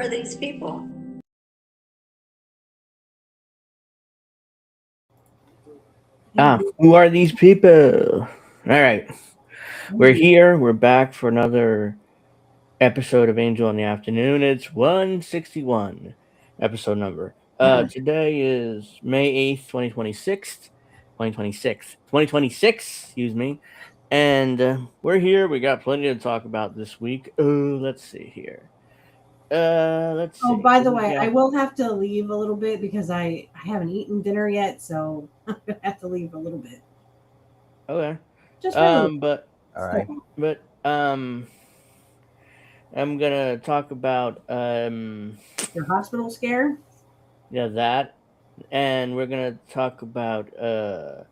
are these people? Who are these people? All right. We're here. We're back for another episode of Angel in the Afternoon. It's 161 episode number. Today is May 8th, 2026, excuse me. And we're here. We got plenty to talk about this week. Let's see here. Let's Oh, see. by What the do we way, I got? will have to leave a little bit because I haven't eaten dinner yet, so I'm gonna have to leave a little bit. Okay. Just for a little But All right. but I'm gonna talk about your hospital scare. yeah, that, and we're gonna talk about the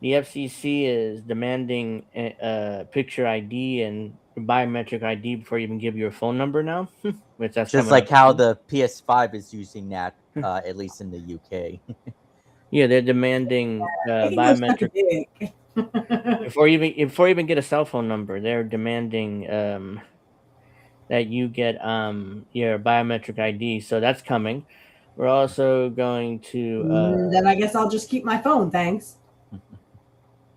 FCC is demanding a picture ID and biometric ID before you even give your phone number now, which that's Just coming like up how soon. the PS5 is using that, at least in the UK. Yeah, they're demanding I can go suck a biometric dick. before you even get a cell phone number. They're demanding that you get your biometric ID. So that's coming. We're also going to Then I guess I'll just keep my phone, thanks.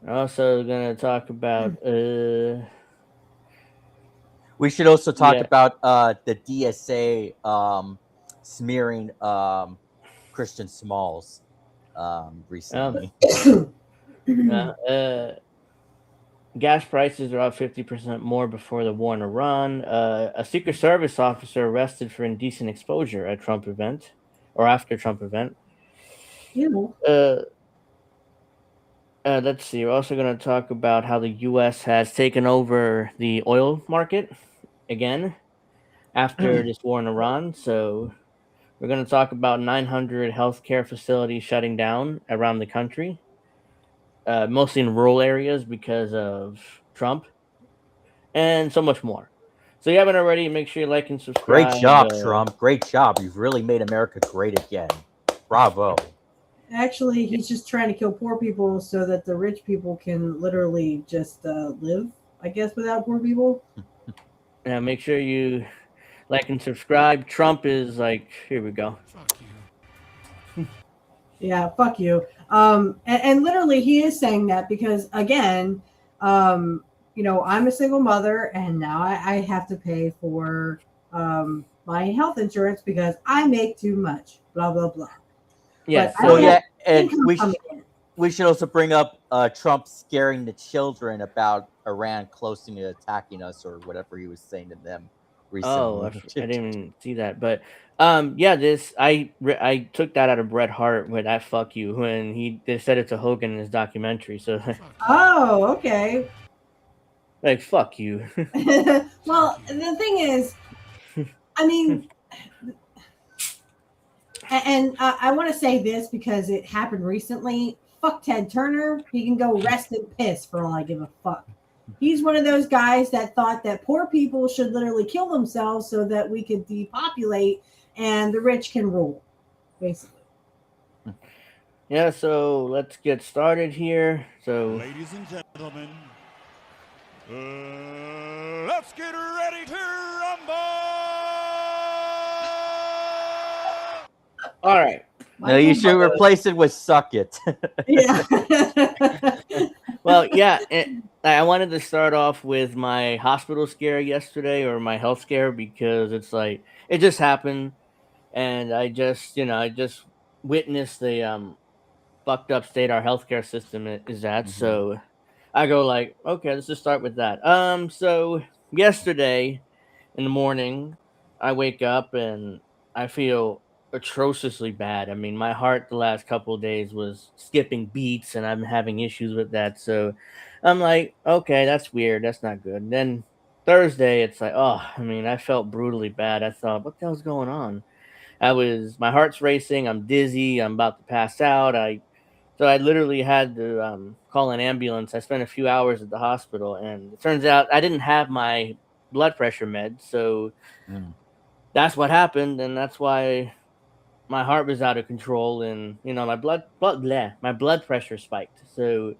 talk about We should also talk yeah. about the DSA smearing Christian Smalls recently. Uh, gas prices are up 50% more before the war in Iran. A Secret Service officer arrested for indecent exposure at Trump event or after Trump event. You know. Let's see. We're also going to talk about how the U.S. has taken over the oil market again after this war in Iran. So we're going to talk about 900 healthcare facilities shutting down around the country, mostly in rural areas because of Trump, and so much more. So if you haven't already, make sure you like and Great subscribe. job, Trump. Great job. You've really made America great again. Bravo. Actually, he's just trying to kill poor people so that the rich people can literally just live, I guess, without poor people. Make sure you like and subscribe. Trump is like, here we go. Yeah, fuck you. And literally, he is saying that because, again, I'm a single mother, and now I have to pay for my health insurance because I make too much. Blah blah blah. Yes. But I So don't have and income we coming in. we should also bring up Trump scaring the children about Iran closely attacking us or whatever he was saying to them Oh, recently. I didn't even see that, but yeah, this I took that out of Bret Hart with that "fuck you" when they said it to Hogan in his documentary. So Oh, okay. like "fuck you." Well, the thing is, I mean, and I want to say this because it happened recently. Fuck Ted Turner. He can go rest in piss for all I give a fuck. He's one of those guys that thought that poor people should literally kill themselves so that we could depopulate and the rich can rule, basically. Yeah, so let's get started here. So, ladies and gentlemen, let's get ready to rumble! all right. No, you should replace it with "suck it." Yeah. Well, yeah, I wanted to start off with my hospital scare yesterday or my health scare because it's like it just happened, and I just witnessed the fucked up state our healthcare system is at. So I go like, okay, let's just start with that. So yesterday in the morning, I wake up and I feel atrociously bad. I mean, my heart the last couple of days was skipping beats, and I'm having issues with that. So I'm like, okay, that's weird. That's not good. And then Thursday, it's like, oh, I mean, I felt brutally bad. I thought, what the hell's going on? My heart's racing. I'm dizzy. I'm about to pass out. So I literally had to call an ambulance. I spent a few hours at the hospital, and it turns out I didn't have my blood pressure med. So that's what happened, and that's why my heart was out of control, and my blood pressure spiked. So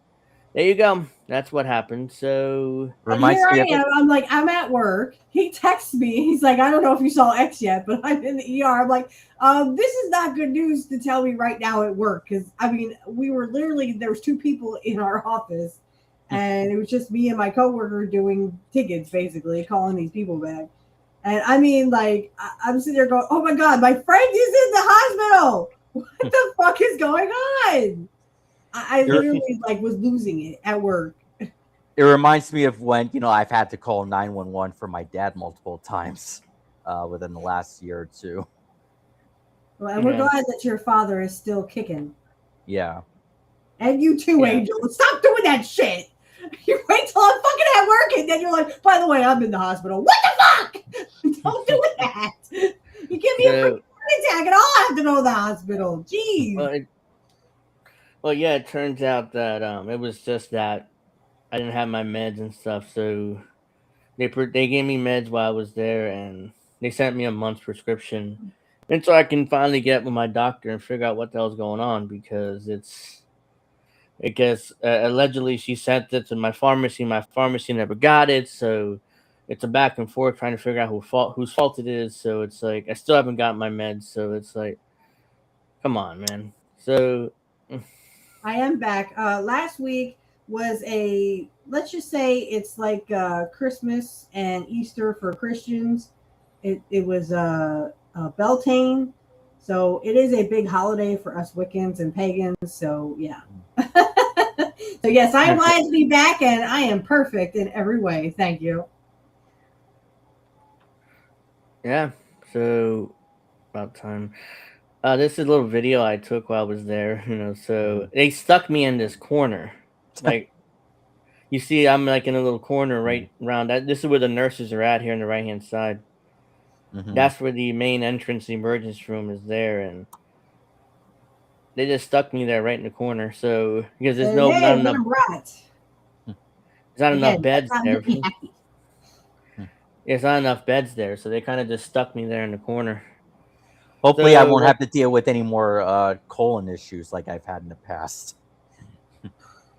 there you go. that's what happened. So And Reminds here me I of am. I'm like, I'm at work. He texts me. He's like, I don't know if you saw X yet, but I'm in the ER. I'm like, this is not good news to tell me right now at work. Because, I mean, we were literally, there was 2 people in our office. And it was just me and my coworker doing tickets, basically, calling these people back. And I mean, like, I'm sitting there going, oh my God, my friend is in the hospital. What the fuck is going on? I You're- literally, like, was losing it at work. It reminds me of when I've had to call 911 for my dad multiple times within the last year or two. Well, and we're Yeah. glad that your father is still kicking. Yeah. And you too, Yeah. Angel. Stop doing that shit. You wait till I'm fucking at work and then you're like, by the way, I'm in the hospital. What the fuck? Don't do that. You give me a freaking So, heart attack and I'll have to go to the hospital. Jeez. well, yeah, it turns out that it was just that I didn't have my meds and stuff, so they gave me meds while I was there, and they sent me a month's prescription, and so I can finally get with my doctor and figure out what the hell's going on because allegedly she sent it to my pharmacy. My pharmacy never got it, so it's a back and forth trying to figure out whose fault it is. So it's like I still haven't got my meds, so it's like, come on, man. So I am back. Last week was let's just say it's like Christmas and Easter for Christians. It was Beltane. So it is a big holiday for us Wiccans and pagans. So yeah. So yes, I'm glad to be back and I am perfect in every way. Thank you. yeah, so about time. This is a little video I took while I was there. So they stuck me in this corner, like you see, I'm like in a little corner right around that. This is where the nurses are at here on the right hand side. Mhm. That's where the main entrance, the emergency room is there, and they just stuck me there right in the corner. So because there's And not hey, let enough, him rot. there's not enough Again, that's beds not there. make me happy. There's not enough beds there, so they kind of just stuck me there in the corner. Hopefully, I So won't have to deal with any more colon issues like I've had in the past.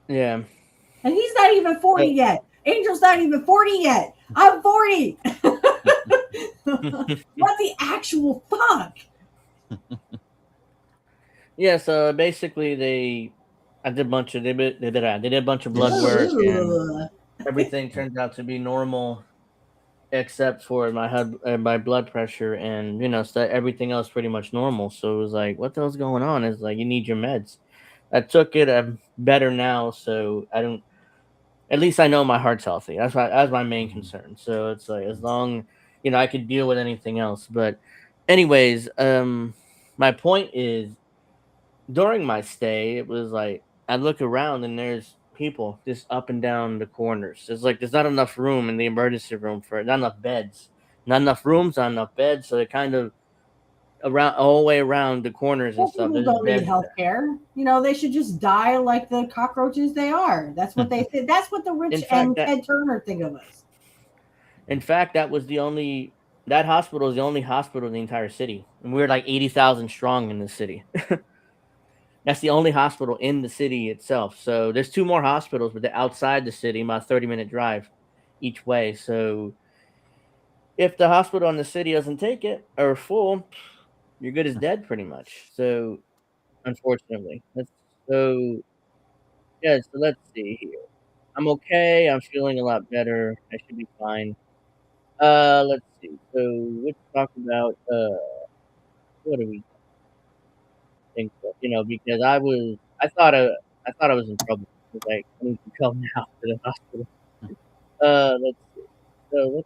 yeah, And he's not even 40 so, yet. Angel's not even 40 yet. I'm 40. What the actual fuck? yeah. So basically, I did a bunch of they did a bunch of blood work, and Ugh. everything turned out to be normal except for my blood pressure, and so everything else pretty much normal. So it was like, what the hell's going on? It's like, you need your meds. I took it. I'm better now, so I don't. At least I know my heart's healthy. That's my main concern. So it's like, as long I could deal with anything else. But anyways, my point is, during my stay, it was like I look around and there's people just up and down the corners. There's not enough room in the emergency room not enough beds, not enough rooms, not enough beds. So they're kind of around all the way around the corners and Well, stuff. people There's don't need beds health there. care. They should just die like the cockroaches they are. That's what they think. That's what the In rich fact, and Ted Turner think of us. that was the only that hospital is the only hospital in the entire city, and we're like 80,000 strong in the city. That's the only hospital in the city itself. So there's 2 more hospitals, but they're outside the city, about 30-minute drive each way. So if the hospital in the city doesn't take it or full, you're good as dead pretty much. So unfortunately. So yeah, so let's see here. I'm okay. I'm feeling a lot better. I should be fine. Let's see. So let's talk about what do we think of? Because I thought I was in trouble. I was like, I need to come now to the hospital. Let's see. So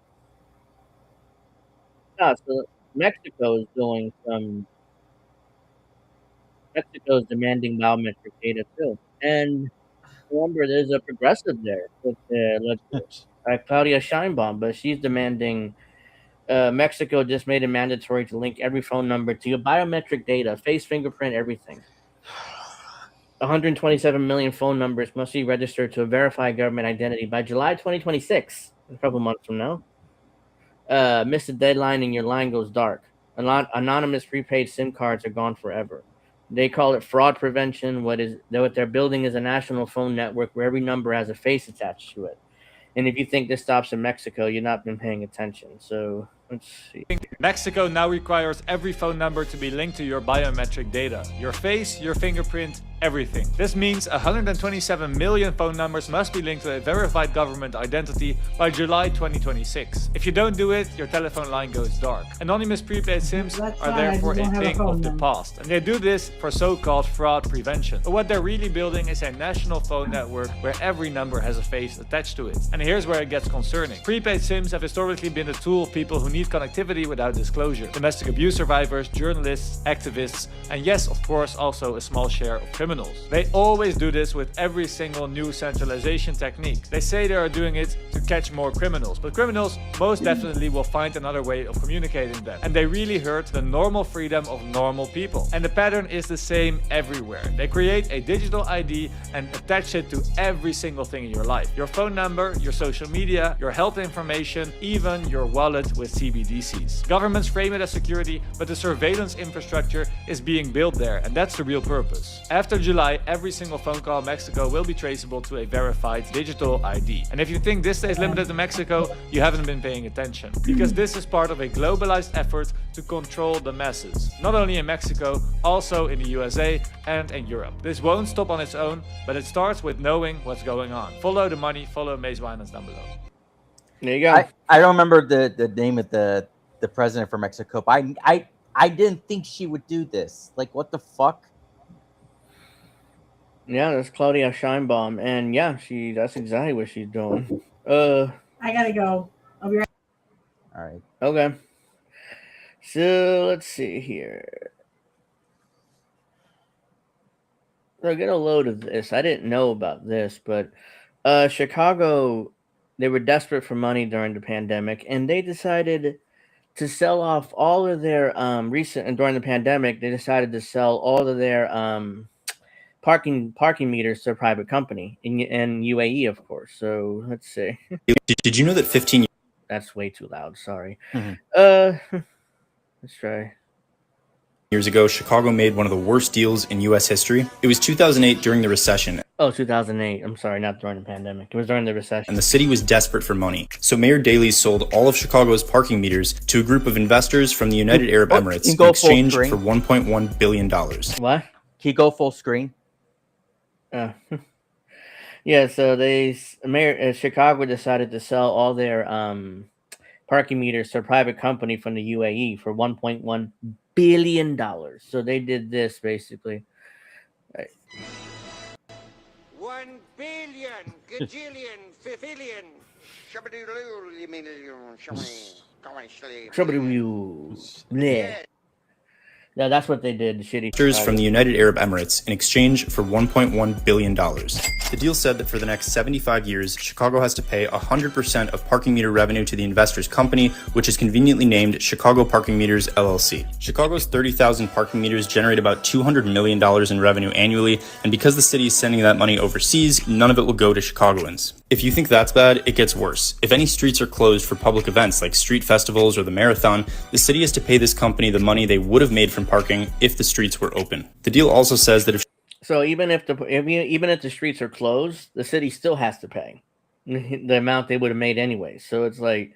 so Mexico is doing some. Mexico is demanding biometric data too, and remember, there's a progressive there with Claudia Scheinbaum, but she's demanding. Mexico just made it mandatory to link every phone number to your biometric data, face, fingerprint, everything. 127 million phone numbers must be registered to verify government identity by July 2026, a couple months from now. Miss the deadline and your line goes dark. Anonymous prepaid SIM cards are gone forever. They call it fraud prevention. What they're building is a national phone network where every number has a face attached to it. And if you think this stops in Mexico, you've not been paying attention. So let's see. Mexico now requires every phone number to be linked to your biometric data. Your face, your fingerprint, everything. This means 127 million phone numbers must be linked to a verified government identity by July 2026. If you don't do it, your telephone line goes dark. Anonymous prepaid SIMs are therefore a thing of the past, and they do this for so-called fraud prevention. But what they're really building is a national phone network where every number has a face attached to it. And here's where it gets concerning. Prepaid SIMs have historically been a tool of people who need connectivity without disclosure. Domestic abuse survivors, journalists, activists, and yes, of course, also a small share of criminals. They always do this with every single new centralization technique. They say they are doing it to catch more criminals, but criminals most definitely will find another way of communicating them. And they really hurt the normal freedom of normal people. And the pattern is the same everywhere. They create a digital ID and attach it to every single thing in your life. Your phone number, your social media, your health information, even your wallet with CBDCs. Governments frame it as security, but the surveillance infrastructure is being built there, and that's the real purpose. After July, every single phone call in Mexico will be traceable to a verified digital ID. And if you think this stays limited to Mexico, you haven't been paying attention. Because this is part of a globalized effort to control the masses. Not only in Mexico, also in the USA and in Europe. This won't stop on its own, but it starts with knowing what's going on. Follow the money, follow Maze Winans down below. There you go. I don't remember the name of the president for Mexico, but I didn't think she would do this. Like, what the fuck? Yeah, that's Claudia Scheinbaum, and yeah, that's exactly what she's doing. I gotta go. I'll be right. All right. Okay. So let's see here. So get a load of this. I didn't know about this, but Chicago, they were desperate for money during the pandemic, and they decided to sell off all of their during the pandemic, they decided to sell all of their parking meters to a private company in UAE, of course. So let's see. Did you know that 15 That's way too loud. Sorry. Mm-hmm. Let's try. years ago, Chicago made one of the worst deals in U.S. history? It was 2008 during the recession. Oh, 2008. I'm sorry, not during the pandemic. It was during the recession. And the city was desperate for money. So Mayor Daley sold all of Chicago's parking meters to a group of investors from the United Arab Emirates in exchange for $1.1 billion. What? Can you go full screen? Yeah, so Chicago decided to sell all their parking meters to a private company from the UAE for $1.1 billion. So they did this basically. Right. 1 billion, gajillion, fifillion. Yeah. Yeah, that's what they did. Shitty Investors from the United Arab Emirates in exchange for $1.1 billion. The deal said that for the next 75 years, Chicago has to pay 100% of parking meter revenue to the investor's company, which is conveniently named Chicago Parking Meters, LLC. Chicago's 30,000 parking meters generate about $200 million in revenue annually, and because the city is sending that money overseas, none of it will go to Chicagoans. If you think that's bad, it gets worse. If any streets are closed for public events like street festivals or the marathon, the city has to pay this company the money they would have made from parking if the streets were open. The deal also says that even if the streets are closed, the city still has to pay the amount they would have made anyway. So it's like,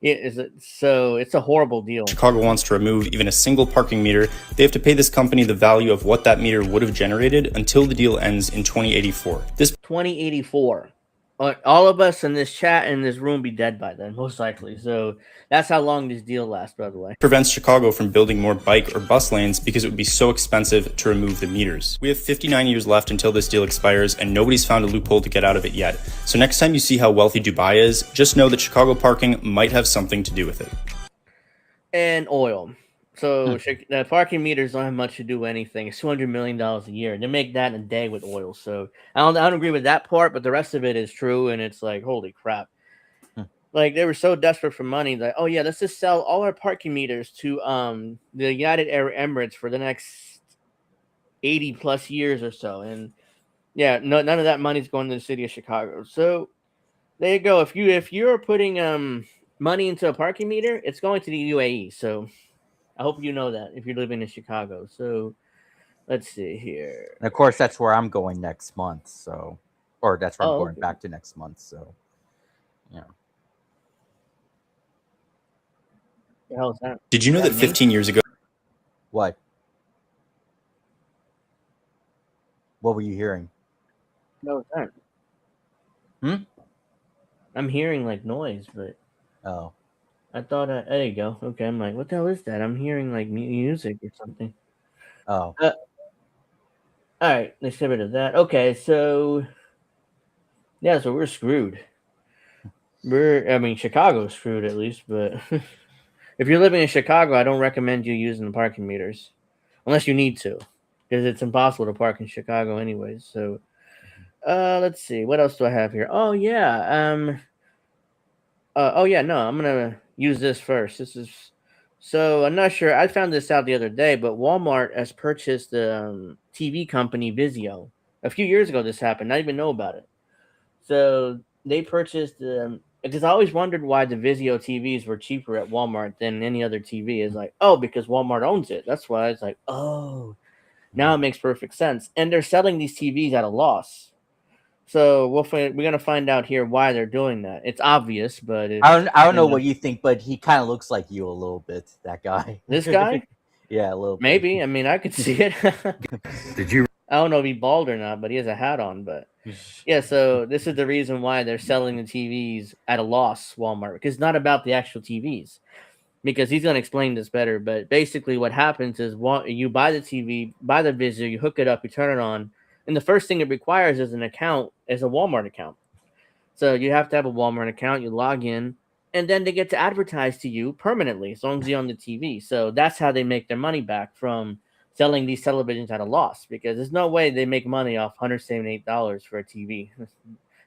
it's a horrible deal. Chicago wants to remove even a single parking meter, they have to pay this company the value of what that meter would have generated until the deal ends in 2084. 2084. All of us in this chat in this room be dead by then, most likely. So that's how long this deal lasts, by the way. Prevents Chicago from building more bike or bus lanes because it would be so expensive to remove the meters. We have 59 years left until this deal expires, and nobody's found a loophole to get out of it yet. So next time you see how wealthy Dubai is, just know that Chicago parking might have something to do with it. And oil. So the parking meters don't have much to do with anything. It's $200 million a year. They make that in a day with oil. So I don't agree with that part, but the rest of it is true. And it's like, holy crap. Like they were so desperate for money that, oh yeah, let's just sell all our parking meters to the United Arab Emirates for the next 80 plus years or so. And yeah, none of that money is going to the city of Chicago. So there you go. If you're putting money into a parking meter, it's going to the UAE. So I hope you know that if you're living in Chicago. So Let's see here. And of course, that's where I'm going next month. So, or that's where I'm going Okay. back to next month. So, yeah. The hell is that? Did you know Is that me? 15 years ago? What? What were you hearing? No, it's not. Hmm? I'm hearing like noise, but Oh, I thought, there you go. Okay, I'm like, what the hell is that? I'm hearing like music or something. oh. All right, let's get rid of that. Okay, so yeah, so we're screwed. I mean, Chicago's screwed at least, but if you're living in Chicago, I don't recommend you using the parking meters unless you need to, because it's impossible to park in Chicago anyways. So, let's see, what else do I have here? Oh yeah, no, I'm gonna use this first. So I'm not sure. I found this out the other day, but Walmart has purchased the TV company Vizio. A few years ago, this happened. I didn't even know about it. So they purchased because I always wondered why the Vizio TVs were cheaper at Walmart than any other TV. Is like, oh, because Walmart owns it. That's why it's like, oh, now it makes perfect sense. And they're selling these TVs at a loss. So we're gonna find out here why they're doing that. It's obvious, but it's, I don't know what you think, but he kind of looks like you a little bit. That guy. This guy, Yeah, a little bit. maybe. I mean, I could see it. Did you? I don't know if he's bald or not, but he has a hat on. But yeah, so this is the reason why they're selling the TVs at a loss, Walmart, because it's not about the actual TVs. Because he's going to explain this better. But basically, what happens is you buy the TV, buy the Vizio, you hook it up, you turn it on, and the first thing it requires is an account, is a Walmart account. So you have to have a Walmart account, you log in, and then they get to advertise to you permanently as long as you're on the TV. So that's how they make their money back from selling these televisions at a loss, because there's no way they make money off $178 for a TV.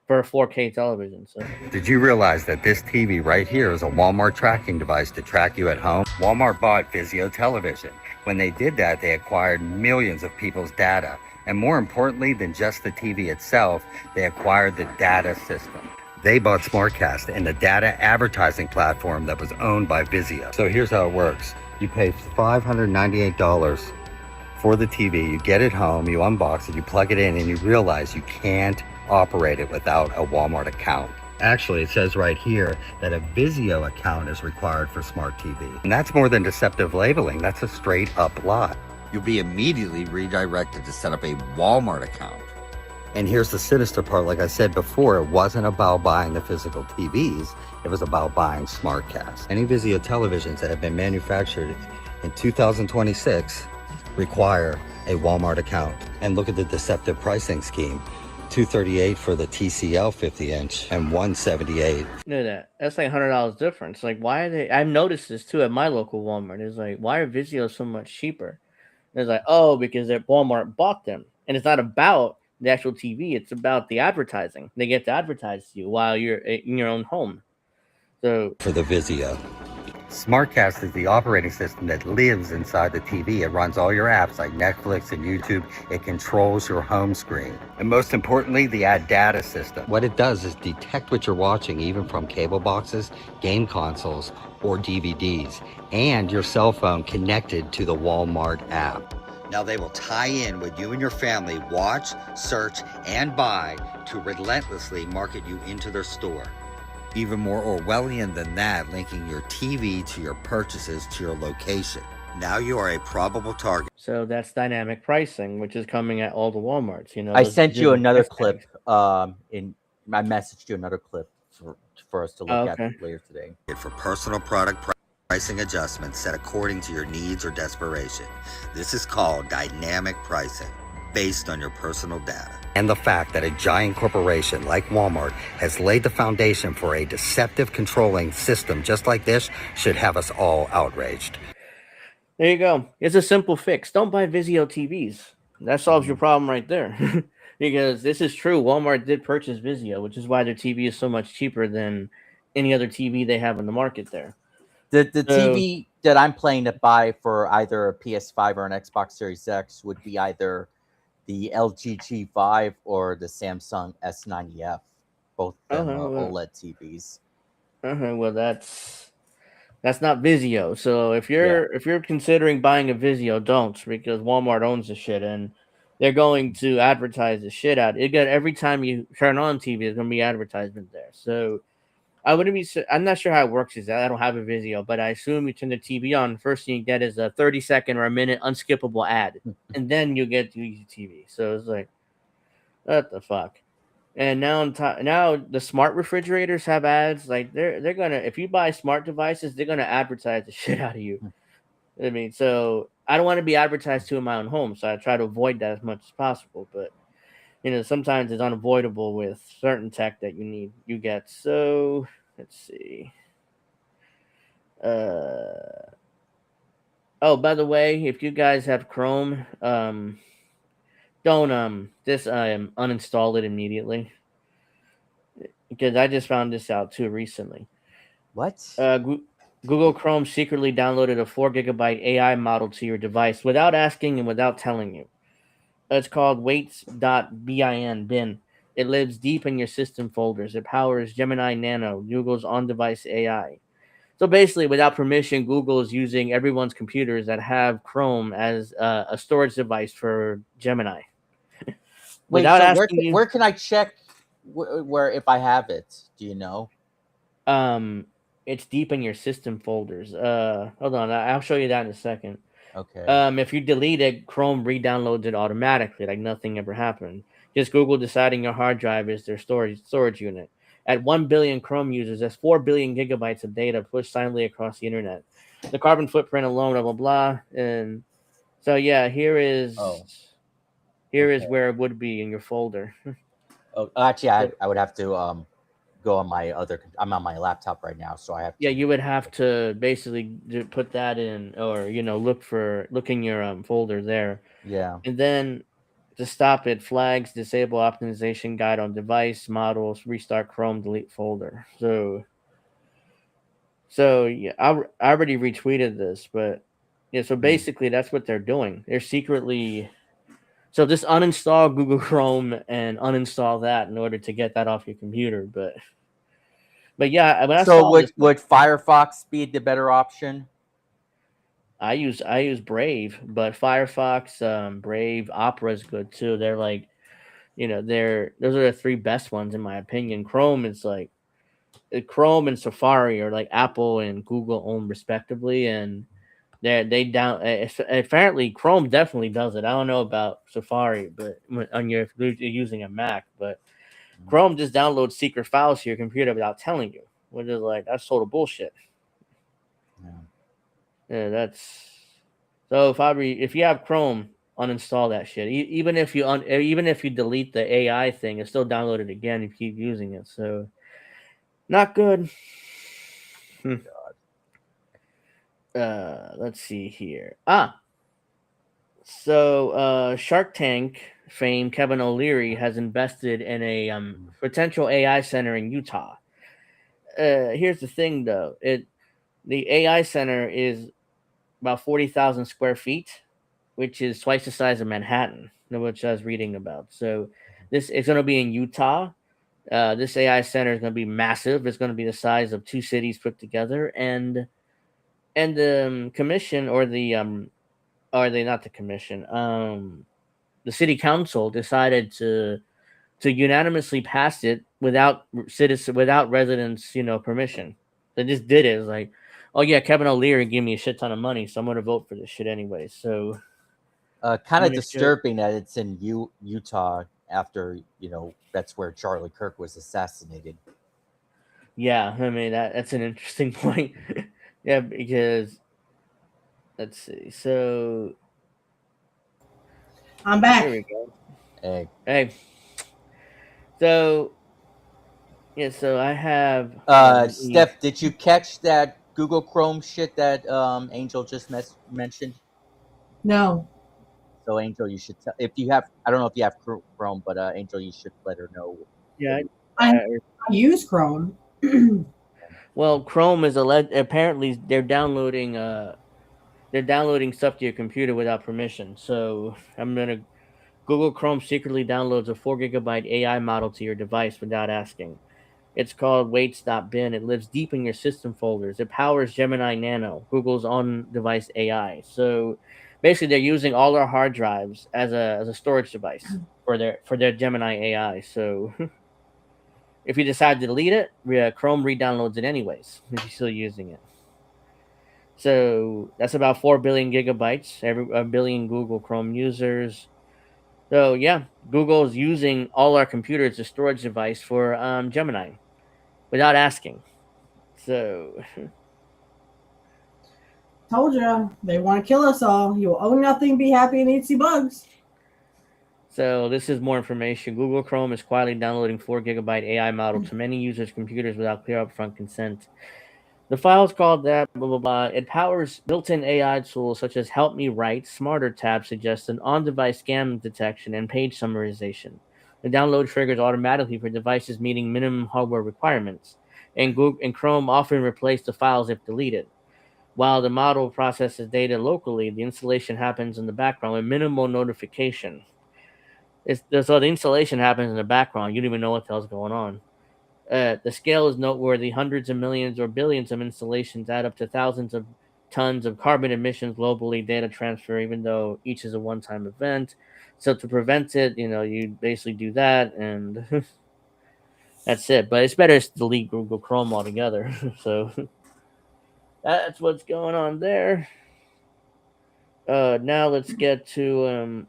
For a 4K television. So Did you realize that this TV right here is a Walmart tracking device to track you at home? Walmart bought Vizio Television. When they did that, they acquired millions of people's data. And more importantly than just the TV itself, they acquired the data system. They bought SmartCast and the data advertising platform that was owned by Vizio. So here's how it works. You pay $598 for the TV, you get it home, you unbox it, you plug it in, and you realize you can't operate it without a Walmart account. Actually, it says right here that a Vizio account is required for smart TV. And that's more than deceptive labeling. That's a straight up lie. You'll be immediately redirected to set up a Walmart account. And here's the sinister part. Like I said before, it wasn't about buying the physical TVs. It was about buying SmartCast. Any Vizio televisions that have been manufactured in 2026 require a Walmart account. And look at the deceptive pricing scheme. $238 for the TCL 50-inch and $178. know that. That's like $100 difference. Like, why are they? I've noticed this too at my local Walmart. It's like, why are Vizio so much cheaper? And it's like, oh, because Walmart bought them. And it's not about the actual TV. It's about the advertising. They get to advertise to you while you're in your own home. So For the Vizio. SmartCast is the operating system that lives inside the TV. It runs all your apps like Netflix and YouTube. It controls your home screen. And most importantly, the ad data system. What it does is detect what you're watching, even from cable boxes, game consoles, or DVDs, and your cell phone connected to the Walmart app. Now they will tie in what you and your family watch, search, and buy to relentlessly market you into their store. Even more Orwellian than that, linking your TV to your purchases to your location. Now you are a probable target. So that's dynamic pricing, which is coming at all the Walmarts. You know, I those sent you digital another price clip. tags. I messaged you another clip for us to look okay. at later today. For personal product pricing adjustments set according to your needs or desperation. This is called dynamic pricing, based on your personal data. And the fact that a giant corporation like Walmart has laid the foundation for a deceptive controlling system just like this should have us all outraged. There you go. It's a simple fix. Don't buy Vizio TVs. That solves your problem right there. Because this is true. Walmart did purchase Vizio, which is why their TV is so much cheaper than any other TV they have in the market there. The TV that I'm planning to buy for either a PS5 or an Xbox Series X would be either the LG G5 or the Samsung S90F. Both of them are OLED TVs. Well, that's That's not Vizio. So if you're considering buying a Vizio, don't, because Walmart owns the shit and they're going to advertise the shit out. It got every time you turn on TV, there's gonna be advertisement there. So I wouldn't be. I'm not sure how it works. Is that I don't have a Vizio, but I assume you turn the TV on. First thing you get is a 30-second or a minute unskippable ad, and then you get to use the TV. So it's like, what the fuck? And now now the smart refrigerators have ads. Like they're gonna, if you buy smart devices, they're gonna advertise the shit out of you. I mean, so I don't want to be advertised to in my own home, so I try to avoid that as much as possible. But sometimes it's unavoidable with certain tech that you get. So let's see. Oh, by the way, if you guys have Chrome, don't uninstall it immediately, because I just found this out too recently. What? Google Chrome secretly downloaded a 4 gigabyte AI model to your device without asking and without telling you. It's called Weights.bin. It lives deep in your system folders. It powers Gemini Nano, Google's on-device AI. So basically, without permission, Google is using everyone's computers that have Chrome as a storage device for Gemini. Wait, Without so asking you, where can I check where if I have it? Do you know? it's deep in your system folders. Hold on, I'll show you that in a second. Okay. If you delete it, Chrome re-downloads it automatically, like nothing ever happened. Just Google deciding your hard drive is their storage unit. At 1 billion Chrome users, that's 4 billion gigabytes of data pushed silently across the internet. The carbon footprint alone, blah, blah, blah. And so, yeah, here is where it would be in your folder. Oh, actually, I would have to go on my other. I'm on my laptop right now, so I have. Yeah, you would have to basically put that in, or look in your folder there. Yeah. And then to stop it, flags, disable optimization guide on device, models, restart Chrome, delete folder. So yeah, I already retweeted this, but yeah, so basically that's what they're doing. They're secretly, so just uninstall Google Chrome and uninstall that in order to get that off your computer. But yeah, when I saw would Firefox be the better option? I use Brave, but Firefox, Brave, Opera is good too. They're like, those are the three best ones in my opinion. Chrome is like, Chrome and Safari are like Apple and Google own respectively, and apparently Chrome definitely does it. I don't know about Safari, but if you're using a Mac, but Chrome just downloads secret files to your computer without telling you, which is like, that's total bullshit. Yeah, that's so. If you have Chrome, uninstall that shit. Even if you delete the AI thing, it's still downloaded again if you keep using it. So, not good. Let's see here. So Shark Tank fame Kevin O'Leary has invested in a potential AI center in Utah. Here's the thing, though. The AI center is about 40,000 square feet, which is twice the size of Manhattan, which I was reading about. So this is going to be in Utah. This AI center is going to be massive. It's going to be the size of 2 cities put together, and the commission, or not the commission, the city council decided to unanimously pass it without residents, permission. They just did it. It's like, oh yeah, Kevin O'Leary gave me a shit ton of money, so I'm gonna vote for this shit anyway. So, kind of disturbing that it's in Utah after that's where Charlie Kirk was assassinated. Yeah, I mean that's an interesting point. Yeah, because let's see. So I'm back. Here we go. Hey. So yeah, so I have. Steph, did you catch that Google Chrome shit that Angel just mentioned? No. So Angel, you should if you have. I don't know if you have Chrome, but Angel, you should let her know. Yeah, I use Chrome. Well, Chrome is apparently they're downloading stuff to your computer without permission. So Google Chrome secretly downloads a 4 gigabyte AI model to your device without asking. It's called Wait.bin. It lives deep in your system folders. It powers Gemini Nano, Google's on-device AI. So basically, they're using all our hard drives as a storage device for their Gemini AI. So if you decide to delete it, Chrome re-downloads it anyways if you're still using it. So that's about 4 billion gigabytes. A billion Google Chrome users. So yeah, Google's using all our computers as a storage device for Gemini without asking. So Told you, they want to kill us all. You will own nothing, be happy, and eat see bugs. So this is more information. Google Chrome is quietly downloading 4 gigabyte AI model to many users' computers without clear upfront consent. The file is called that, blah, blah, blah. It powers built-in AI tools such as Help Me Write, Smarter Tab Suggestion, on-device scam detection, and page summarization. The download triggers automatically for devices meeting minimum hardware requirements, and Google and Chrome often replace the files if deleted. While the model processes data locally, the installation happens in the background with minimal notification. So the installation happens in the background. You don't even know what the hell's going on. The scale is noteworthy. Hundreds of millions or billions of installations add up to thousands of tons of carbon emissions globally, data transfer, even though each is a one-time event. So to prevent it, you basically do that, and that's it. But it's better to delete Google Chrome altogether. So that's what's going on there. Now let's get to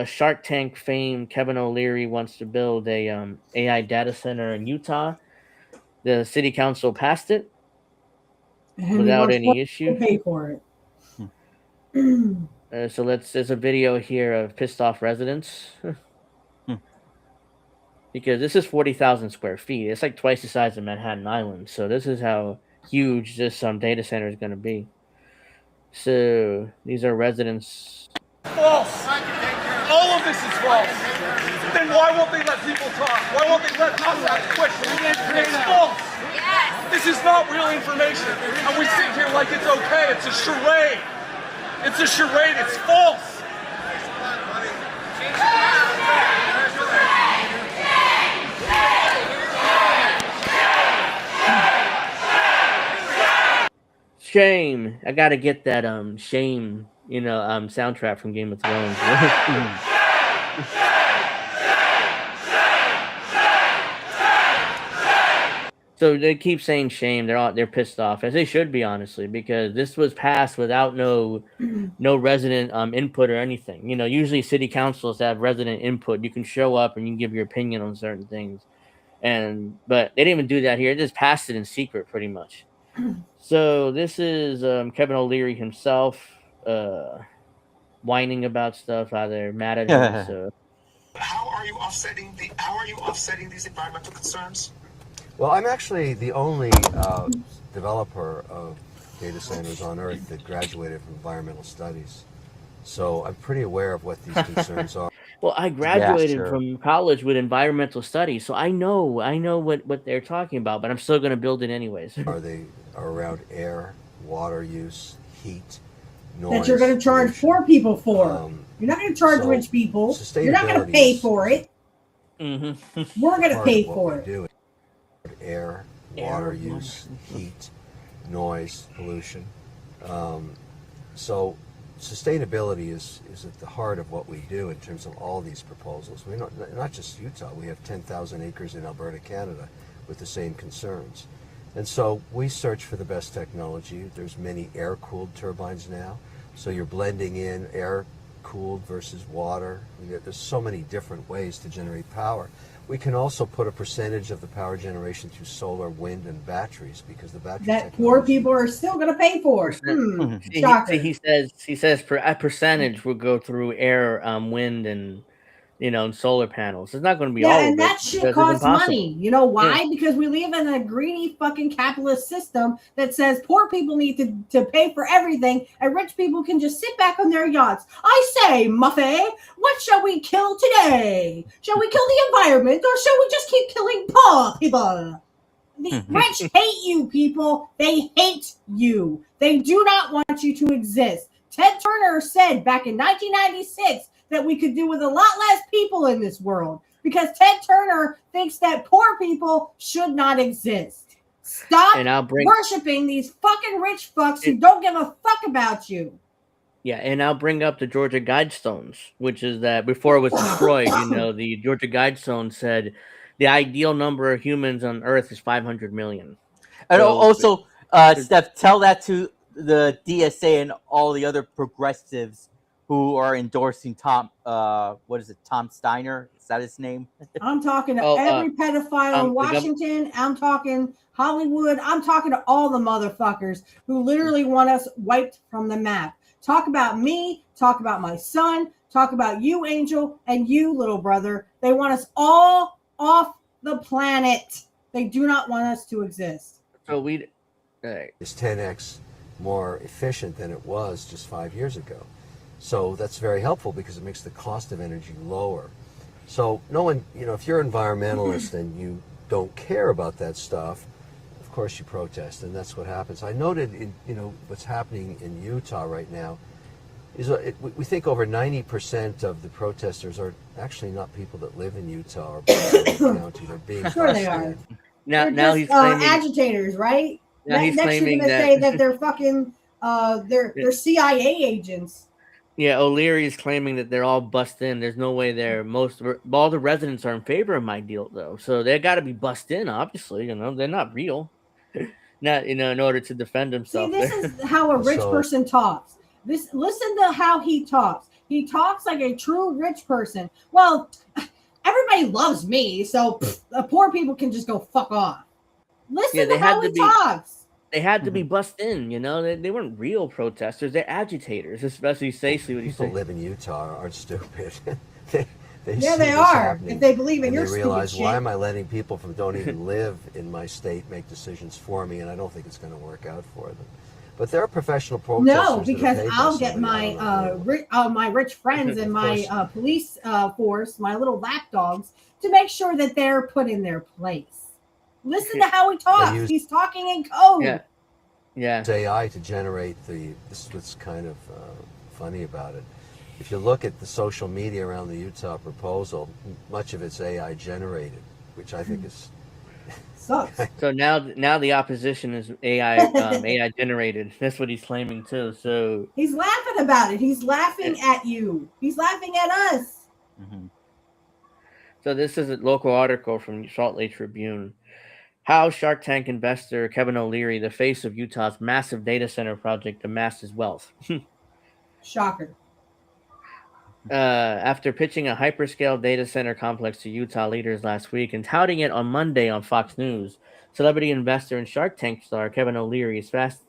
Shark Tank fame. Kevin O'Leary wants to build a AI data center in Utah. The city council passed it without any issue. Pay for it. So there's a video here of pissed off residents because this is 40,000 square feet. It's like twice the size of Manhattan Island. So this is how huge this data center is going to be. So these are residents. False. All of this is false. Then why won't they let people talk? Why won't they let us ask questions? It's false. This is not real information. And we sit here like it's okay. It's a charade. It's a charade. It's false. Shame. I gotta get that shame, soundtrack from Game of Thrones. So they keep saying shame. They're pissed off, as they should be, honestly, because this was passed without no resident input or anything. Usually city councils have resident input. You can show up and you can give your opinion on certain things, but they didn't even do that here. They just passed it in secret, pretty much. So this is Kevin O'Leary himself whining about stuff. How they're mad at him. So How are you offsetting these environmental concerns? Well, I'm actually the only developer of data centers on Earth that graduated from environmental studies. So I'm pretty aware of what these concerns are. Well, I graduated from college with environmental studies, so I know what they're talking about, but I'm still going to build it anyways. They are around air, water use, heat, noise. That you're going to charge poor people for. You're not going to charge rich people. You're not going to pay for it. Mm-hmm. We're going to pay for it. Air, water use, heat, noise, pollution. So sustainability is at the heart of what we do in terms of all these proposals. We're not just Utah. We have 10,000 acres in Alberta, Canada, with the same concerns. And so we search for the best technology. There's many air-cooled turbines now. So you're blending in air-cooled versus water. There's so many different ways to generate power. We can also put a percentage of the power generation through solar, wind, and batteries because the battery that poor people are still going to pay for. He says a percentage will go through air, wind, and and solar panels. It's not going to be all of it. And that shit costs money. You know why? Yeah. Because we live in a greedy fucking capitalist system that says poor people need to pay for everything and rich people can just sit back on their yachts. I say, Muffet, what shall we kill today? Shall we kill the environment or shall we just keep killing poor people? The rich hate you, people. They hate you. They do not want you to exist. Ted Turner said back in 1996 that we could do with a lot less people in this world because Ted Turner thinks that poor people should not exist. Stop worshiping these fucking rich fucks who don't give a fuck about you. Yeah, and I'll bring up the Georgia Guidestones, which is that before it was destroyed, the Georgia Guidestones said the ideal number of humans on Earth is 500 million. And So, also, Steph, tell that to the DSA and all the other progressives who are endorsing Tom. What is it? Tom Steiner? Is that his name? I'm talking to every pedophile in Washington. I'm talking Hollywood. I'm talking to all the motherfuckers who literally want us wiped from the map. Talk about me. Talk about my son. Talk about you, Angel, and you, little brother. They want us all off the planet. They do not want us to exist. So is 10x more efficient than it was just 5 years ago. So that's very helpful because it makes the cost of energy lower. So no one, if you're an environmentalist and you don't care about that stuff, of course you protest, and that's what happens. I noted what's happening in Utah right now is we think over 90% of the protesters are actually not people that live in Utah or County. They're being sure they are. Now he's claiming agitators, right? Now he's next claiming he's gonna say that they're fucking they're CIA agents. Yeah, O'Leary is claiming that they're all bussed in. There's no way all the residents are in favor of my deal though, so they got to be bussed in. Obviously, they're not real. Not in order to defend himself. See, this is how a rich person talks. Listen to how he talks. He talks like a true rich person. Well, everybody loves me, so poor people can just go fuck off. Listen to how he talks. They had to be bussed in, They weren't real protesters. They're agitators, especially Stacey. What People live in Utah aren't stupid. They are. If they believe in your stupid shit. They realize, why shit. am I letting people from don't even live in my state make decisions for me? And I don't think it's going to work out for them. But there are professional protesters. No, because I'll get my my rich friends and my police force, my little lapdogs, to make sure that they're put in their place. Listen to how he talks. He's talking in code. Yeah. AI to generate this is what's kind of funny about it. If you look at the social media around the Utah proposal, much of it's AI generated, which I think is sucks. So now the opposition is AI generated. That's what he's claiming too. So he's laughing about it. He's laughing at you. He's laughing at us. Mm-hmm. So this is a local article from Salt Lake Tribune. How Shark Tank investor Kevin O'Leary, the face of Utah's massive data center project, amassed his wealth. Shocker. After pitching a hyperscale data center complex to Utah leaders last week and touting it on Monday on Fox News, celebrity investor and Shark Tank star Kevin O'Leary is fast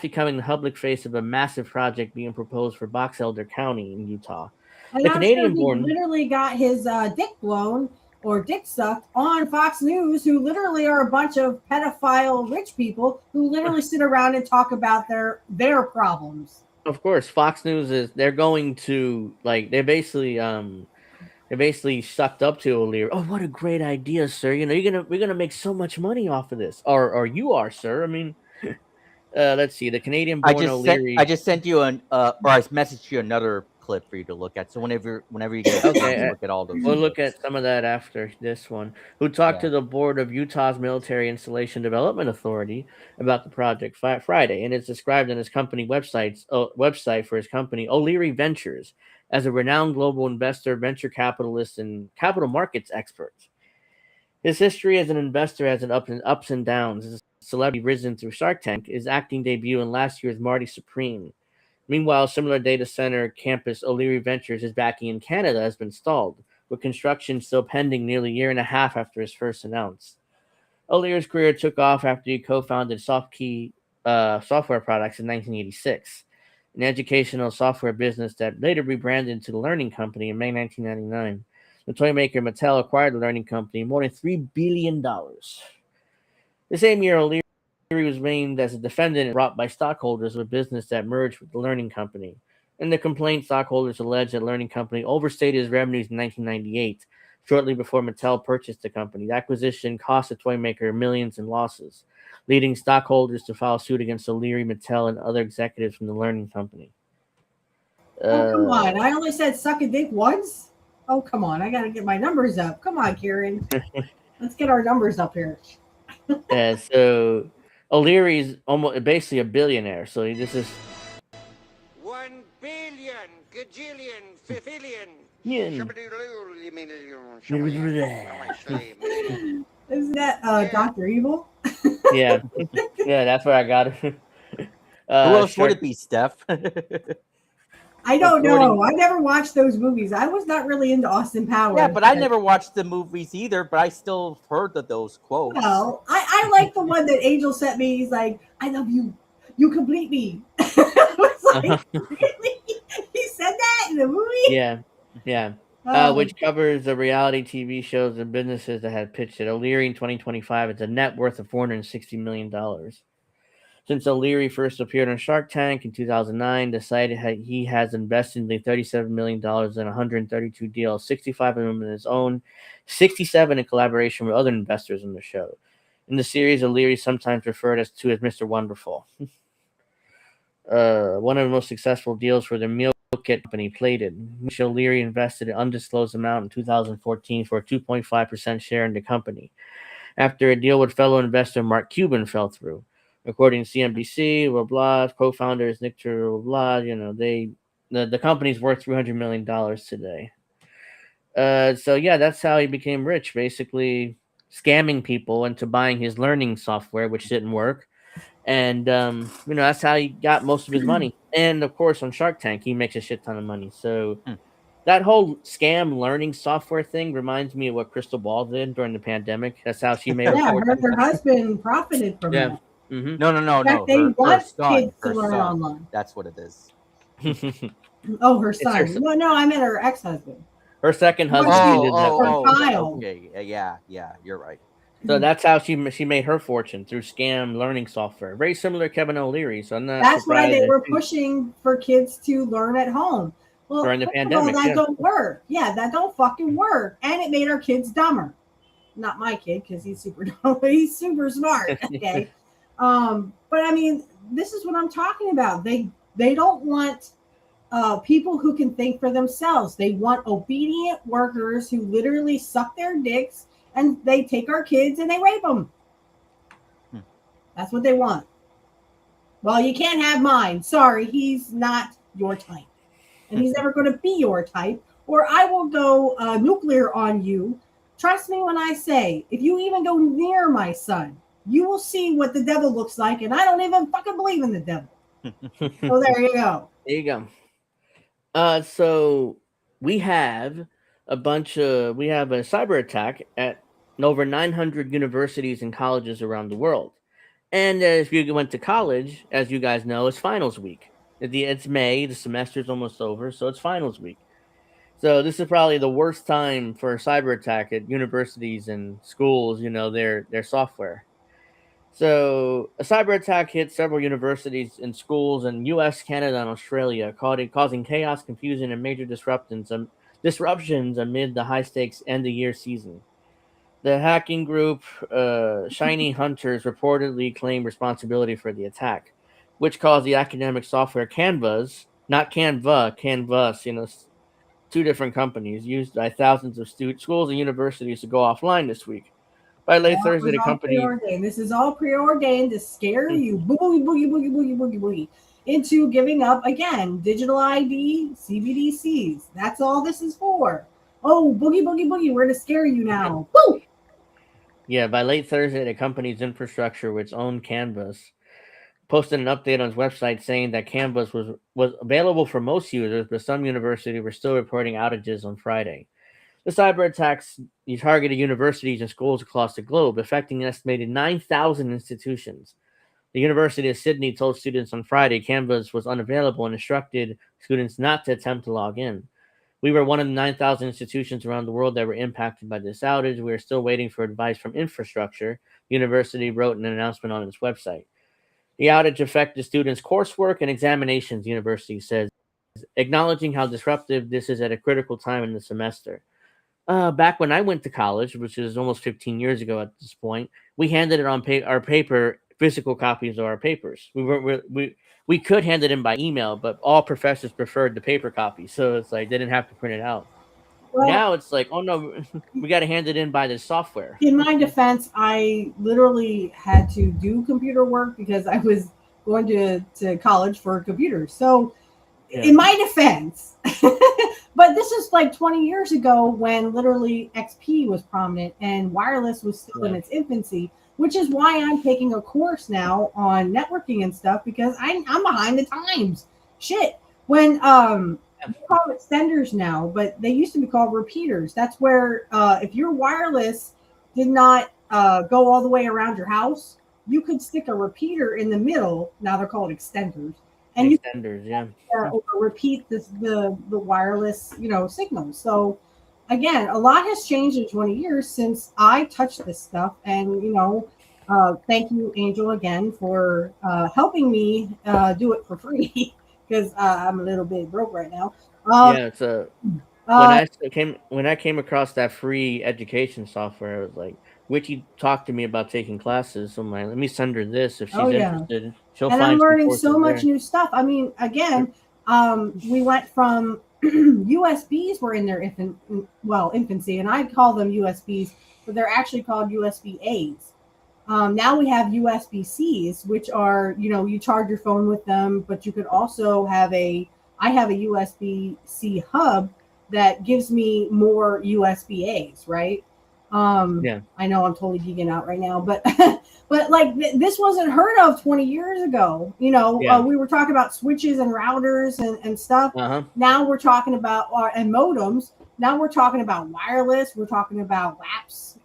becoming the public face of a massive project being proposed for Box Elder County in Utah. And I'm sure he literally got his dick blown or dick sucked on Fox News, who literally are a bunch of pedophile rich people who literally sit around and talk about their problems. Of course, Fox News they're going to they're basically sucked up to O'Leary. Oh, what a great idea, sir! We're gonna make so much money off of this, or you are, sir. I mean, let's see, the Canadian-born O'Leary. I just sent you or I messaged you another clip for you to look at. So whenever you get a look at all those. We'll look at some of that after this one. Who talked to the board of Utah's Military Installation Development Authority about the project Friday, and it's described on his company website for his company O'Leary Ventures as a renowned global investor, venture capitalist, and capital markets expert. His history as an investor has an ups and downs. As a celebrity risen through Shark Tank, his acting debut in last year's Marty Supreme. Meanwhile, similar data center campus O'Leary Ventures is backing in Canada has been stalled, with construction still pending nearly a year and a half after his first announced. O'Leary's career took off after he co-founded SoftKey software products in 1986, an educational software business that later rebranded to the Learning Company in May 1999. The toy maker Mattel acquired the Learning Company more than $3 billion. The same year, O'Leary was named as a defendant brought by stockholders of a business that merged with the Learning Company. In the complaint, stockholders alleged that Learning Company overstated its revenues in 1998, shortly before Mattel purchased the company. The acquisition cost the toy maker millions in losses, leading stockholders to file suit against O'Leary, Mattel, and other executives from the Learning Company. Oh, come on. I only said suck a dick once. Oh, come on. I got to get my numbers up. Come on, Karen. Let's get our numbers up here. So O'Leary's almost basically a billionaire. So this is 1 billion, gajillion, fifillion. Yeah. Isn't that Dr. Evil? yeah, that's where I got it. Who else would it be, Steph? I don't know. I never watched those movies. I was not really into Austin Powers. Yeah, but I never watched the movies either, but I still heard of those quotes. Well, I like the one that Angel sent me. He's like, I love you. You complete me. I was like, really? He said that in the movie? Yeah. Oh. Which covers the reality TV shows and businesses that had pitched it. O'Leary in 2025, it's a net worth of $460 million. Since O'Leary first appeared on Shark Tank in 2009, the site he has invested in $37 million in 132 deals, 65 of them in his own, 67 in collaboration with other investors in the show. In the series, O'Leary is sometimes referred to as Mr. Wonderful. One of the most successful deals for the meal kit company, Plated. Michelle O'Leary invested an undisclosed amount in 2014 for a 2.5% share in the company, after a deal with fellow investor Mark Cuban fell through. According to CNBC, blah, co-founders Nick blah, the company's worth $300 million today. So yeah, that's how he became rich, basically scamming people into buying his learning software, which didn't work. And that's how he got most of his money. And of course, on Shark Tank, he makes a shit ton of money. So that whole scam learning software thing reminds me of what Crystal Ball did during the pandemic. That's how she made her husband profited from that. Mm-hmm. No. In fact, they want kids to learn son. online. That's what it is. Oh, her son. No, I meant her ex-husband. Her second husband. Kyle. Okay, yeah, you're right. So that's how she made her fortune, through scam learning software. Very similar to Kevin O'Leary. So I'm not That's why surprised they were pushing for kids to learn at home. Well, during the pandemic, that don't work. Yeah, that don't fucking work. And it made our kids dumber. Not my kid, because he's super dumb, but he's super smart. Okay. But I mean, this is what I'm talking about. They don't want people who can think for themselves. They want obedient workers who literally suck their dicks, and they take our kids and they rape them. That's what they want. Well, you can't have mine. Sorry, he's not your type. And he's never going to be your type, or I will go nuclear on you. Trust me when I say, if you even go near my son, you will see what the devil looks like, and I don't even fucking believe in the devil. So there you go. There you go. So we have a cyber attack at over 900 universities and colleges around the world. And if you went to college, as you guys know, it's finals week. It's May, the semester's almost over, so it's finals week. So this is probably the worst time for a cyber attack at universities and schools, their software. So a cyber attack hit several universities and schools in U.S., Canada, and Australia, causing chaos, confusion, and major disruptions amid the high-stakes end-of-year season. The hacking group, Shiny Hunters, reportedly claimed responsibility for the attack, which caused the academic software Canvas, not Canva, Canvas, two different companies, used by thousands of schools and universities to go offline this week. By late Thursday, the company... This is all preordained to scare you, boogie, into giving up, again, digital ID, CBDCs. That's all this is for. Oh, boogie, we're going to scare you now. Woo! Yeah, by late Thursday, the company's infrastructure, with its own Canvas, posted an update on its website saying that Canvas was available for most users, but some universities were still reporting outages on Friday. The cyber attacks targeted universities and schools across the globe, affecting an estimated 9,000 institutions. The University of Sydney told students on Friday Canvas was unavailable and instructed students not to attempt to log in. We were one of the 9,000 institutions around the world that were impacted by this outage. We are still waiting for advice from infrastructure, the university wrote in an announcement on its website. The outage affected students' coursework and examinations, the university says, acknowledging how disruptive this is at a critical time in the semester. Back when I went to college, which is almost 15 years ago at this point, we handed it on our paper, physical copies of our papers. We could hand it in by email, but all professors preferred the paper copy, so it's like they didn't have to print it out. Well, now it's like, oh no, we got to hand it in by the software. in my defense, I literally had to do computer work because I was going to college for computers. So, in my defense, but this is like 20 years ago when literally XP was prominent and wireless was still in its infancy, which is why I'm taking a course now on networking and stuff because I'm behind the times. Shit. When we call it extenders now, but they used to be called repeaters. That's where if your wireless did not go all the way around your house, you could stick a repeater in the middle. Now they're called extenders, and Extenders, or repeat the wireless signals. So again, a lot has changed in 20 years since I touched this stuff, and thank you, Angel, again for helping me do it for free. Because I'm a little bit broke right now. It's when I came across that free education software, I was like, Witchy talked to me about taking classes. So I'm like, let me send her this if she's interested. She'll and find I'm some learning courses so much there. new stuff. I mean, again, we went from USBs were in their infancy, and I call them USBs, but they're actually called USB A's. Now we have USB-Cs, which are, you charge your phone with them, but you could also I have a USB-C hub that gives me more USB-As, right? I know I'm totally geeking out right now, but but like this wasn't heard of 20 years ago. We were talking about switches and routers and stuff. Now we're talking about and modems. Now we're talking about wireless. We're talking about WAPs,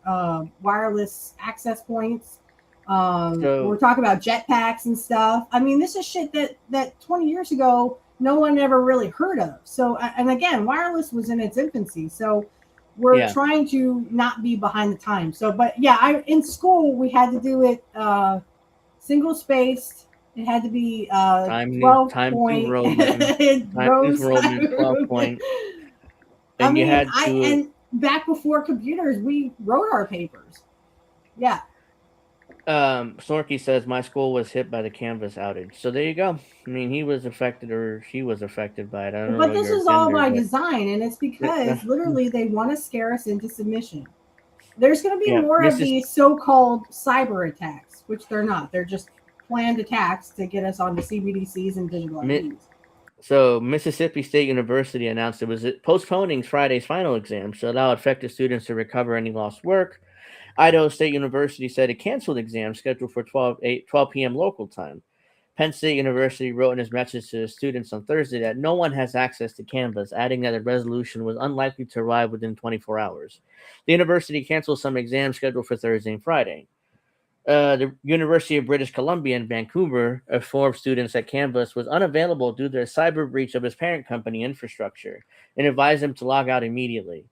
wireless access points. We're talking about jetpacks and stuff. I mean, this is shit that 20 years ago no one ever really heard of. So, and again, wireless was in its infancy. So we're trying to not be behind the times. So, but yeah, in school we had to do it single spaced. It had to be 12 point. enrollment 12 point. And and back before computers, we wrote our papers. Yeah. Snorky says my school was hit by the Canvas outage. So there you go. I mean, he was affected or she was affected by it. I don't know. But this is all by design, and it's because literally they want to scare us into submission. There's going to be more of these so-called cyber attacks, which they're not. They're just planned attacks to get us onto CBDCs and digital IDs. So Mississippi State University announced it was postponing Friday's final exam to allow affected students to recover any lost work. Idaho State University said it canceled exams scheduled for 12 p.m. local time. Penn State University wrote in its message to the students on Thursday that no one has access to Canvas, adding that a resolution was unlikely to arrive within 24 hours. The university canceled some exams scheduled for Thursday and Friday. The University of British Columbia in Vancouver informed students that Canvas was unavailable due to a cyber breach of its parent company infrastructure and advised them to log out immediately.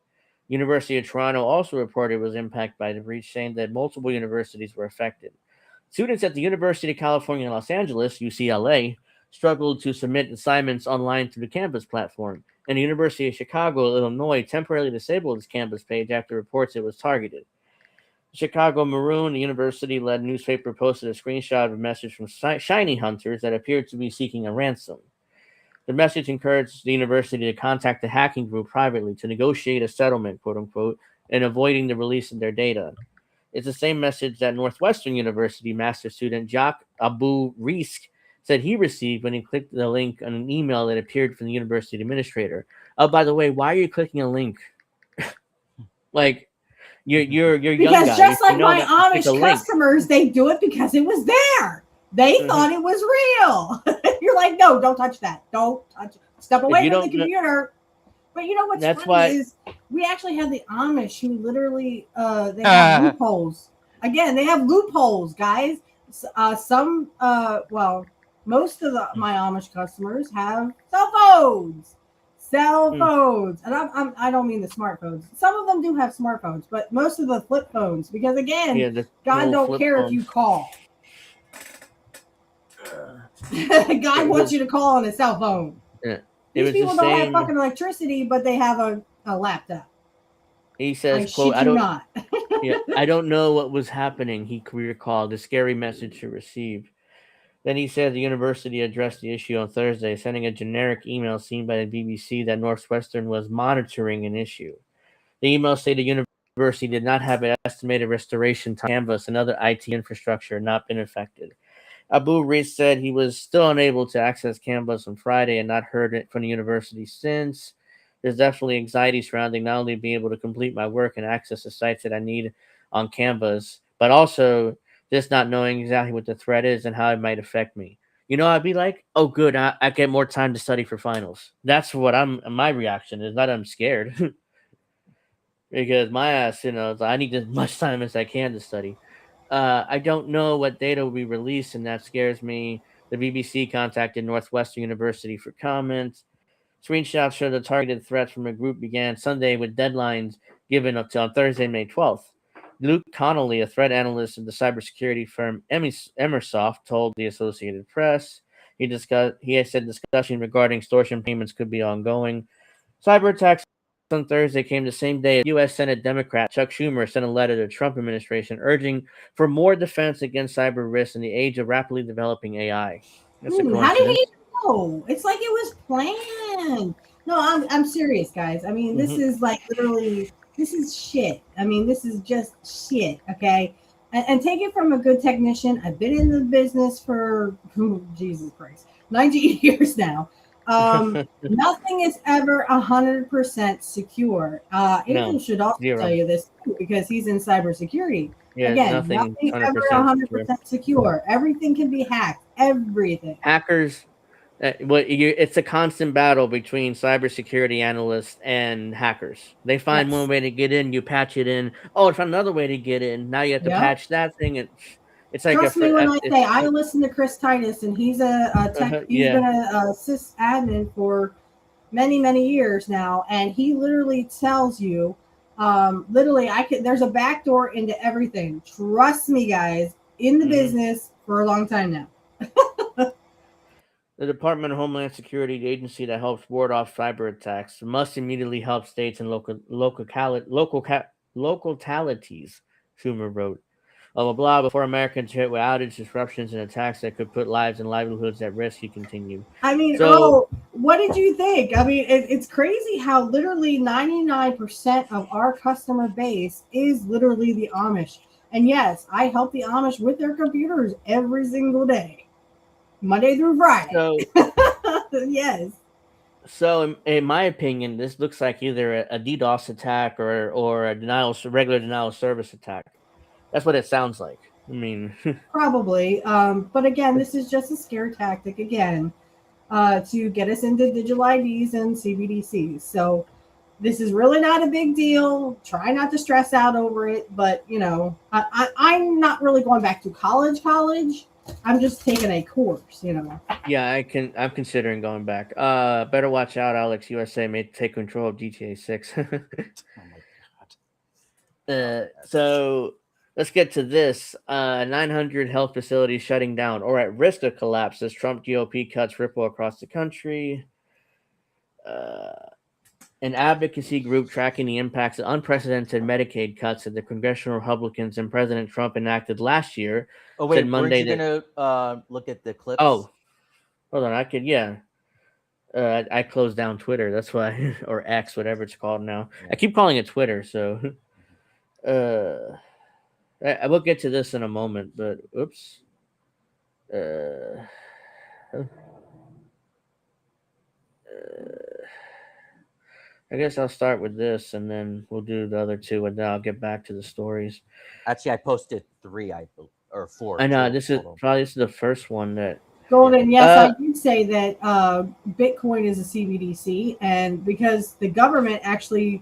University of Toronto also reported it was impacted by the breach, saying that multiple universities were affected. Students at the University of California, Los Angeles, UCLA, struggled to submit assignments online through the Canvas platform, and the University of Chicago, Illinois, temporarily disabled its Canvas page after reports it was targeted. Chicago Maroon, the university-led newspaper, posted a screenshot of a message from shiny hunters that appeared to be seeking a ransom. The message encouraged the university to contact the hacking group privately to negotiate a settlement, quote unquote, and avoiding the release of their data. It's the same message that Northwestern University master student Jacques Abu Risk said he received when he clicked the link on an email that appeared from the university administrator. Oh, by the way, why are you clicking a link? Like, you're young guy. Because just like my Amish customers, they do it because it was there. They thought it was real. You're like, no, don't touch that. Don't touch it. Step away from the computer. But you know what's funny is we actually have the Amish who literally they have loopholes. Again, they have loopholes, guys. Most of my Amish customers have cell phones. And I don't mean the smartphones. Some of them do have smartphones, but most of the flip phones, because again, God don't care if you call. God wants you to call on a cell phone. Yeah. These people don't have fucking electricity, but they have a laptop. He says, quote, I don't know what was happening, he recalled, a scary message to receive. Then he said the university addressed the issue on Thursday, sending a generic email seen by the BBC that Northwestern was monitoring an issue. The email stated the university did not have an estimated restoration time. Canvas and other IT infrastructure had not been affected. Abu Reis said he was still unable to access Canvas on Friday and not heard it from the university since. There's definitely anxiety surrounding not only being able to complete my work and access the sites that I need on Canvas, but also just not knowing exactly what the threat is and how it might affect me. I'd be like, oh, good, I get more time to study for finals. That's what my reaction is. Not I'm scared because my ass, I need as much time as I can to study. I don't know what data will be released, and that scares me. The BBC contacted Northwestern University for comment. Screenshots show the targeted threats from a group began Sunday with deadlines given up to on Thursday, May 12th. Luke Connolly, a threat analyst of the cybersecurity firm Emersoft, told the Associated Press he has said discussion regarding extortion payments could be ongoing. Cyber attacks on Thursday came the same day U.S. Senate Democrat Chuck Schumer sent a letter to the Trump administration urging for more defense against cyber risks in the age of rapidly developing AI. That's a Dude, how did coincidence. he know? It's like it was planned. No, I'm serious, guys. I mean, this is like literally, this is shit. I mean, this is just shit. Okay, and take it from a good technician. I've been in the business for Jesus Christ, 19 years now. Nothing is ever 100% secure. Angel No, should also zero. tell you this too, because he's in cybersecurity. Yeah, Again, nothing ever 100% 100% secure. Everything can be hacked. Everything. Hackers, it's a constant battle between cybersecurity analysts and hackers. They find one way to get in, you patch it in. Oh, it's another way to get in. Now you have to patch that thing. It's like Trust me when I say I listen to Chris Titus, and he's a tech. He's been a sys admin for many, many years now, and he literally tells you, literally, there's a backdoor into everything. Trust me, guys, in the business for a long time now. The Department of Homeland Security, the agency that helps ward off cyber attacks, must immediately help states and localities. Schumer wrote. Blah, before Americans hit with outage, disruptions, and attacks that could put lives and livelihoods at risk, he continued. I mean, what did you think? I mean, it's crazy how literally 99% of our customer base is literally the Amish. And yes, I help the Amish with their computers every single day, Monday through Friday. So, yes. So, in my opinion, this looks like either a DDoS attack or a regular denial of service attack. That's what it sounds like. I mean, probably. But again, this is just a scare tactic again to get us into digital IDs and CBDCs. So this is really not a big deal. Try not to stress out over it. But I'm not really going back to college. I'm just taking a course. Yeah, I'm considering going back. Better watch out, Alex. USA may take control of GTA 6. Oh my god. So. Let's get to this. 900 health facilities shutting down or at risk of collapse as Trump GOP cuts ripple across the country. An advocacy group tracking the impacts of unprecedented Medicaid cuts that the congressional Republicans and President Trump enacted last year. Oh, wait, said Monday weren't you going to look at the clips? Oh, hold on. I closed down Twitter. That's why, or X, whatever it's called now. Yeah. I keep calling it Twitter. So, I will get to this in a moment, but oops. I guess I'll start with this, and then we'll do the other two, and then I'll get back to the stories. Actually, I posted 3, or 4. I know this is the first one that. Golden, yes, I did say that Bitcoin is a CBDC, and because the government actually.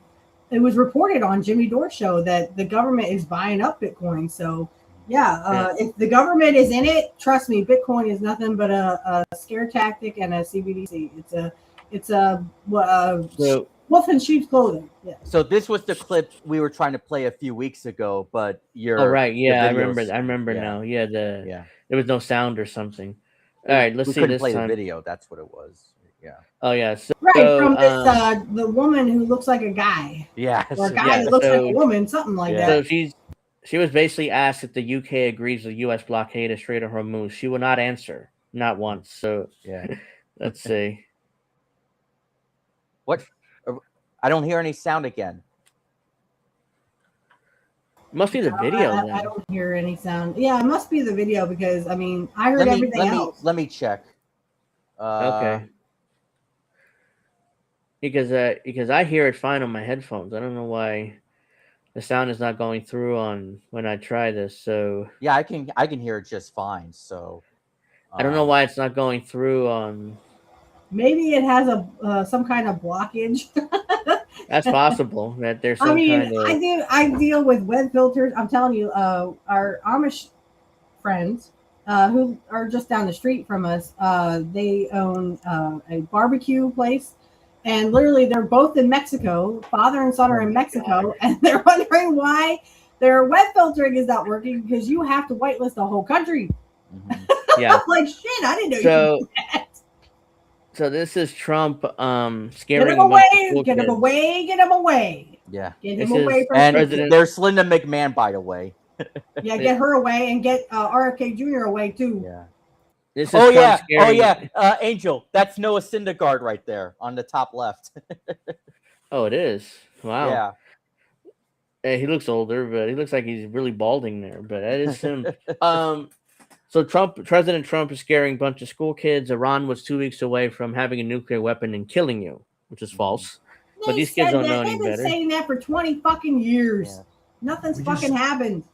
It was reported on Jimmy Dore show that the government is buying up Bitcoin. So, if the government is in it, trust me, Bitcoin is nothing but a scare tactic and a CBDC. It's a wolf in sheep's clothing. Yeah. So this was the clip we were trying to play a few weeks ago, but I remember now. Yeah, there was no sound or something. All right, let's see this play time. The video. That's what it was. Yeah. Oh yeah. So, from this the woman who looks like a guy. Yeah. Or a guy that looks like a woman, something like that. So she was basically asked if the UK agrees with U.S. blockade of Strait of Hormuz. She will not answer, not once. So let's see. What? I don't hear any sound again. Must be the video. I don't hear any sound. Yeah, it must be the video because I mean I heard everything else. Let me check. Okay. Because I hear it fine on my headphones. I don't know why the sound is not going through on when I try this. So yeah, I can hear it just fine. So I don't know why it's not going through on. Maybe it has a some kind of blockage. That's possible. That there's some I mean, kind of. I deal with web filters. I'm telling you, our Amish friends who are just down the street from us, they own a barbecue place, and literally they're both in Mexico. Father and son are in Mexico, and they're wondering why their web filtering is not working because you have to whitelist the whole country. Yeah. Like shit, I didn't know you could do that. So this is Trump scaring Get him away! Get him away! Get him away! Yeah. Get him away from President. There's Linda McMahon, by the way. Yeah, get her away and get RFK Jr. away too. Yeah. This is Trump scaring... Angel, that's Noah Syndergaard right there on the top left. Oh, it is. Wow. Yeah. Hey, he looks older, but he looks like he's really balding there. But that is him. So President Trump is scaring a bunch of school kids. Iran was 2 weeks away from having a nuclear weapon and killing you, which is false. But these kids don't know any better. They've been saying that for 20 fucking years. Yeah. Nothing's fucking happened.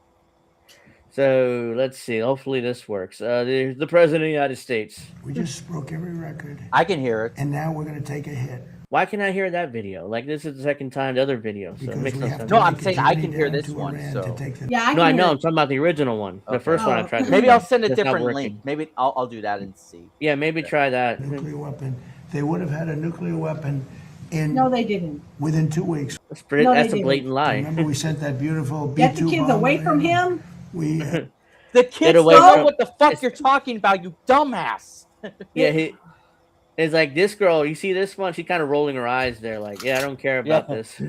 So let's see. Hopefully this works. The President of the United States. We just broke every record. I can hear it. And now we're going to take a hit. Why can I hear that video? Like, this is the second time the other video. So it makes no sense. No, I'm saying I can hear this one. So. Yeah, I know. I'm talking about the original one. Okay. The first one I tried. Maybe I'll send a different link. Maybe I'll do that and see. Yeah, maybe try that. Nuclear weapon. They would have had a nuclear weapon in. No, they didn't. Within 2 weeks. That's a blatant lie. Remember, we sent that beautiful B-2 Get the kids away from him. We. The kids know what the fuck you're talking about, you dumbass. Yeah, it's like this girl. You see this one? She's kind of rolling her eyes there, like, yeah, I don't care about this.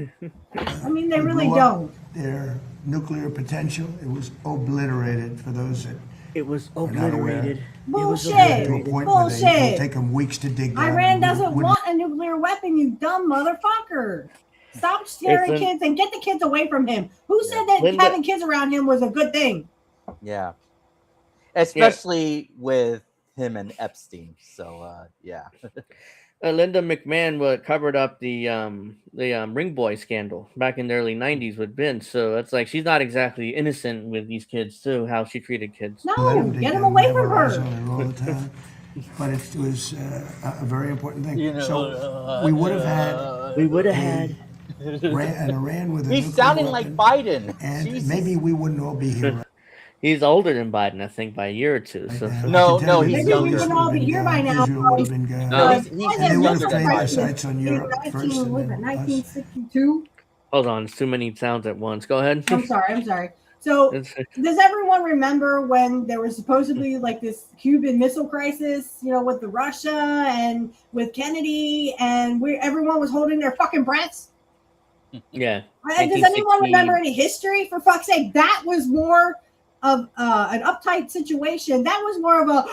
I mean, they really don't. Their nuclear potential, it was obliterated for those that. It was obliterated. Bullshit. To a point Bullshit. where it'll take them weeks to dig down. Iran doesn't want a nuclear weapon, you dumb motherfucker. Stop scaring kids and get the kids away from him. Who said that having kids around him was a good thing? Yeah. Especially with him and Epstein. So, yeah. Linda McMahon covered up the Ring Boy scandal back in the early 90s with Vince. So it's like she's not exactly innocent with these kids, too, how she treated kids. No, get them away from her. But it was a very important thing. So we would have had an Iran with a He's sounding like Biden. And Jesus. maybe we wouldn't all be here. He's older than Biden, I think, by a year or two. So no, he's maybe younger. we wouldn't all be here by now. No, he's and they would have played the sites on Europe first. 1962. Hold on, it's too many sounds at once. Go ahead. I'm sorry. So, does everyone remember when there was supposedly like this Cuban Missile Crisis, with the Russia and with Kennedy, and everyone was holding their fucking breaths? Yeah. Does anyone remember any history? For fuck's sake, that was more of an uptight situation. That was more of a,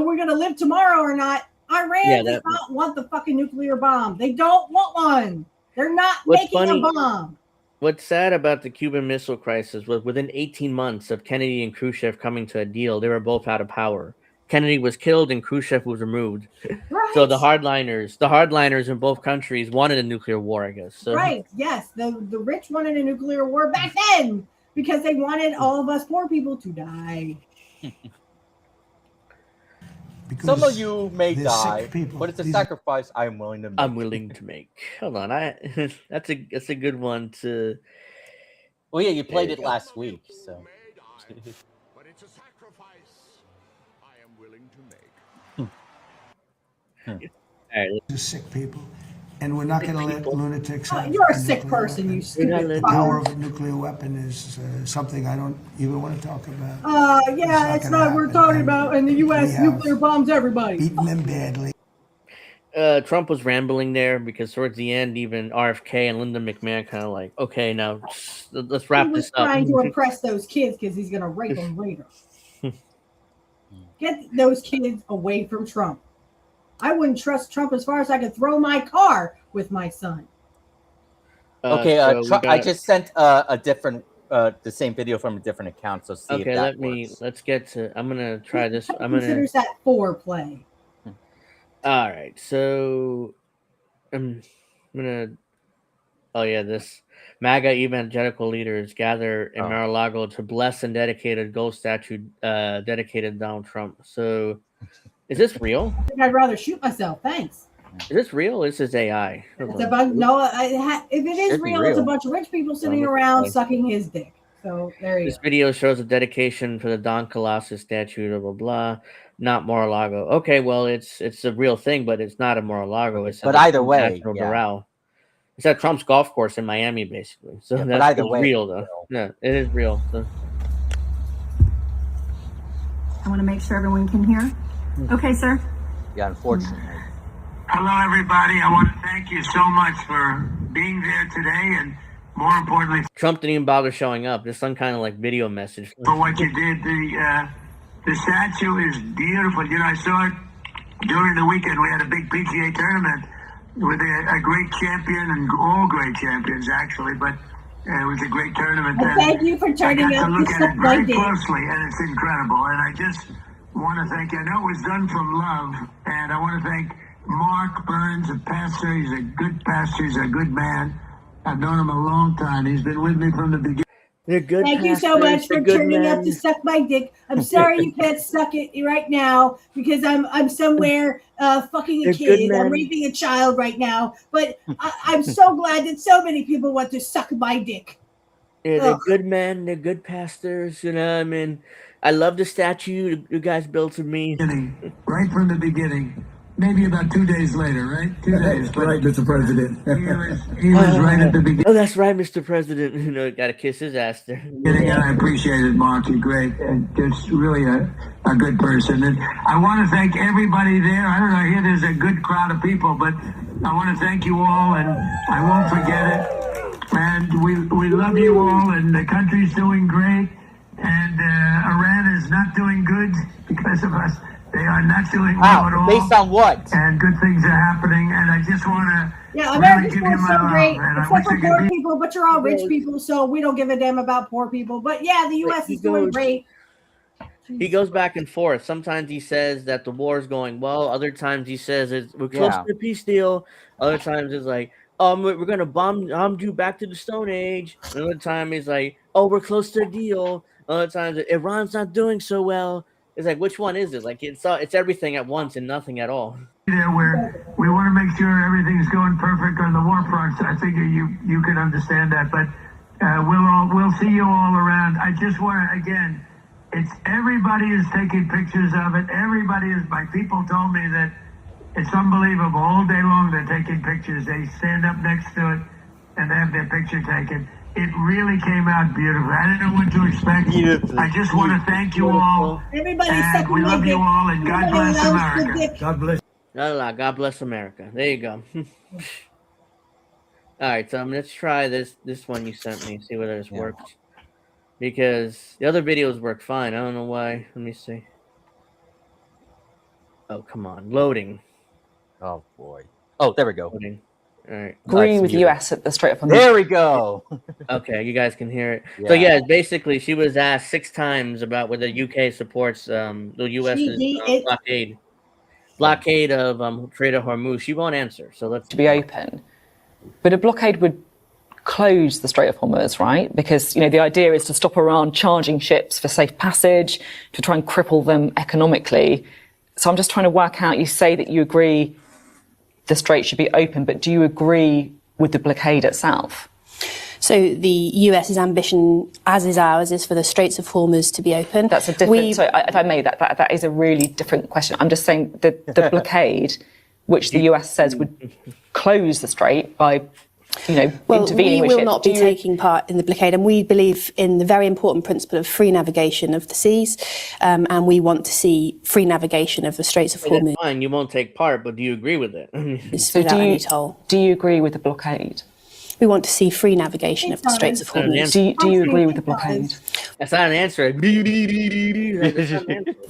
we're going to live tomorrow or not. Iran does not want the fucking nuclear bomb. They don't want one. They're not making a bomb. What's sad about the Cuban Missile Crisis was within 18 months of Kennedy and Khrushchev coming to a deal, they were both out of power. Kennedy was killed and Khrushchev was removed. Right. So the hardliners in both countries wanted a nuclear war, I guess. So. Right. Yes. The rich wanted a nuclear war back then because they wanted all of us poor people to die. Some of you may die, but it's a sacrifice I'm willing to make. I'm willing to make. Hold on, that's a good one to. Well, yeah, you played it last week, so. But it's a sacrifice I am willing to make. The sick people, and we're not going to let lunatics. You're a sick person, you stupid. The power of a nuclear weapon is something I don't even want to talk about. It's not we're talking about, and the U.S. nuclear bombs everybody. Beating them badly. Trump was rambling there because towards the end, even RFK and Linda McMahon kind of like, okay, now let's wrap this up. He was trying to impress those kids because he's going to rape them later. Get those kids away from Trump. I wouldn't trust Trump as far as I could throw my car with my son. Okay, I just sent a different the same video from a different account. So see if Okay, that works. let's get to. I'm gonna try this. Who considers that foreplay? All right, so I'm gonna. Oh yeah, this MAGA evangelical leaders gather in Mar-a-Lago to bless and dedicate a gold statue dedicated to Donald Trump. So, is this real? I think I'd rather shoot myself. Thanks. Is this real? This is AI. It's a bunch. No, if it is real, it's a bunch of rich people sitting around sucking his dick. So there you go. This video shows a dedication for the Don Colossus statue, blah blah blah. Not Mar-a-Lago. Okay, well it's a real thing, but it's not a Mar-a-Lago. It's but either way, National Doral. It's at Trump's golf course in Miami, basically. So yeah, that's but either way, real, though. Yeah, it is real. So. I want to make sure everyone can hear. Okay, sir. Yeah, unfortunately. Hello, everybody. I want to thank you so much for being there today, and more importantly, Trump didn't even bother showing up. Just some kind of like video message. for what you did. The statue is beautiful. You know, I saw it during the weekend. We had a big PGA tournament with a great champion and all great champions, actually, but it was a great tournament. Well, thank you for turning I got up to look the at stuff it very I did. closely, and it's incredible. And I just want to thank you. I know it was done from love, and I want to thank Mark Burns, a pastor. He's a good pastor. He's a good man. I've known him a long time. He's been with me from the beginning. They're good. Thank you so much for turning up to suck my dick. I'm sorry you can't suck it right now because I'm somewhere fucking a kid. I'm raping a child right now. But I'm so glad that so many people want to suck my dick. Yeah, they're good men. They're good pastors. You know, I mean, I love the statue you guys built of me. Right from the beginning. Maybe about 2 days later, right? 2 days. But right, Mr. President. He was right at the beginning. Oh, that's right, Mr. President. You know, got to kiss his ass there. And I appreciate it, Mark. You're great. And just really a good person. And I want to thank everybody there. I don't know, here there's a good crowd of people, but I want to thank you all, and I won't forget it. And we love you all, and the country's doing great. And Iran is not doing good because of us. They are not doing well at all. Based on what? And good things are happening. And I just want to America's really give you my so love. great, And I except wish for I poor could be. people, but you're all rich people, so we don't give a damn about poor people. But yeah, the U.S. is doing great. He goes back and forth. Sometimes he says that the war is going well. Other times he says we're close to a peace deal. Other times it's like, we're going to bomb you back to the Stone Age. Another time he's like, we're close to a deal. Other times Iran's not doing so well. It's like, which one is it? Like, it's everything at once and nothing at all. There where we want to make sure everything's going perfect on the war front. So I figure you can understand that. But we'll see you all around. I just want to, again, everybody is taking pictures of it. My people told me that it's unbelievable. All day long they're taking pictures. They stand up next to it and they have their picture taken. It really came out beautiful. I didn't know what to expect. I just want to thank you all. And we love you all, and God bless America. God bless. God bless America. There you go. All right, let's try this one you sent me. See whether this works. Because the other videos work fine. I don't know why. Let me see. Oh, come on. Loading. Oh, boy. Oh, there we go. Loading. All right. Agreeing with US at the Strait of Hormuz. There we go. Okay, you guys can hear it. So yeah, basically, she was asked 6 times about whether UK supports the US's blockade of Strait of Hormuz. She won't answer. So let's to be open, but a blockade would close the Strait of Hormuz, right? Because the idea is to stop Iran charging ships for safe passage, to try and cripple them economically. So I'm just trying to work out. You say that you agree the strait should be open, but do you agree with the blockade itself? So the US's ambition, as is ours, is for the Straits of Hormuz to be open. That's a different. So if I may, that is a really different question. I'm just saying that the blockade, which the US says would close the strait by, intervening with we will ships. not be taking part in the blockade, and we believe in the very important principle of free navigation of the seas, and we want to see free navigation of the Straits of Hormuz. Fine, you won't take part, but do you agree with it? So do you agree with the blockade? We want to see free navigation of the Straits of Hormuz. Do you agree with the blockade? That's not an answer. We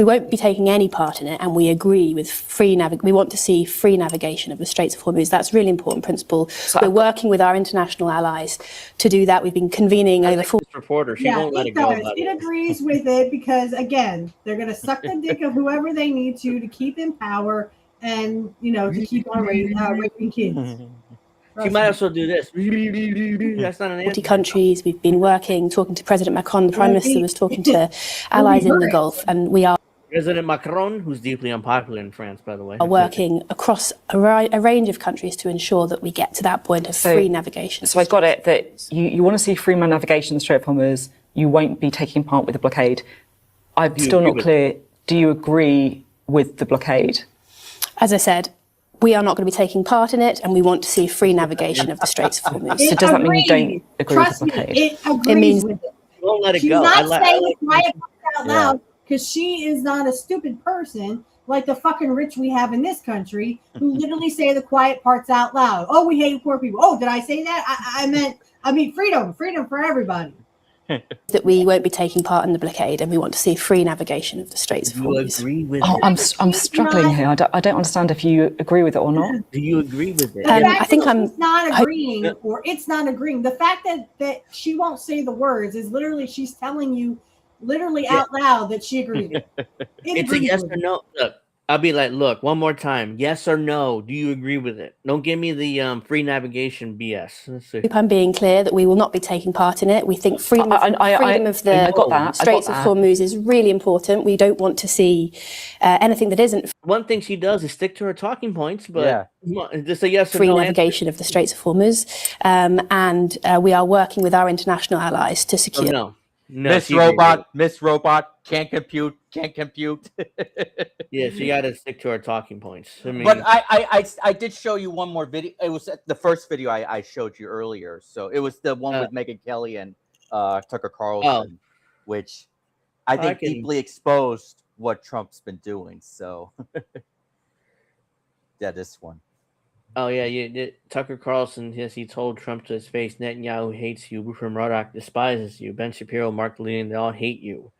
won't be taking any part in it, and we agree with we want to see free navigation of the Straits of Hormuz. That's a really important principle. We're working with our international allies to do that. We've been convening over this reporter. She won't let it go. It agrees with it because, again, they're going to suck the dick of whoever they need to keep in power and, to keep on raping kids. She might also do this. That's not an answer. 40 countries. We've been talking to President Macron. The Prime Minister was talking to allies in the Gulf, and we are. President Macron, who's deeply unpopular in France, by the way, are working across a range of countries to ensure that we get to that point of free navigation. So I got it that you want to see free navigation in the Strait of Hormuz. You won't be taking part with the blockade. I'm still not clear. Do you agree with the blockade? As I said, we are not going to be taking part in it, and we want to see free navigation of the Straits of Hormuz. So does that mean you don't agree with the blockade? It means with it. Won't let it She's go. not saying it quiet out loud because she is not a stupid person like the fucking rich we have in this country who literally say the quiet parts out loud. Oh, we hate poor people. Oh, did I say that? I mean freedom for everybody. That we won't be taking part in the blockade, and we want to see free navigation of the Straits of Hormuz. Agree with I'm struggling here. I don't understand if you agree with it or not. Do you agree with it? I think it's not agreeing, or it's not agreeing. The fact that she won't say the words is literally she's telling you, literally out loud, that she agrees. It's a yes or no. Look, I'll be like, look, one more time, yes or no. Do you agree with it? Don't give me the free navigation BS. Let's see. I'm being clear that we will not be taking part in it. We think freedom of the Straits of Hormuz is really important. We don't want to see anything that isn't. One thing she does is stick to her talking points, but just a yes or free no navigation of the Straits of Hormuz, and we are working with our international allies to secure. No, Miss Robot can't compute. Yeah, she got to stick to her talking points. I mean, but I did show you one more video. It was the first video I showed you earlier. So it was the one with Megyn Kelly and Tucker Carlson, which I think deeply exposed what Trump's been doing. So this one. Oh yeah, Tucker Carlson. Yes, he told Trump to his face, Netanyahu hates you. Rupert Murdoch despises you. Ben Shapiro, Mark Levine, they all hate you.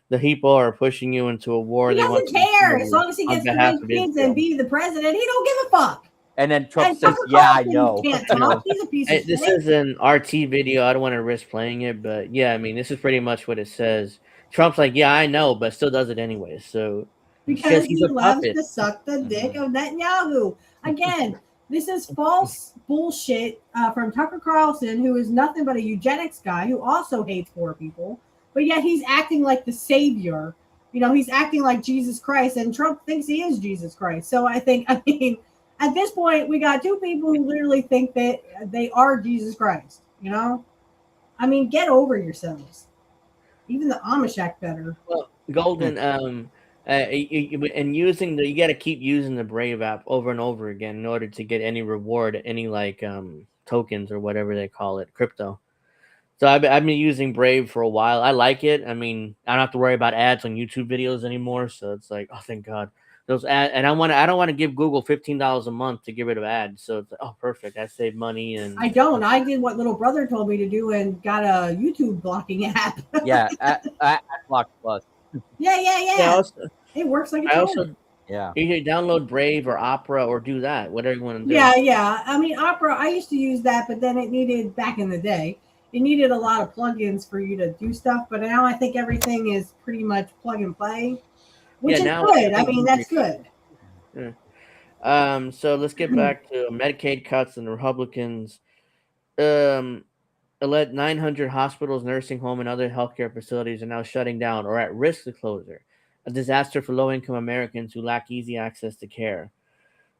The people are pushing you into a war. He doesn't care as long as he gets to make kids and be the president. He don't give a fuck. And then Trump says, "Yeah, I know." Can't talk. He's a piece of This is an RT video. I don't want to risk playing it, but yeah, I mean, this is pretty much what it says. Trump's like, "Yeah, I know," but still does it anyway. So because he loves to suck the dick of Netanyahu. Again, this is false bullshit from Tucker Carlson, who is nothing but a eugenics guy who also hates poor people. But yet he's acting like the savior. He's acting like Jesus Christ, and Trump thinks he is Jesus Christ. So I mean, at this point, we got two people who literally think that they are Jesus Christ. I mean, get over yourselves. Even the Amish act better. Well, Golden, and you got to keep using the Brave app over and over again in order to get any reward, any tokens or whatever they call it, crypto. So I've been using Brave for a while. I like it. I mean, I don't have to worry about ads on YouTube videos anymore. So it's like, oh, thank God. Those ads, and I don't want to give Google $15 a month to get rid of ads. So it's like, oh, perfect. I save money. And I don't. I did what little brother told me to do and got a YouTube blocking app. Yeah, Block Plus. Yeah. It works like a charm. You can download Brave or Opera or do that. Whatever you want to do. Yeah. I mean, Opera. I used to use that, but then it needed back in the day. It needed a lot of plugins for you to do stuff, but now I think everything is pretty much plug and play, which is good. I mean, that's good. Yeah. So let's get back to Medicaid cuts and the Republicans. Led 900 hospitals, nursing home, and other healthcare facilities are now shutting down or at risk of closure. A disaster for low-income Americans who lack easy access to care.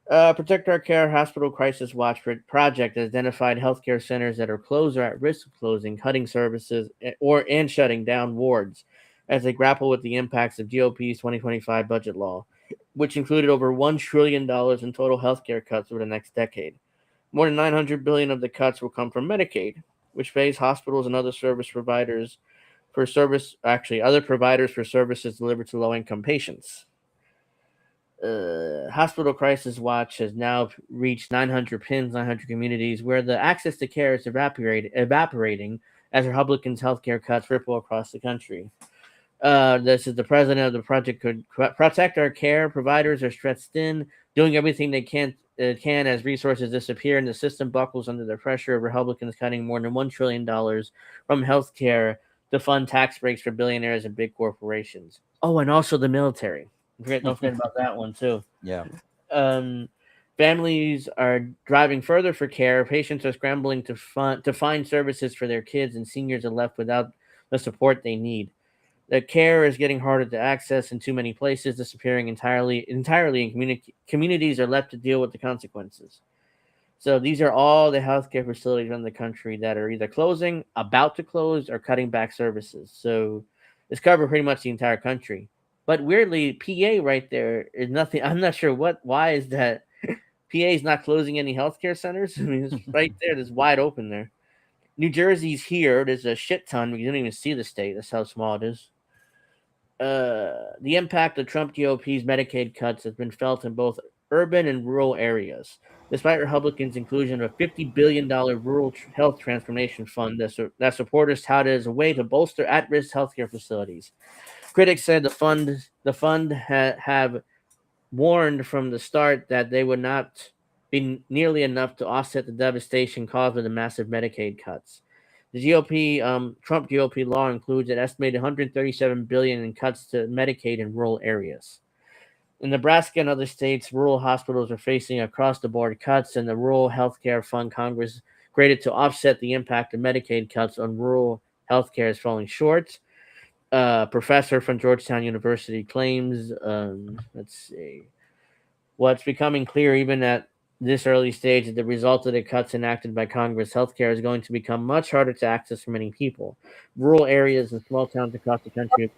Protect Our Care Hospital Crisis Watch Project has identified healthcare centers that are closed or at risk of closing, cutting services, and shutting down wards as they grapple with the impacts of GOP's 2025 budget law, which included over $1 trillion in total healthcare cuts over the next decade. More than $900 billion of the cuts will come from Medicaid, which pays hospitals and other providers for services delivered to low-income patients. Hospital Crisis Watch has now reached 900 pins, 900 communities where the access to care is evaporating as Republicans' healthcare cuts ripple across the country. This is the president of the project could protect our care. Providers are stretched thin, doing everything they can as resources disappear and the system buckles under the pressure of Republicans cutting more than $1 trillion from healthcare to fund tax breaks for billionaires and big corporations. Oh, and also the military. Don't forget about that one too. Yeah. Families are driving further for care. Patients are scrambling to find services for their kids, and seniors are left without the support they need. The care is getting harder to access in too many places, disappearing entirely, and communities are left to deal with the consequences. So these are all the healthcare facilities around the country that are either closing, about to close, or cutting back services. So it's covered pretty much the entire country. But weirdly, PA right there is nothing. I'm not sure why is that PA is not closing any healthcare centers. I mean, it's right there. It's wide open there. New Jersey's here. There's a shit ton. We don't even see the state. That's how small it is. The impact of Trump GOP's Medicaid cuts has been felt in both urban and rural areas. Despite Republicans' inclusion of a $50 billion rural health transformation fund that supporters touted as a way to bolster at-risk healthcare facilities. Critics said the fund have warned from the start that they would not be nearly enough to offset the devastation caused by the massive Medicaid cuts. The Trump GOP law includes an estimated $137 billion in cuts to Medicaid in rural areas. In Nebraska and other states, rural hospitals are facing across-the-board cuts, and the Rural Healthcare Fund Congress created to offset the impact of Medicaid cuts on rural healthcare is falling short. Professor from Georgetown University claims, let's see, what's becoming clear even at this early stage is the result of the cuts enacted by Congress. Healthcare is going to become much harder to access for many people. Rural areas and small towns across the country.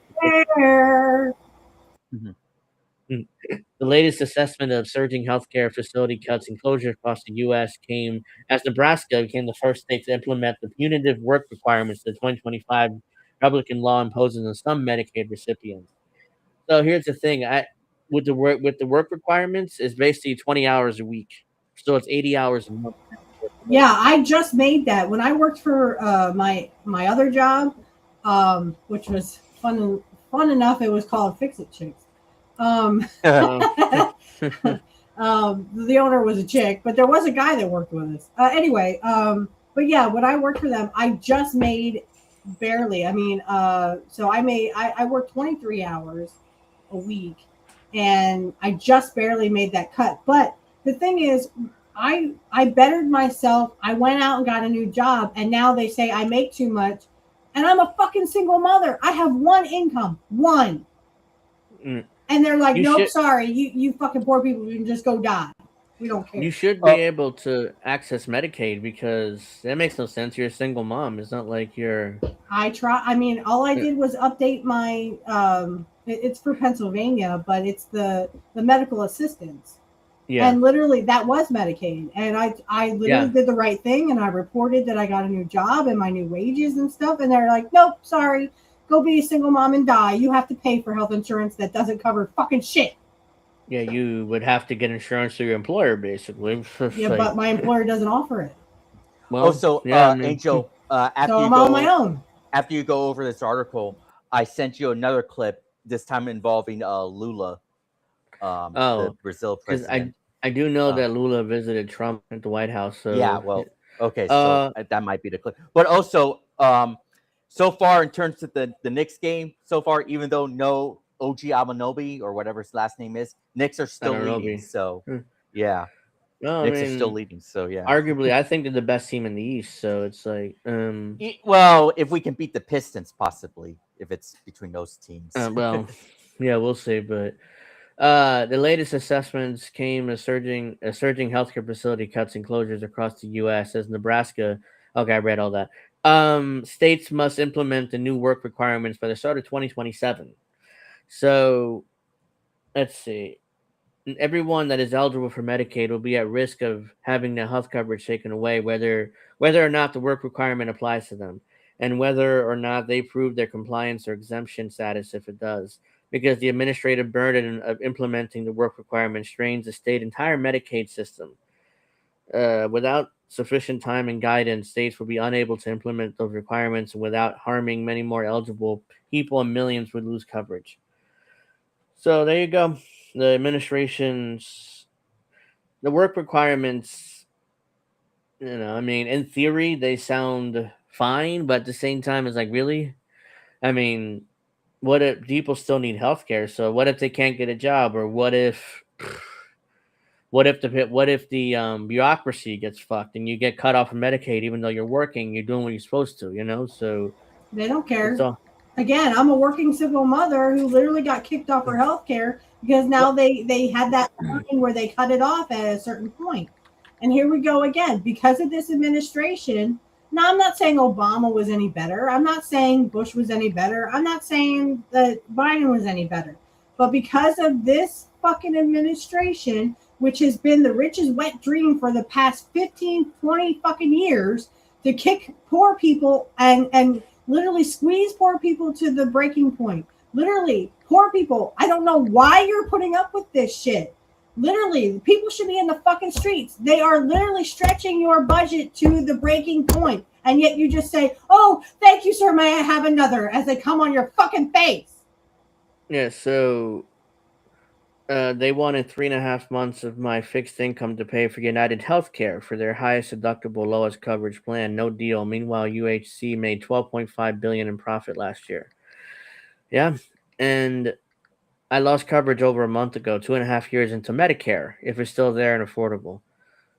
The latest assessment of surging healthcare facility cuts and closures across the U.S. came as Nebraska became the first state to implement the punitive work requirements the 2025 Republican law imposes on some Medicaid recipients. So here's the thing: with the work requirements, is basically 20 hours a week. So it's 80 hours a month. Yeah, I just made that when I worked for my other job, which was fun enough. It was called Fix It Chicks. The owner was a chick, but there was a guy that worked with us. Anyway, but yeah, when I worked for them, I just made barely. I mean, so I worked 23 hours a week, and I just barely made that cut. But the thing is, I bettered myself. I went out and got a new job, and now they say I make too much, and I'm a fucking single mother. I have one income, one. And they're like, nope, sorry, you fucking poor people, you can just go die. We don't care. You should be able to access Medicaid because that makes no sense. You're a single mom. It's not like you're. I mean, all I did was update my. It's for Pennsylvania, but it's the medical assistance. Yeah. And literally, that was Medicaid, and I literally did the right thing, and I reported that I got a new job and my new wages and stuff, and they're like, nope, sorry. Go be a single mom and die. You have to pay for health insurance that doesn't cover fucking shit. Yeah, you would have to get insurance through your employer, basically. Yeah, but my employer doesn't offer it. Well, Angel, after so I'm on my own. After you go over this article, I sent you another clip. This time involving Lula, the Brazil president. I do know that Lula visited Trump at the White House. So yeah, well, okay, so that might be the clip. But also, so far, in terms of the Knicks game, so far, even though no OG Anunoby or whatever his last name is, Knicks are still leading. So, yeah. No, Knicks are still leading. So, yeah. Arguably, I think they're the best team in the East. So, it's like... well, if we can beat the Pistons, possibly, if it's between those teams. Well, yeah, we'll see. But the latest assessments came as surging healthcare facility cuts and closures across the U.S. as Nebraska... Okay, I read all that. States must implement the new work requirements by the start of 2027. So, let's see. Everyone that is eligible for Medicaid will be at risk of having their health coverage taken away, whether or not the work requirement applies to them, and whether or not they prove their compliance or exemption status if it does. because the administrative burden of implementing the work requirement strains the state entire Medicaid system. Without sufficient time and guidance, states will be unable to implement those requirements, and without harming many more eligible people, and millions would lose coverage. So there you go. The administration's the work requirements, I mean, in theory, they sound fine, but at the same time, it's like, really? I mean, what if people still need healthcare? So what if they can't get a job, or what if the bureaucracy gets fucked and you get cut off from Medicaid even though you're working, you're doing what you're supposed to, So they don't care. all, Again, I'm a working single mother who literally got kicked off her health care because now they had that line where they cut it off at a certain point. And here we go again. Because of this administration, now I'm not saying Obama was any better. I'm not saying Bush was any better. I'm not saying that Biden was any better. But because of this fucking administration, which has been the richest wet dream for the past 15, 20 fucking years, to kick poor people and literally squeeze poor people to the breaking point. Literally, poor people, I don't know why you're putting up with this shit. Literally, people should be in the fucking streets. They are literally stretching your budget to the breaking point. And yet you just say, oh, thank you, sir, may I have another, as they come on your fucking face. Yeah, so they wanted 3.5 months of my fixed income to pay for United Healthcare for their highest deductible, lowest coverage plan. No deal. Meanwhile, UHC made $12.5 billion in profit last year. Yeah, and I lost coverage over a month ago, 2.5 years into Medicare, if it's still there and affordable.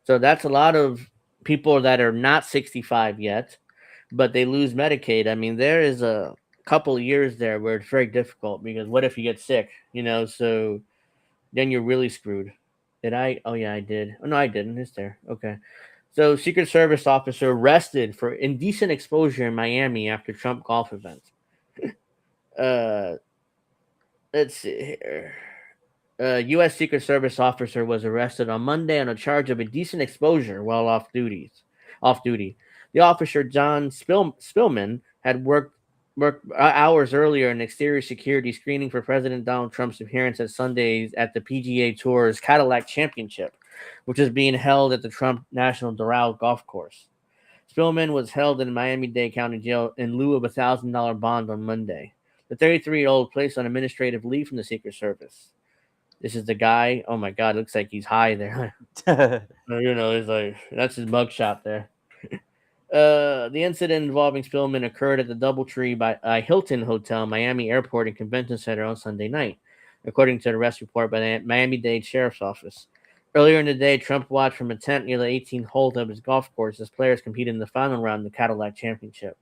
So that's a lot of people that are not 65 yet, but they lose Medicaid. I mean, there is a couple of years there where it's very difficult because what if you get sick, so then you're really screwed. Did I? Oh, yeah, I did. Oh, no, I didn't. It's there. Okay. So Secret Service officer arrested for indecent exposure in Miami after Trump golf event. Let's see here. U.S. Secret Service officer was arrested on Monday on a charge of indecent exposure while off duty. The officer, John Spillman, had worked hours earlier in exterior security screening for President Donald Trump's appearance at Sundays at the PGA Tour's Cadillac Championship, which is being held at the Trump National Doral Golf Course. Spillman was held in Miami-Dade County Jail in lieu of a $1,000 bond on Monday. The 33-year-old placed on administrative leave from the Secret Service. This is the guy. Oh my God, looks like he's high there. He's like, that's his mugshot there. The incident involving Spillman occurred at the DoubleTree by Hilton Hotel, Miami Airport and Convention Center on Sunday night, according to the arrest report by the Miami-Dade Sheriff's Office. Earlier in the day, Trump watched from a tent near the 18th hole of his golf course as players competed in the final round of the Cadillac Championship.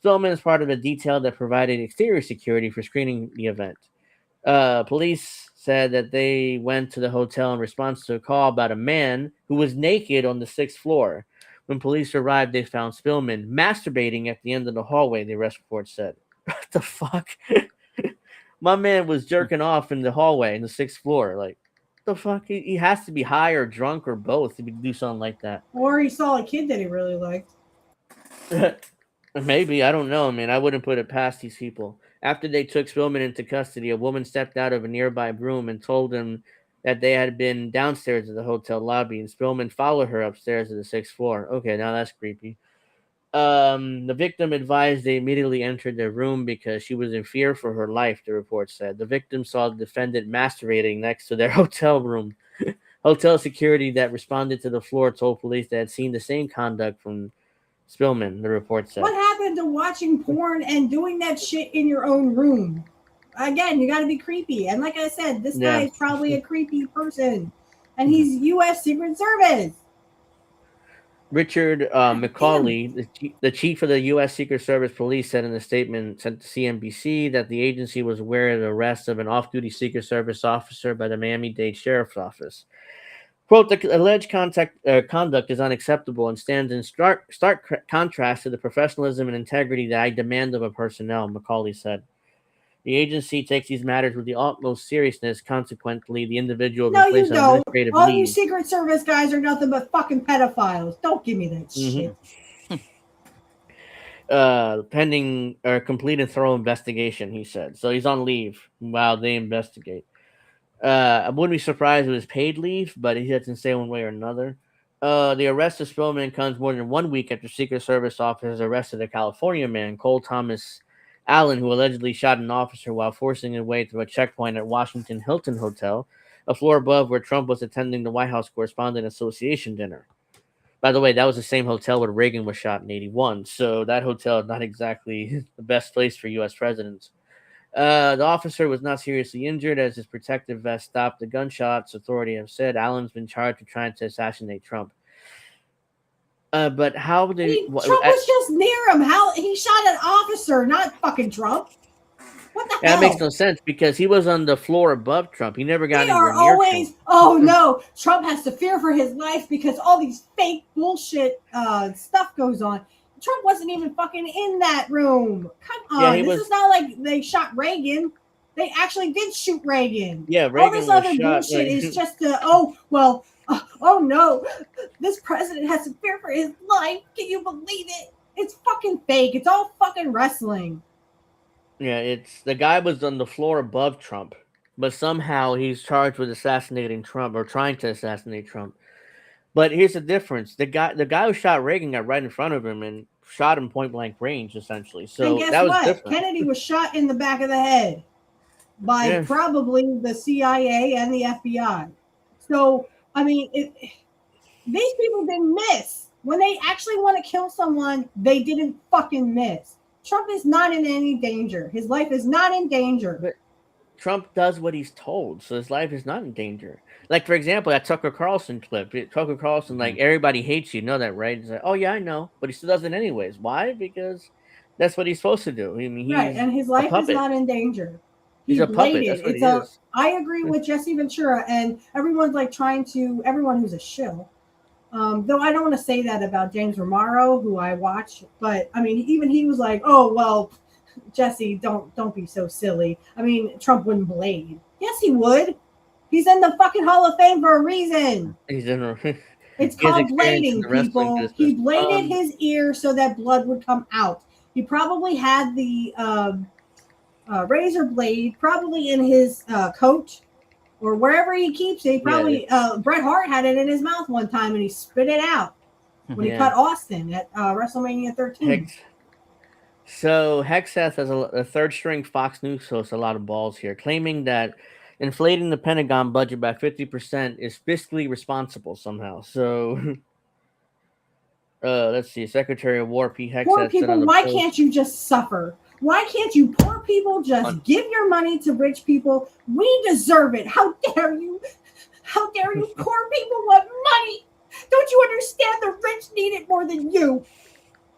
Spillman is part of a detail that provided exterior security for screening the event. Police said that they went to the hotel in response to a call about a man who was naked on the 6th floor. When police arrived, they found Spillman masturbating at the end of the hallway, the arrest report said. What the fuck? My man was jerking off in the hallway in the 6th floor. Like, the fuck? He has to be high or drunk or both to do something like that. Or he saw a kid that he really liked. Maybe. I don't know, man. I wouldn't put it past these people. After they took Spillman into custody, a woman stepped out of a nearby room and told him that they had been downstairs at the hotel lobby, and Spillman followed her upstairs to the 6th floor. Okay, now that's creepy. The victim advised they immediately entered the room because she was in fear for her life, the report said. The victim saw the defendant masturbating next to their hotel room. Hotel security that responded to the floor told police they had seen the same conduct from Spillman, the report said. What happened to watching porn and doing that shit in your own room? Again, you got to be creepy. And like I said, this guy is probably a creepy person. And he's U.S. Secret Service. Richard McCauley, the chief of the U.S. Secret Service Police, said in a statement sent to CNBC that the agency was aware of the arrest of an off-duty Secret Service officer by the Miami-Dade Sheriff's Office. Quote, the alleged conduct is unacceptable and stands in stark contrast to the professionalism and integrity that I demand of a personnel, McCauley said. The agency takes these matters with the utmost seriousness. Consequently, the individual no, placed you on don't. administrative All leave. you Secret Service guys are nothing but fucking pedophiles. Don't give me that shit. pending or complete and thorough investigation, he said. So he's on leave while they investigate. I wouldn't be surprised if it was paid leave, but he doesn't say one way or another. The arrest of Spillman comes more than 1 week after Secret Service officers arrested a California man, Cole Thomas Allen, who allegedly shot an officer while forcing his way through a checkpoint at Washington Hilton Hotel, a floor above where Trump was attending the White House Correspondent Association dinner. By the way, that was the same hotel where Reagan was shot in 1981, so that hotel is not exactly the best place for U.S. presidents. The officer was not seriously injured as his protective vest stopped the gunshots. Authorities have said Allen's been charged with trying to assassinate Trump. But how did Trump was just near him? How he shot an officer, not fucking Trump? What the hell? That makes no sense because he was on the floor above Trump. He never got anywhere near always. Trump. Oh no, Trump has to fear for his life because all these fake bullshit stuff goes on. Trump wasn't even fucking in that room. Come on, this is not like they shot Reagan. They actually did shoot Reagan. Yeah, Reagan all this other shot, bullshit is just oh no, this president has to fear for his life. Can you believe it? It's fucking fake. It's all fucking wrestling. Yeah, it's the guy was on the floor above Trump, but somehow he's charged with assassinating Trump or trying to assassinate Trump. But here's the difference: the guy who shot Reagan got right in front of him and shot him point blank range, essentially. So and guess that was what? different. Kennedy was shot in the back of the head by probably the CIA and the FBI. So I mean, these people didn't miss when they actually want to kill someone. They didn't fucking miss. Trump is not in any danger. His life is not in danger. But Trump does what he's told, so his life is not in danger. Like, for example, that Tucker Carlson clip. Tucker Carlson, like, everybody hates you. You know that, right? He's like, oh, yeah, I know. But he still does it anyways. Why? Because that's what he's supposed to do. I mean, right, and his life is not in danger. He's a puppet. That's what he is. I agree with Jesse Ventura, and everyone's like everyone who's a shill. Though I don't want to say that about James Romero, who I watch, but I mean, even he was like, "Oh well, Jesse, don't be so silly." I mean, Trump wouldn't blade. Yes, he would. He's in the fucking Hall of Fame for a reason. He's in. It's called blading, people. He bladed his ear so that blood would come out. He probably had the razor blade probably in his coat. Or wherever he keeps it, he probably Bret Hart had it in his mouth one time and he spit it out when he cut Austin at WrestleMania 13. So Hexeth, as a third string Fox News host, a lot of balls here, claiming that inflating the Pentagon budget by 50% is fiscally responsible somehow. So let's see, Secretary of War Pete Hexeth. Poor people, why can't you just suffer? Why can't you poor people just give your money to rich people? We deserve it. How dare you? How dare you? Poor people want money. Don't you understand? The rich need it more than you.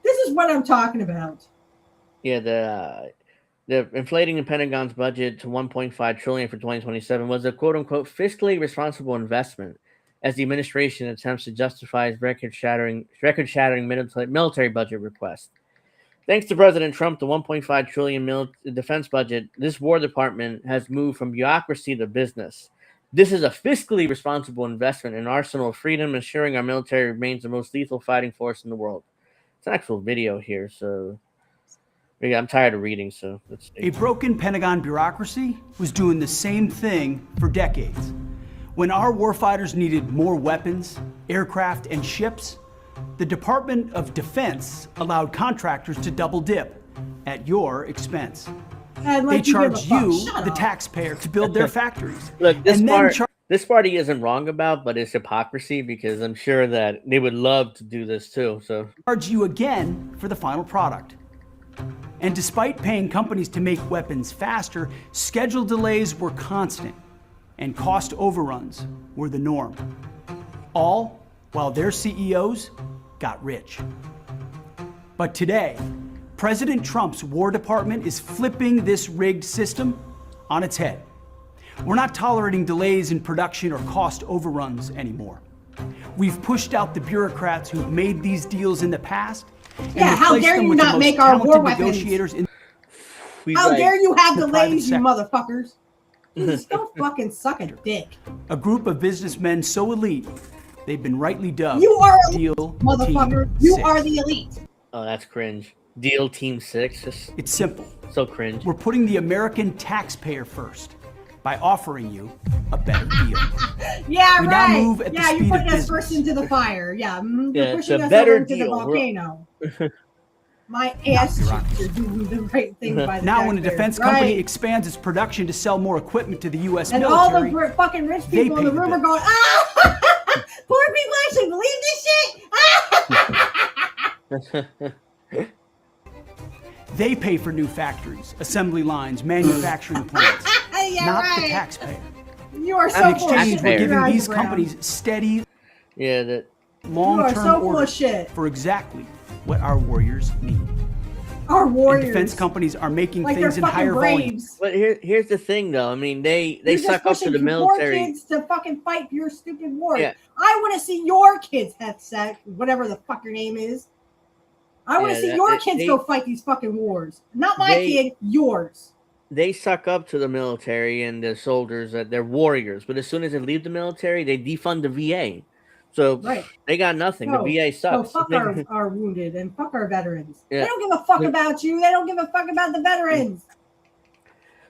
This is what I'm talking about. Yeah, the inflating the Pentagon's budget to $1.5 trillion for 2027 was a quote-unquote fiscally responsible investment, as the administration attempts to justify its record-shattering military budget request. Thanks to President Trump, the $1.5 trillion defense budget, this War Department has moved from bureaucracy to business. This is a fiscally responsible investment in arsenal of freedom, ensuring our military remains the most lethal fighting force in the world. It's an actual video here, so I'm tired of reading, so let's see. A broken Pentagon bureaucracy was doing the same thing for decades. When our warfighters needed more weapons, aircraft, and ships, the Department of Defense allowed contractors to double dip at your expense. They charged you, the taxpayer, to build their factories. Look, this party isn't wrong about, but it's hypocrisy because I'm sure that they would love to do this too. So charge you again for the final product. And despite paying companies to make weapons faster, schedule delays were constant and cost overruns were the norm. All while their CEOs got rich. But today, President Trump's War Department is flipping this rigged system on its head. We're not tolerating delays in production or cost overruns anymore. We've pushed out the bureaucrats who've made these deals in the past. Yeah, how dare you not make our war weapons? How dare you have delays, you motherfuckers? Jesus, don't fucking suck a dick. A group of businessmen so elite, they've been rightly dubbed. You are elite, motherfucker. You are the elite. Oh, that's cringe. Deal Team 6. It's simple. So cringe. We're putting the American taxpayer first by offering you a better deal. Yeah, we right. Now move at yeah, the speed you're putting of us first into the fire. Yeah, yeah, you're pushing us better over into the deal. volcano. My ass cheeks are doing the right thing by the Now, when a defense company right. expands its production to sell more equipment to the U.S. and military, all the fucking rich people in the room are going, ah, poor people actually believe this shit. They pay for new factories, assembly lines, manufacturing plants, yeah, not right. the taxpayer. You are so In exchange, we're giving these Brown. companies steady, so long-term full orders of shit. for exactly what our warriors need. Our warriors. And defense companies are making like things in higher volumes. But here's the thing, though. I mean, they suck up to the military. military. Kids to fucking fight your stupid wars. Yeah. I want to see your kids have sex, whatever the fuck your name is. I want to see your kids go fight these fucking wars. Not my kid, yours. They suck up to the military and the soldiers that they're warriors, but as soon as they leave the military, they defund the VA. So they got nothing. No, the VA sucks. So fuck our wounded and fuck our veterans. Yeah. They don't give a fuck about you. They don't give a fuck about the veterans.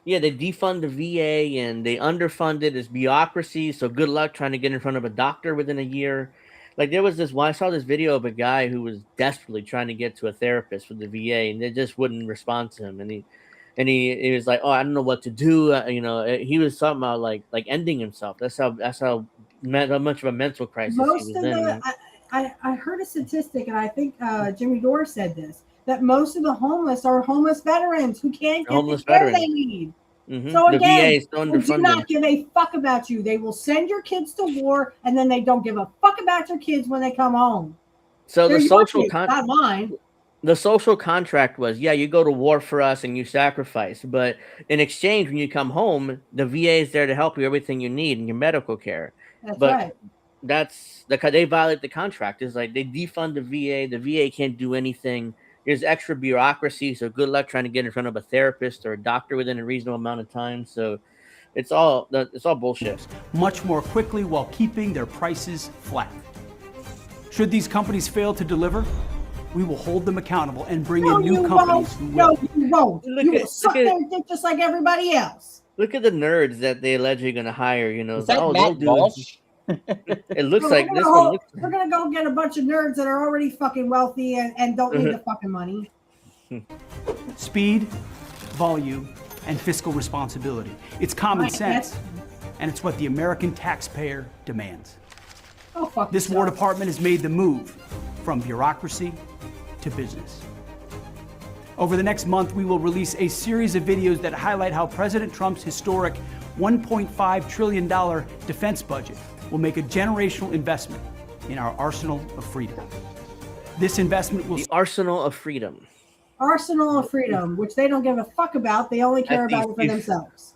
Yeah, they defund the VA and they underfund it as bureaucracy. So good luck trying to get in front of a doctor within a year. Like there was this one, I saw this video of a guy who was desperately trying to get to a therapist with the VA and they just wouldn't respond to him. And he was like, oh, I don't know what to do. He was talking about like ending himself. That's how much of a mental crisis Most he of was in. the, I heard a statistic, and I think Jimmy Dore said this, that most of the homeless are homeless veterans who can't get the care they need. Mm-hmm. So the again, VA is so they do underfunded. not give a fuck about you. They will send your kids to war, and then they don't give a fuck about your kids when they come home. So They're the your social kids, not mine. The social contract was, yeah, you go to war for us and you sacrifice, but in exchange, when you come home, the VA is there to help you everything you need in your medical care. That's but right. That's they violate the contract. It's like they defund the VA. The VA can't do anything. There's extra bureaucracy, so good luck trying to get in front of a therapist or a doctor within a reasonable amount of time. So it's all bullshit. Much more quickly while keeping their prices flat. Should these companies fail to deliver, we will hold them accountable and bring in new companies who will. No, you won't. You will suck their dick just like everybody else. Look at the nerds that they allegedly going to hire. Is that Matt Walsh? It looks like this one. We're gonna go get a bunch of nerds that are already fucking wealthy and don't need the fucking money. Speed, volume, and fiscal responsibility. It's common sense, and it's what the American taxpayer demands. Oh, fuck this War Department has made the move from bureaucracy to business. Over the next month, we will release a series of videos that highlight how President Trump's historic $1.5 trillion defense budget will make a generational investment in our arsenal of freedom. This investment will... The arsenal of freedom. Arsenal of freedom, which they don't give a fuck about. They only care about it for themselves.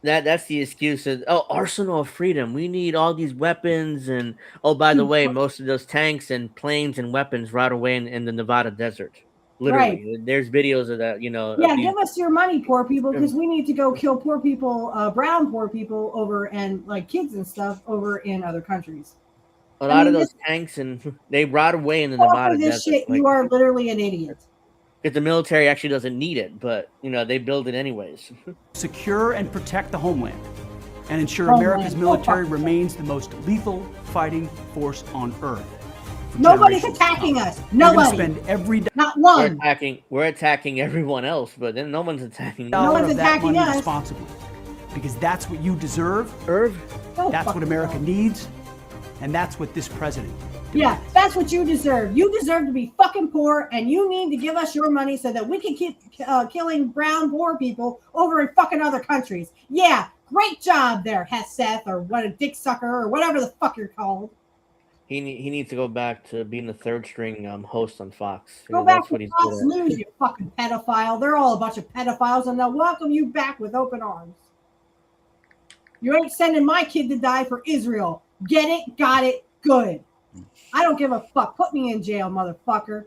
That's the excuse of, arsenal of freedom. We need all these weapons. And, by the way, most of those tanks and planes and weapons right away in the Nevada desert. Literally. Right. There's videos of that, Yeah, give us your money, poor people, because we need to go kill poor people, brown poor people over and like kids and stuff over in other countries. A lot of those tanks and they rot away in the Nevada desert. Shit, you are literally an idiot. If the military actually doesn't need it, but they build it anyways. Secure and protect the homeland and ensure America's military remains the most lethal fighting force on earth. Nobody's attacking us. Nobody. Spend every not one. We're attacking everyone else, but then no one's attacking. No one's attacking us. Responsibly, because that's what you deserve. That's what America needs, and that's what this president. Yeah, that's what you deserve. You deserve to be fucking poor, and you need to give us your money so that we can keep killing brown poor people over in fucking other countries. Yeah, great job there, Seth, or what a dick sucker, or whatever the fuck you're called. He needs to go back to being the third string host on Fox. Go back to Fox News, you fucking pedophile. They're all a bunch of pedophiles, and they'll welcome you back with open arms. You ain't sending my kid to die for Israel. Get it? Got it? Good. I don't give a fuck. Put me in jail, motherfucker.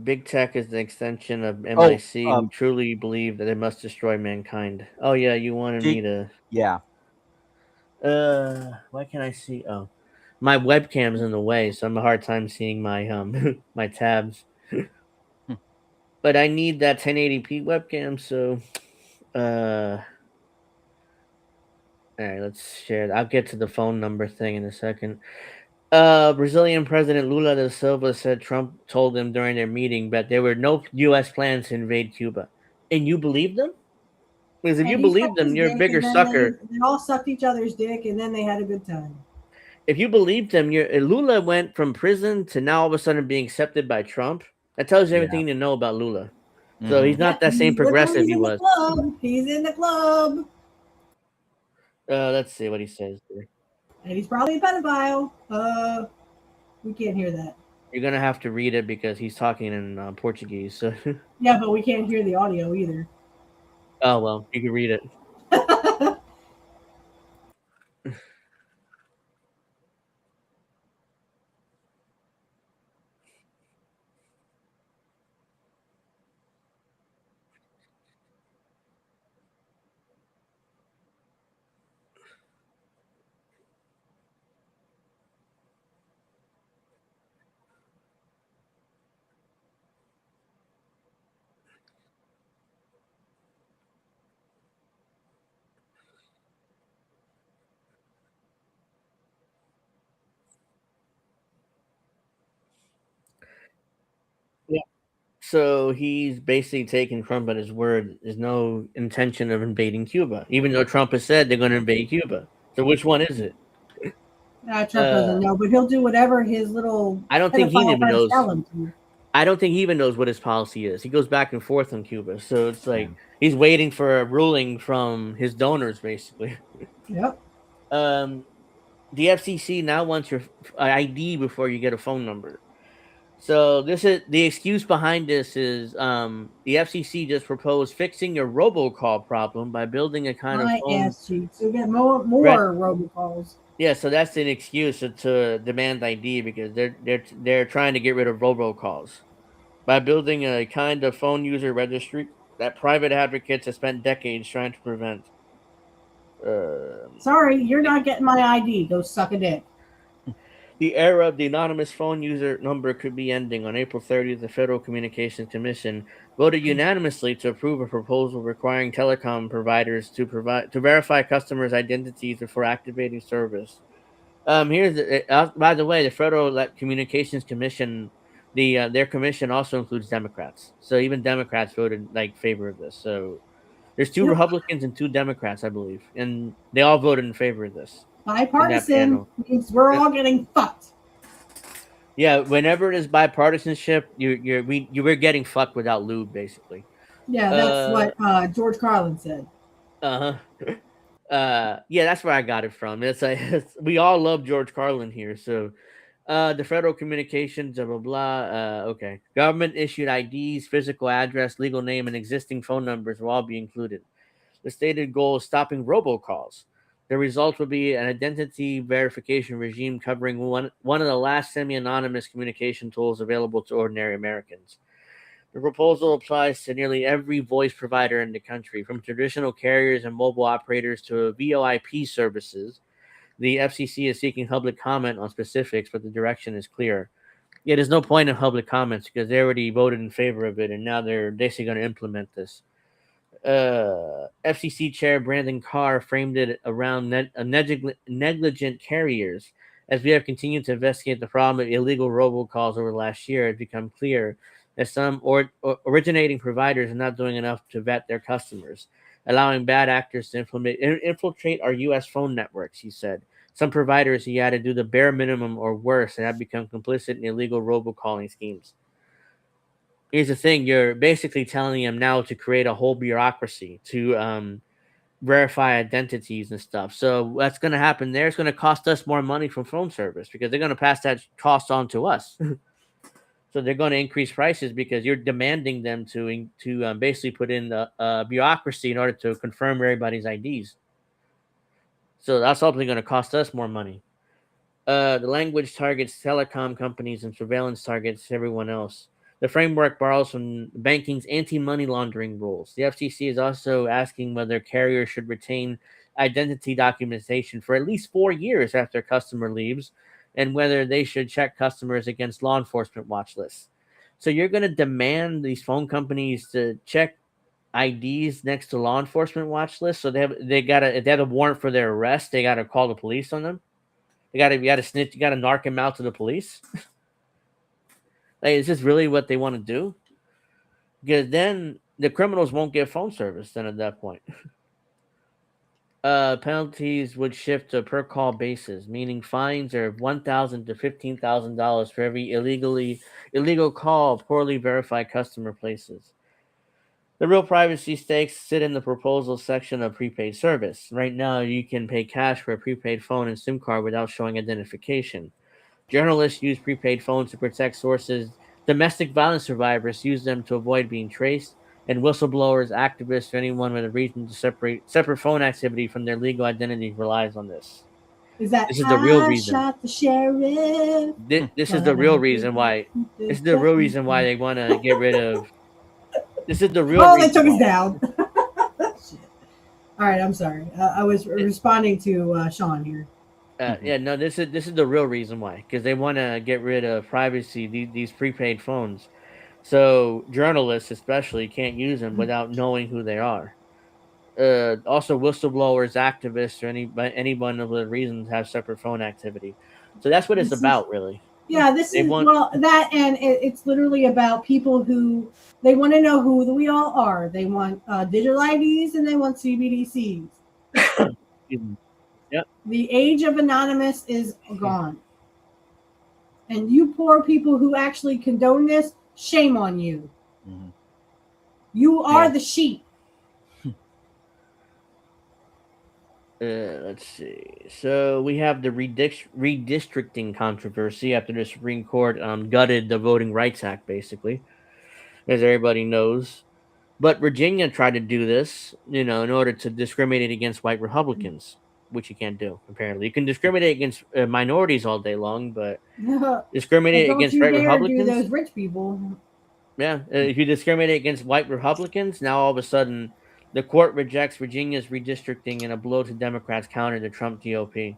Big tech is the extension of MIC. We truly believe that they must destroy mankind. Oh yeah, you wanted me to. Yeah. Why can't I see? Oh, My webcam's in the way, so I'm a hard time seeing my my tabs. But I need that 1080p webcam, so all right, let's share. I'll get to the phone number thing in a second. Brazilian President Lula da Silva said Trump told him during their meeting that there were no U.S. plans to invade Cuba. And you believe them? Because if And you he believe sucked them, his you're a dick, bigger and then sucker. they all sucked each other's dick, and then they had a good time. If you believe them, Lula went from prison to now all of a sudden being accepted by Trump. That tells you everything you know about Lula. So he's not that same progressive he was. He's in the club. Let's see what he says here. And he's probably a pedophile. We can't hear that. You're gonna have to read it because he's talking in Portuguese. So. Yeah, but we can't hear the audio either. Oh well, you can read it. Yeah. So he's basically taking Trump at his word. There's no intention of invading Cuba, even though Trump has said they're going to invade Cuba. So which one is it? Trump doesn't know, but he'll do whatever his little I don't think he pedophile even friends knows. tell him to. I don't think he even knows what his policy is. He goes back and forth on Cuba, so it's like he's waiting for a ruling from his donors, basically. Yep. The FCC now wants your ID before you get a phone number. So this is the excuse behind this is the FCC just proposed fixing your robocall problem by building a kind of phone. Ass cheeks. You'll get more robocalls. Yeah, so that's an excuse to demand ID because they're trying to get rid of robocalls by building a kind of phone user registry that private advocates have spent decades trying to prevent. Sorry, you're not getting my ID. Go suck a dick. The era of the anonymous phone user number could be ending. On April 30th, the Federal Communications Commission voted unanimously to approve a proposal requiring telecom providers to verify customers' identities before activating service. Here's by the way, the Federal Communications Commission, their commission also includes Democrats. So even Democrats voted favor of this. So there's 2 Republicans and 2 Democrats, I believe, and they all voted in favor of this. Bipartisan means we're all getting fucked. Yeah, whenever it is bipartisanship, we're getting fucked without lube, basically. Yeah, that's what George Carlin said. Yeah, that's where I got it from. We all love George Carlin here. So, the Federal Communications, blah blah blah. Okay, government issued IDs, physical address, legal name, and existing phone numbers will all be included. The stated goal is stopping robocalls. The result will be an identity verification regime covering one of the last semi-anonymous communication tools available to ordinary Americans. The proposal applies to nearly every voice provider in the country, from traditional carriers and mobile operators to VoIP services. The FCC is seeking public comment on specifics, but the direction is clear. Yeah, there's no point in public comments because they already voted in favor of it, and now they're basically going to implement this. FCC Chair Brandon Carr framed it around negligent carriers. As we have continued to investigate the problem of illegal robocalls over the last year, it's become clear that some originating providers are not doing enough to vet their customers, allowing bad actors to infiltrate our U.S. phone networks, he said. Some providers, he added, do the bare minimum or worse and have become complicit in illegal robocalling schemes. Here's the thing, you're basically telling them now to create a whole bureaucracy to verify identities and stuff. So what's going to happen there is going to cost us more money from phone service because they're going to pass that cost on to us. So they're going to increase prices because you're demanding them to basically put in the bureaucracy in order to confirm everybody's IDs. So that's ultimately going to cost us more money. The language targets telecom companies and surveillance targets everyone else. The framework borrows from banking's anti-money laundering rules. The FCC is also asking whether carriers should retain identity documentation for at least 4 years after a customer leaves, and whether they should check customers against law enforcement watch lists. So you're going to demand these phone companies to check IDs next to law enforcement watch lists. So if they have a warrant for their arrest, they got to call the police on them. You got to snitch. You got to narc them out to the police. Like, is this really what they want to do? Because then the criminals won't get phone service. Then at that point, penalties would shift to a per call basis, meaning fines are $1,000 to $15,000 for every illegal call poorly verified customer places. The real privacy stakes sit in the proposal section of prepaid service. Right now, you can pay cash for a prepaid phone and SIM card without showing identification. Journalists use prepaid phones to protect sources. Domestic violence survivors use them to avoid being traced. And whistleblowers, activists, or anyone with a reason to separate phone activity from their legal identity relies on this. Is that this is the real reason? Shot the sheriff. This is the real reason why. This is the real reason why they want to get rid of. This is the real. Oh, they took us down. All right, I'm sorry. I was responding to Sean here. Yeah, no, this is the real reason why, because they want to get rid of privacy. These prepaid phones, so journalists especially can't use them without knowing who they are. Also, whistleblowers, activists, or anyone of the reasons have separate phone activity. So that's what it's about, really. Yeah, that, and it's literally about people who they want to know who we all are. They want digital IDs and they want CBDCs. Yep. The age of anonymous is gone. And you poor people who actually condone this, shame on you. Mm-hmm. You are the sheep. Let's see. So we have the redistricting controversy after the Supreme Court gutted the Voting Rights Act, basically, as everybody knows. But Virginia tried to do this, in order to discriminate against white Republicans, which you can't do, apparently. You can discriminate against minorities all day long, but discriminate against white Republicans. Do those rich people. Yeah, if you discriminate against white Republicans, now all of a sudden the court rejects Virginia's redistricting in a blow to Democrats counter the Trump GOP.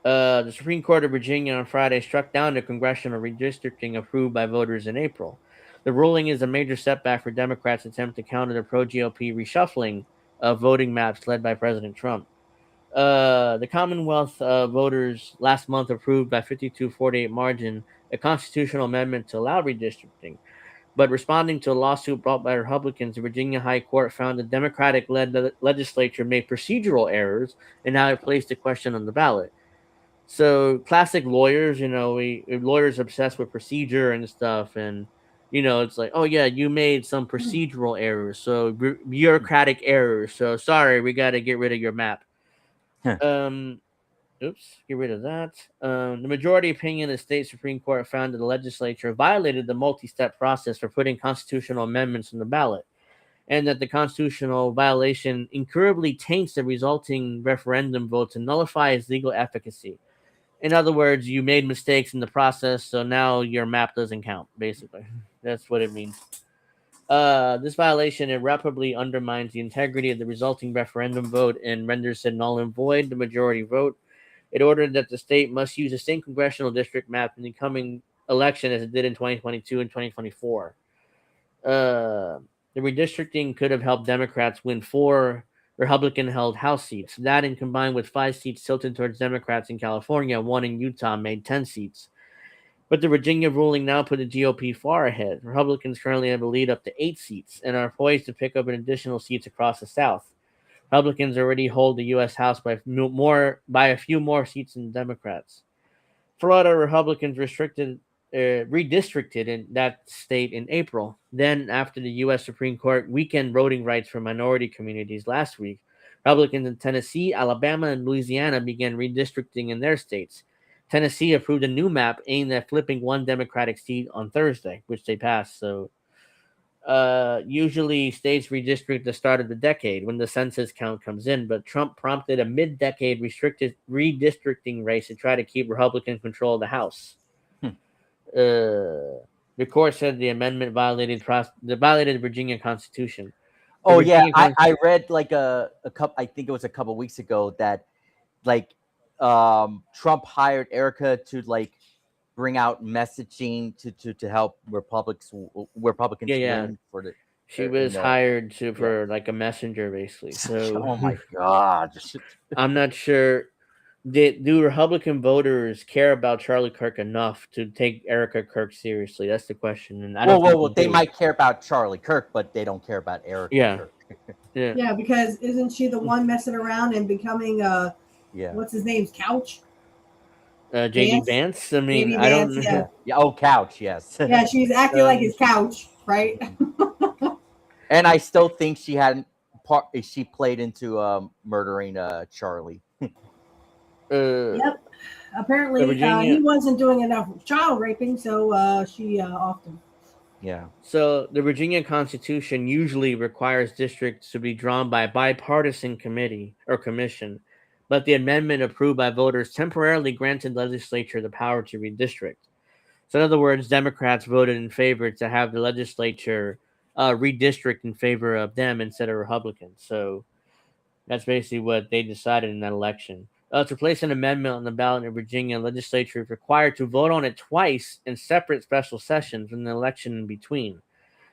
The Supreme Court of Virginia on Friday struck down the congressional redistricting approved by voters in April. The ruling is a major setback for Democrats' attempt to counter the pro-GOP reshuffling of voting maps led by President Trump. The Commonwealth voters last month approved by 52-48 margin a constitutional amendment to allow redistricting. But responding to a lawsuit brought by Republicans, the Virginia High Court found the Democratic-led legislature made procedural errors in how it placed the question on the ballot. So classic lawyers, lawyers obsessed with procedure and stuff, and it's like, oh yeah, you made some procedural errors, so bureaucratic errors. So sorry, we got to get rid of your map. Get rid of that. The majority opinion of the state Supreme Court found that the legislature violated the multi-step process for putting constitutional amendments on the ballot, and that the constitutional violation incurably taints the resulting referendum vote to nullify its legal efficacy. In other words, you made mistakes in the process, so now your map doesn't count, basically. That's what it means. This violation irreparably undermines the integrity of the resulting referendum vote and renders it null and void the majority vote. It ordered that the state must use the same congressional district map in the coming election as it did in 2022 and 2024. The redistricting could have helped Democrats win 4 Republican-held House seats. That, and combined with 5 seats tilted towards Democrats in California, 1 in Utah, made 10 seats. But the Virginia ruling now put the GOP far ahead. Republicans currently have a lead up to 8 seats and are poised to pick up additional seats across the South. Republicans already hold the U.S. House by a few more seats than Democrats. Florida Republicans redistricted in that state in April. Then, after the U.S. Supreme Court weakened voting rights for minority communities last week, Republicans in Tennessee, Alabama, and Louisiana began redistricting in their states. Tennessee approved a new map aimed at flipping 1 Democratic seat on Thursday, which they passed. So, usually states redistrict at the start of the decade when the census count comes in, but Trump prompted a mid-decade restricted redistricting race to try to keep Republican control of the House. The court said the amendment violated the Virginia Constitution. I read like a couple. I think it was a couple weeks ago that, like, Trump hired Erica to like bring out messaging to help Republicans win for the. She was hired for like a messenger, basically. So, oh my god, I'm not sure. Do Republican voters care about Charlie Kirk enough to take Erica Kirk seriously? That's the question. And I don't. Well, they might care about Charlie Kirk, but they don't care about Erica Kirk. Yeah, because isn't she the one messing around and becoming what's his name's Couch? JD Vance. I mean, JD I don't. Vance, yeah. Oh, Couch. Yes. Yeah, she's acting like his couch, right? And I still think she hadn't. She played into murdering Charlie. Yep. Apparently, he wasn't doing enough child raping, so she often. Yeah. So the Virginia Constitution usually requires districts to be drawn by a bipartisan committee or commission, but the amendment approved by voters temporarily granted legislature the power to redistrict. So in other words, Democrats voted in favor to have the legislature redistrict in favor of them instead of Republicans. So that's basically what they decided in that election. To place an amendment on the ballot in Virginia, legislature is required to vote on it twice in separate special sessions with an election in between.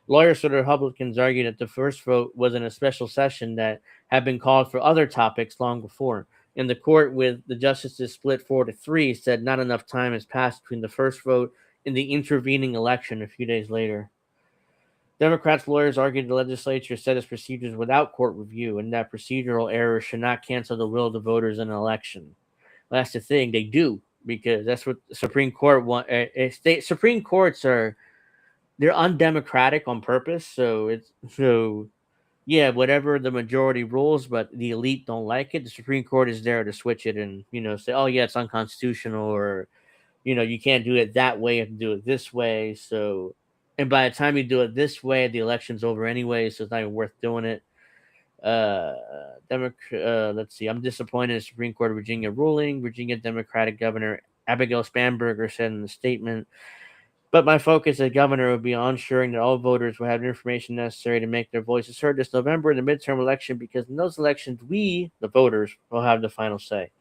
Lawyers for the Republicans argued that the first vote was in a special session that had been called for other topics long before. In the court, with the justices split 4-3, said not enough time has passed between the first vote and the intervening election a few days later. Democrats' lawyers argued the legislature set its procedures without court review and that procedural errors should not cancel the will of the voters in an election. Well, that's the thing. They do, because that's what the Supreme Court want. Supreme Courts they're undemocratic on purpose. So whatever the majority rules, but the elite don't like it. The Supreme Court is there to switch it and, say, oh yeah, it's unconstitutional, or, you can't do it that way. You have to do it this way. So, and by the time you do it this way, the election's over anyway, so it's not even worth doing it. Let's see. I'm disappointed in the Supreme Court of Virginia ruling. Virginia Democratic Governor Abigail Spanberger said in the statement, but my focus as governor will be on ensuring that all voters will have the information necessary to make their voices heard this November in the midterm election, because in those elections, we, the voters, will have the final say.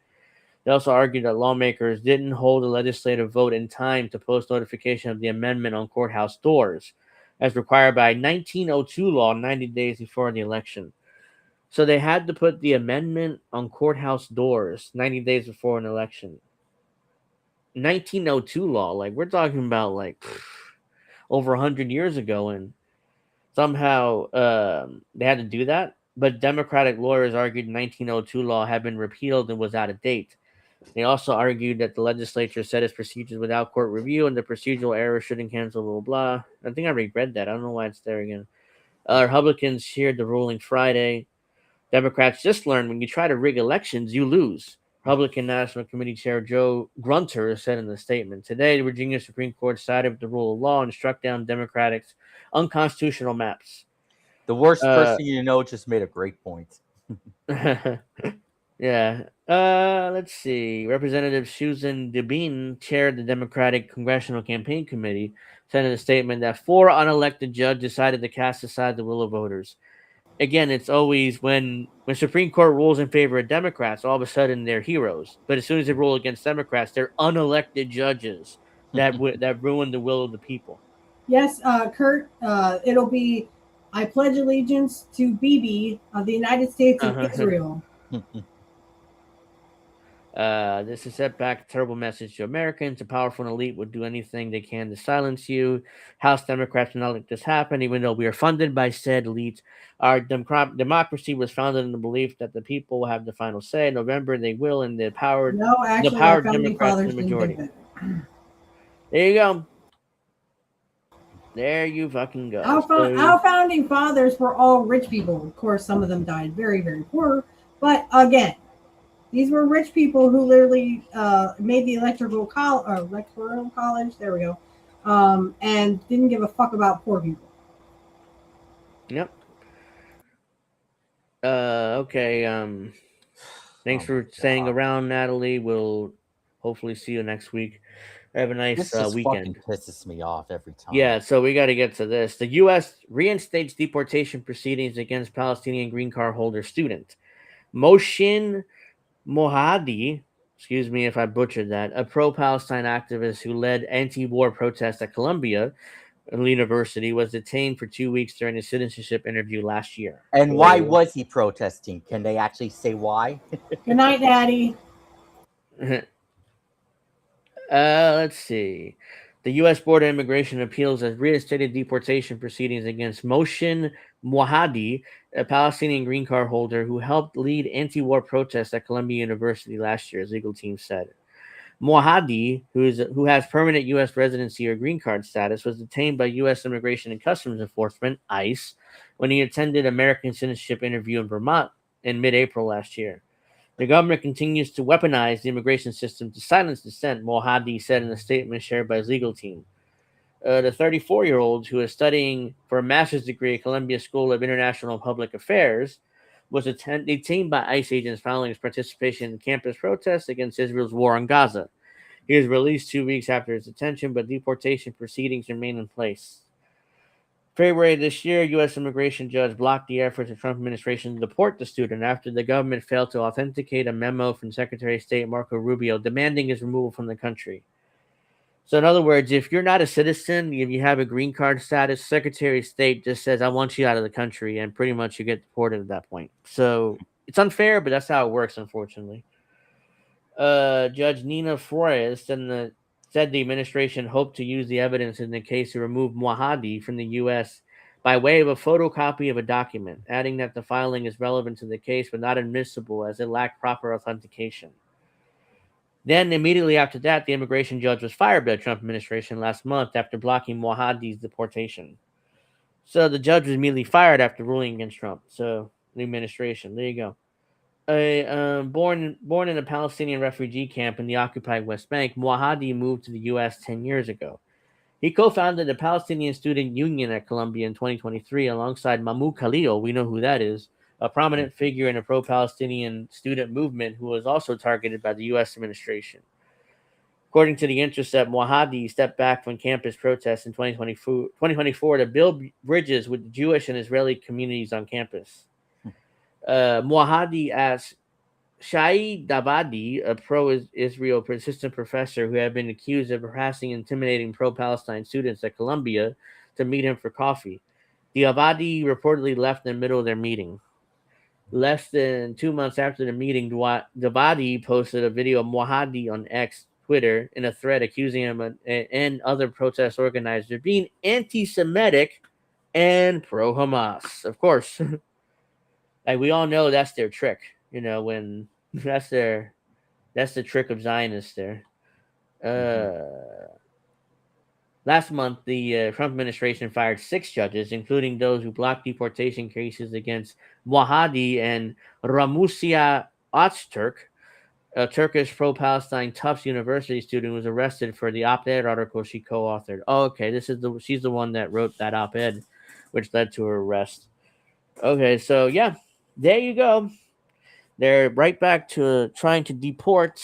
They also argued that lawmakers didn't hold a legislative vote in time to post notification of the amendment on courthouse doors, as required by 1902 law 90 days before the election. So they had to put the amendment on courthouse doors 90 days before an election. 1902 law, like we're talking about over 100 years ago, and somehow they had to do that. But Democratic lawyers argued 1902 law had been repealed and was out of date. They also argued that the legislature set its procedures without court review and the procedural error shouldn't cancel, blah, blah, blah. I think I already read that. I don't know why it's there again. Republicans cheered the ruling Friday. Democrats just learned when you try to rig elections, you lose. Republican National Committee Chair Joe Grunter said in the statement, today, the Virginia Supreme Court sided with the rule of law and struck down Democrats' unconstitutional maps. The worst person just made a great point. Yeah. Let's see. Representative Susan DeBean chaired the Democratic Congressional Campaign Committee, said in a statement that 4 unelected judges decided to cast aside the will of voters. Again, it's always when Supreme Court rules in favor of Democrats, all of a sudden they're heroes. But as soon as they rule against Democrats, they're unelected judges that ruin the will of the people. Yes, Kurt, it'll be, I pledge allegiance to Bibi of the United States of Israel. This is set back a terrible message to Americans. A powerful elite would do anything they can to silence you. House Democrats will not let this happen, even though we are funded by said elite. Our democracy was founded in the belief that the people will have the final say. In November, they will, and the power Democrats in the majority. There you go. There you fucking go. Our founding fathers were all rich people. Of course, some of them died very, very poor. But again, these were rich people who literally made the electoral college. There we go. And didn't give a fuck about poor people. Yep. Okay. Thanks for staying around, Natalie. We'll hopefully see you next week. Have a nice weekend. Fucking pisses me off every time. Yeah, so we got to get to this. The U.S. reinstates deportation proceedings against Palestinian green card holder student Moshin Mohadi excuse me if I butchered that, a pro-Palestine activist who led anti-war protests at Columbia University was detained for 2 weeks during a citizenship interview last year. And why was he protesting? Can they actually say why? Good night, Daddy. Let's see. The U.S. Board of Immigration Appeals has reinstated deportation proceedings against Mohsin Mohaadi, a Palestinian green card holder who helped lead anti-war protests at Columbia University last year, as legal team said. Mohaadi, who has permanent U.S. residency or green card status, was detained by U.S. Immigration and Customs Enforcement, ICE, when he attended an American citizenship interview in Vermont in mid-April last year. The government continues to weaponize the immigration system to silence dissent, Mohaadi said in a statement shared by his legal team. The 34-year-old, who is studying for a master's degree at Columbia School of International and Public Affairs, was detained by ICE agents following his participation in campus protests against Israel's war on Gaza. He was released 2 weeks after his detention, but deportation proceedings remain in place. February this year, U.S. immigration judge blocked the efforts of the Trump administration to deport the student after the government failed to authenticate a memo from Secretary of State Marco Rubio demanding his removal from the country. So in other words, if you're not a citizen, if you have a green card status, Secretary of State just says, I want you out of the country, and pretty much you get deported at that point. So it's unfair, but that's how it works, unfortunately. Judge Nina Flores said the administration hoped to use the evidence in the case to remove Mohaadi from the U.S. by way of a photocopy of a document, adding that the filing is relevant to the case but not admissible as it lacked proper authentication. Then, immediately after that, the immigration judge was fired by the Trump administration last month after blocking Mohaadi's deportation. So the judge was immediately fired after ruling against Trump. So the administration, there you go. Born in a Palestinian refugee camp in the occupied West Bank, Mohaadi moved to the U.S. 10 years ago. He co-founded the Palestinian Student Union at Columbia in 2023 alongside Mahmoud Khalil, we know who that is, a prominent figure in a pro-Palestinian student movement who was also targeted by the U.S. administration. According to The Intercept, Mohaadi stepped back from campus protests in 2024 to build bridges with the Jewish and Israeli communities on campus. Mohaadi asked Shai Davadi, a pro-Israel assistant professor who had been accused of harassing and intimidating pro-Palestine students at Columbia, to meet him for coffee. Davadi reportedly left in the middle of their meeting. Less than 2 months after the meeting, Davadi posted a video of Mohaadi on X, Twitter, in a thread accusing him and other protest organizers of being anti-Semitic and pro-Hamas. Of course. Like, we all know that's their trick, when that's the trick of Zionists there. Last month, the Trump administration fired 6 judges, including those who blocked deportation cases against Mohaadi and Ramusia Öztürk, a Turkish pro-Palestine Tufts University student who was arrested for the op-ed article she co-authored. Oh, okay, she's the one that wrote that op-ed, which led to her arrest. Okay, so yeah. There you go. They're right back to trying to deport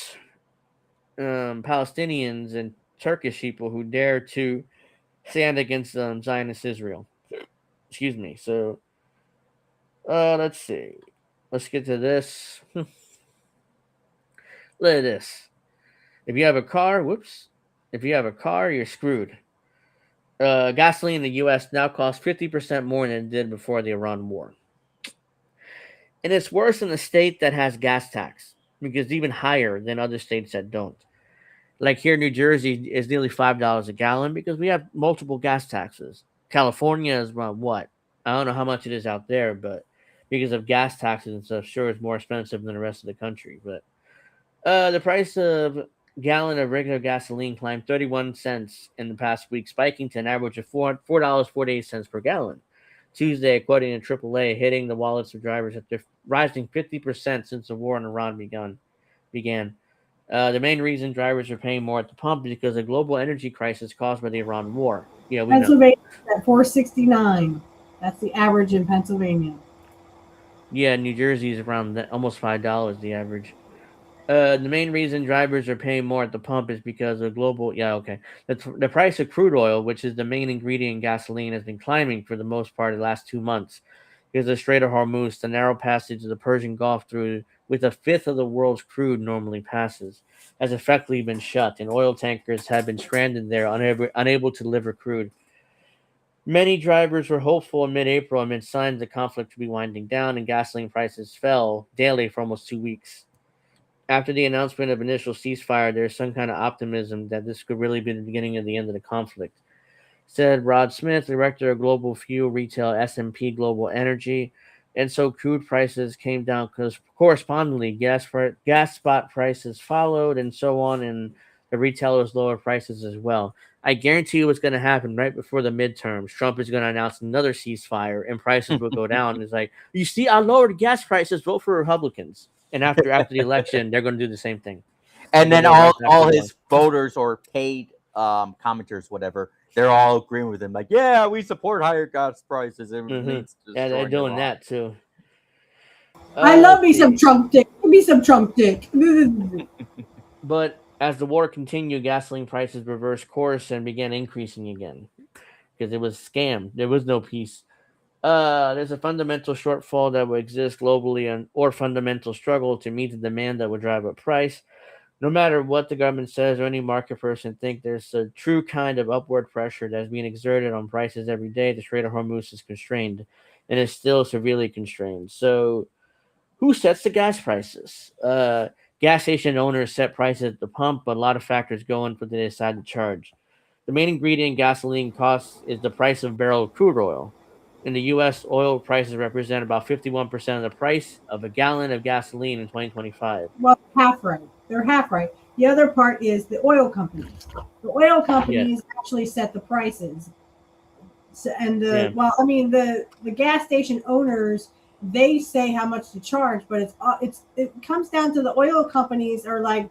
Palestinians and Turkish people who dare to stand against Zionist Israel. Excuse me. So, let's see. Let's get to this. Look at this. If you have a car, you're screwed. Gasoline in the U.S. now costs 50% more than it did before the Iran war. And it's worse in a state that has gas tax, because it's even higher than other states that don't. Like here, New Jersey is nearly $5 a gallon because we have multiple gas taxes. California is around what? I don't know how much it is out there, but because of gas taxes and stuff, sure, it's more expensive than the rest of the country. But the price of a gallon of regular gasoline climbed 31 cents in the past week, spiking to an average of $4.48 per gallon. Tuesday, according to AAA, hitting the wallets of drivers after rising 50% since the war in Iran began. The main reason drivers are paying more at the pump is because of the global energy crisis caused by the Iran war. Yeah, we Pennsylvania at $4.69. That's the average in Pennsylvania. Yeah, New Jersey is around almost $5, the average. The main reason drivers are paying more at the pump is because of global. Yeah, okay. The price of crude oil, which is the main ingredient in gasoline, has been climbing for the most part of the last 2 months. because the Strait of Hormuz, the narrow passage of the Persian Gulf through with a fifth of the world's crude normally passes, has effectively been shut, and oil tankers have been stranded there, unable to deliver crude. Many drivers were hopeful in mid-April amid signs the conflict would be winding down, and gasoline prices fell daily for almost 2 weeks. After the announcement of initial ceasefire, there is some kind of optimism that this could really be the beginning of the end of the conflict, said Rod Smith, director of global fuel retail S&P Global Energy. And so crude prices came down because correspondingly gas spot prices followed, and so on, and the retailers lowered prices as well. I guarantee you what's going to happen right before the midterms. Trump is going to announce another ceasefire, and prices will go down. It's like, you see, I lowered gas prices. Vote for Republicans. And after the election, they're going to do the same thing. And then all his voters or paid commenters, whatever, they're all agreeing with him. Like, yeah, we support higher gas prices. Yeah, they're doing that too. I love me some Trump dick. Give me some Trump dick. But as the war continued, gasoline prices reversed course and began increasing again because it was scammed. There was no peace. There's a fundamental shortfall that will exist globally, or fundamental struggle to meet the demand that would drive up price. No matter what the government says or any market person think, there's a true kind of upward pressure that's being exerted on prices every day. The Strait of Hormuz is constrained and is still severely constrained. So who sets the gas prices? Gas station owners set prices at the pump, but a lot of factors go into what they decide to charge. The main ingredient in gasoline costs is the price of a barrel of crude oil. In the U.S., oil prices represent about 51% of the price of a gallon of gasoline in 2025. Well, half right. They're half right. The other part is the oil companies. The oil companies actually set the prices. So, and the gas station owners, they say how much to charge, but it comes down to the oil companies are like,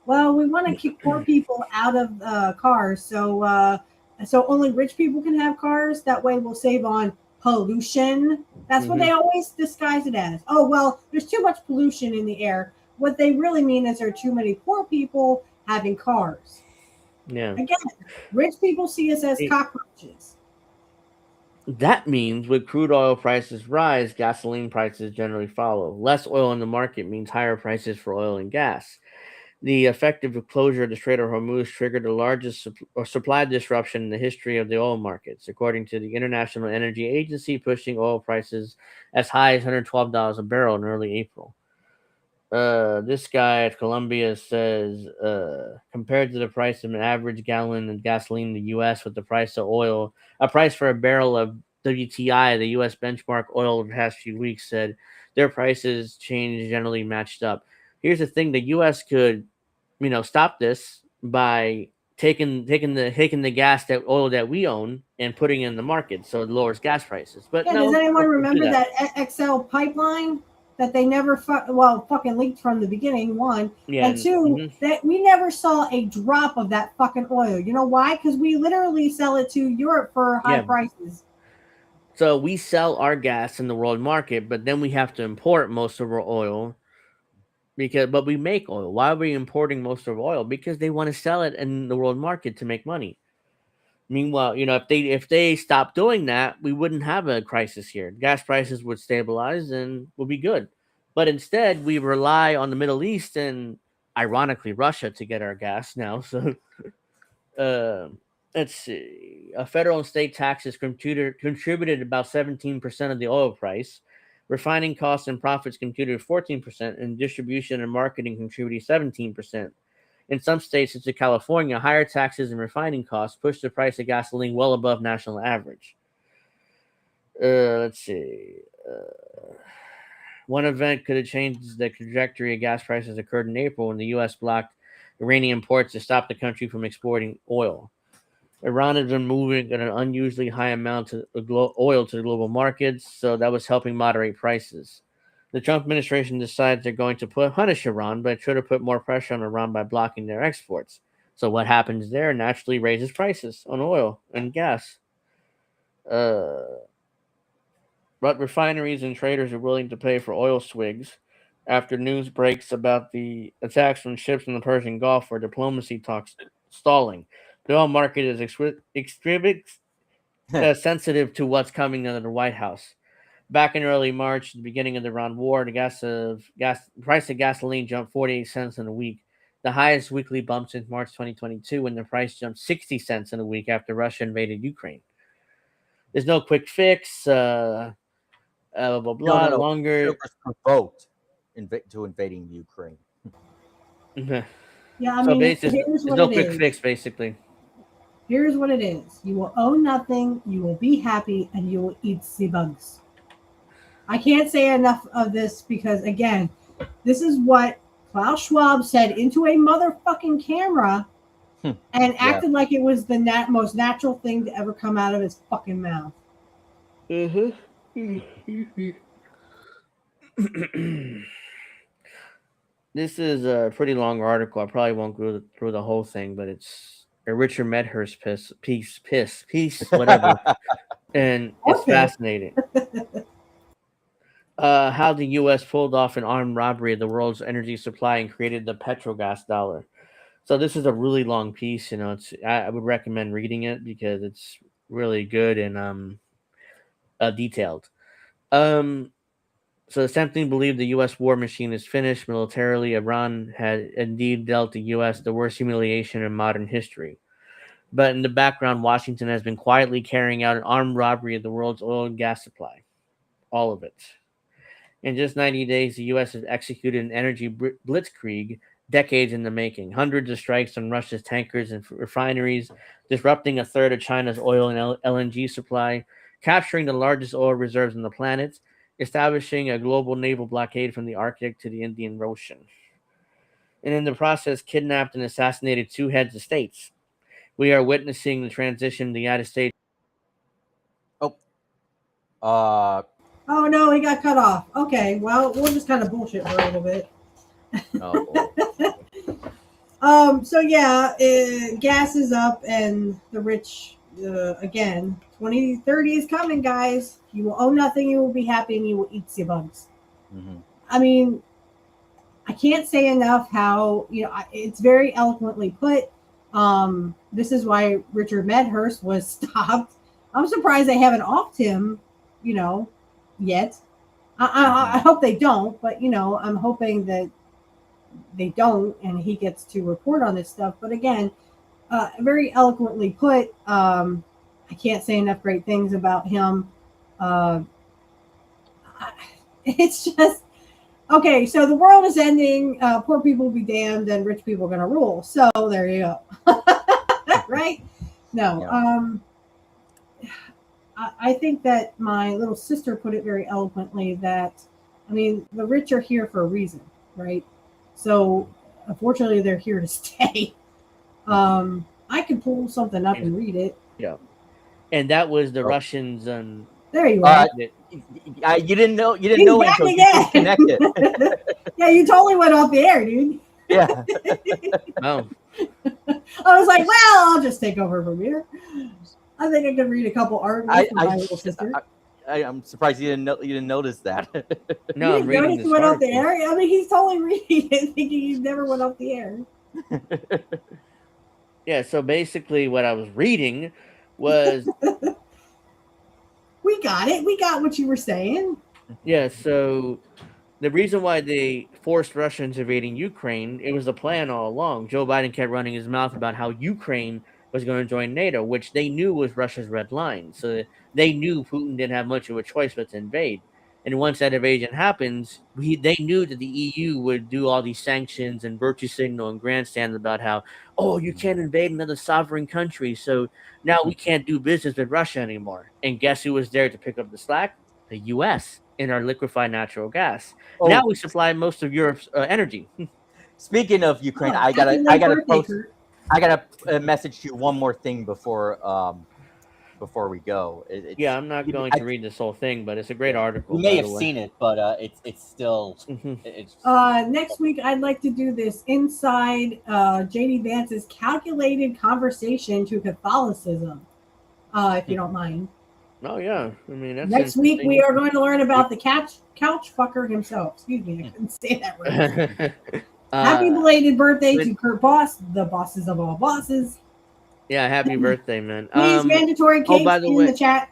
well, we want to keep poor people out of cars, so only rich people can have cars. That way, we'll save on pollution. That's what they always disguise it as. Oh, well, there's too much pollution in the air. What they really mean is there are too many poor people having cars. Yeah. Again, rich people see us as cockroaches. That means when crude oil prices rise, gasoline prices generally follow. Less oil in the market means higher prices for oil and gas. The effective closure of the Strait of Hormuz triggered the largest supply disruption in the history of the oil markets, according to the International Energy Agency, pushing oil prices as high as $112 a barrel in early April. This guy at Columbia says, compared to the price of an average gallon of gasoline in the U.S. with the price of oil, a price for a barrel of WTI, the U.S. benchmark oil over the past few weeks, said their prices change generally matched up. Here's the thing: the U.S. could, stop this by taking the gas oil that we own and putting it in the market, so it lowers gas prices. But no, does anyone remember that XL pipeline that they never fucking leaked from the beginning? One, and two, that we never saw a drop of that fucking oil. You know why? Because we literally sell it to Europe for high prices. So we sell our gas in the world market, but then we have to import most of our oil. But we make oil. Why are we importing most of our oil? Because they want to sell it in the world market to make money. Meanwhile, if they stop doing that, we wouldn't have a crisis here. Gas prices would stabilize and we'll be good. But instead, we rely on the Middle East and, ironically, Russia to get our gas now. So, let's see. Federal and state taxes contributed about 17% of the oil price. Refining costs and profits contributed 14%, and distribution and marketing contributed 17%. In some states, such as California, higher taxes and refining costs pushed the price of gasoline well above national average. Let's see. One event could have changed the trajectory of gas prices occurred in April when the U.S. blocked Iranian imports to stop the country from exporting oil. Iran has been moving at an unusually high amount of oil to the global markets, so that was helping moderate prices. The Trump administration decides they're going to punish Iran, but try to put more pressure on Iran by blocking their exports. So what happens there naturally raises prices on oil and gas. But refineries and traders are willing to pay for oil swigs after news breaks about the attacks on ships in the Persian Gulf where diplomacy talks stalling. The oil market is extremely sensitive to what's coming out of the White House. Back in early March, the beginning of the Iran war, the price of gasoline jumped 48 cents in a week, the highest weekly bump since March 2022, when the price jumped 60 cents in a week after Russia invaded Ukraine. There's no quick fix. Blah blah blah. No. Longer. It was provoked to invading Ukraine. Yeah, I So mean, basically, here's there's what no it quick is. fix. Basically, Here's what it is. You will own nothing. You will be happy, and you will eat sea bugs. I can't say enough of this because, again, this is what Klaus Schwab said into a motherfucking camera and acted like it was the most natural thing to ever come out of his fucking mouth. This is a pretty long article. I probably won't go through the whole thing, but it's a Richard Medhurst piece, whatever, and it's fascinating. How the U.S. pulled off an armed robbery of the world's energy supply and created the petrogas dollar. So this is a really long piece. I would recommend reading it because it's really good and detailed. So it's tempting to believe the U.S. war machine is finished militarily. Iran had indeed dealt the U.S. the worst humiliation in modern history. But in the background, Washington has been quietly carrying out an armed robbery of the world's oil and gas supply. All of it. In just 90 days, the U.S. has executed an energy blitzkrieg decades in the making. Hundreds of strikes on Russia's tankers and refineries, disrupting a third of China's oil and LNG supply, capturing the largest oil reserves on the planet, establishing a global naval blockade from the Arctic to the Indian Ocean. And in the process, kidnapped and assassinated 2 heads of states. We are witnessing the transition of the United States. Oh no, he got cut off. Okay, well, we'll just kind of bullshit for a little bit. So yeah, gas is up, and the rich again. 2030 is coming, guys. You will own nothing. You will be happy, and you will eat sea bugs. I mean, I can't say enough how it's very eloquently put. This is why Richard Medhurst was stopped. I'm surprised they haven't offed him, yet. I hope they don't, but I'm hoping that they don't and he gets to report on this stuff. But again, very eloquently put. I can't say enough great things about him. It's just okay. So the world is ending. Poor people will be damned, and rich people are going to rule. So there you go. Right? No. I think that my little sister put it very eloquently that, the rich are here for a reason, right? So, unfortunately, they're here to stay. I could pull something up and read it. Yeah. And that was the Russians. There you are. You didn't know until you disconnected. Yeah, you totally went off the air, dude. Yeah. Oh. I was like, well, I'll just take over from here. I think I could read a couple articles from my little sister. I'm surprised you didn't notice that. No, I'm reading this went off the air. He's totally reading it, thinking he never went off the air. Yeah. So basically, what I was reading was. We got it. We got what you were saying. Yeah. So the reason why they forced Russia into invading Ukraine, it was the plan all along. Joe Biden kept running his mouth about how Ukraine was going to join NATO, which they knew was Russia's red line. So they knew Putin didn't have much of a choice but to invade. And once that invasion happens, they knew that the EU would do all these sanctions and virtue signal and grandstand about how, you can't invade another sovereign country, so now we can't do business with Russia anymore. And guess who was there to pick up the slack? The U.S. in our liquefied natural gas. Now we supply most of Europe's energy. Speaking of Ukraine, I gotta message you one more thing before we go. I'm not going to read this whole thing, but it's a great article. You may have seen it, but it's still. Next week, I'd like to do this inside JD Vance's calculated conversation to Catholicism, if you don't mind. Oh yeah, that's next week we are going to learn about the couch fucker himself. Excuse me, I couldn't say that right. Happy belated birthday to Kurt Boss, the bosses of all bosses. Yeah, happy birthday, man. Please, mandatory cakes in the chat.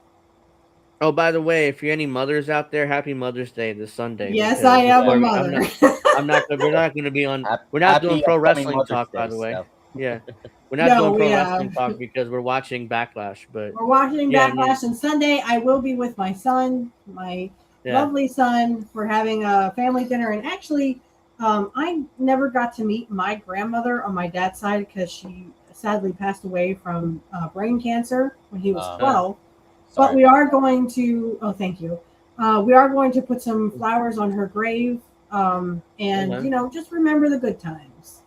Oh, by the way, if you're any mothers out there, happy Mother's Day this Sunday. Yes, I am a I'm mother. not. We're not going to be on. We're not doing Happy pro upcoming wrestling Mother's talk, by Day, the way. Steph. Yeah, we're not No, doing pro we wrestling talk because we're watching Backlash. But we're watching yeah, Backlash, and Sunday I will be with my son, my lovely son. We're having a family dinner, and actually, I never got to meet my grandmother on my dad's side because she sadly passed away from brain cancer when he was 12. But we are going to. Oh, thank you. We are going to put some flowers on her grave, and just remember the good times.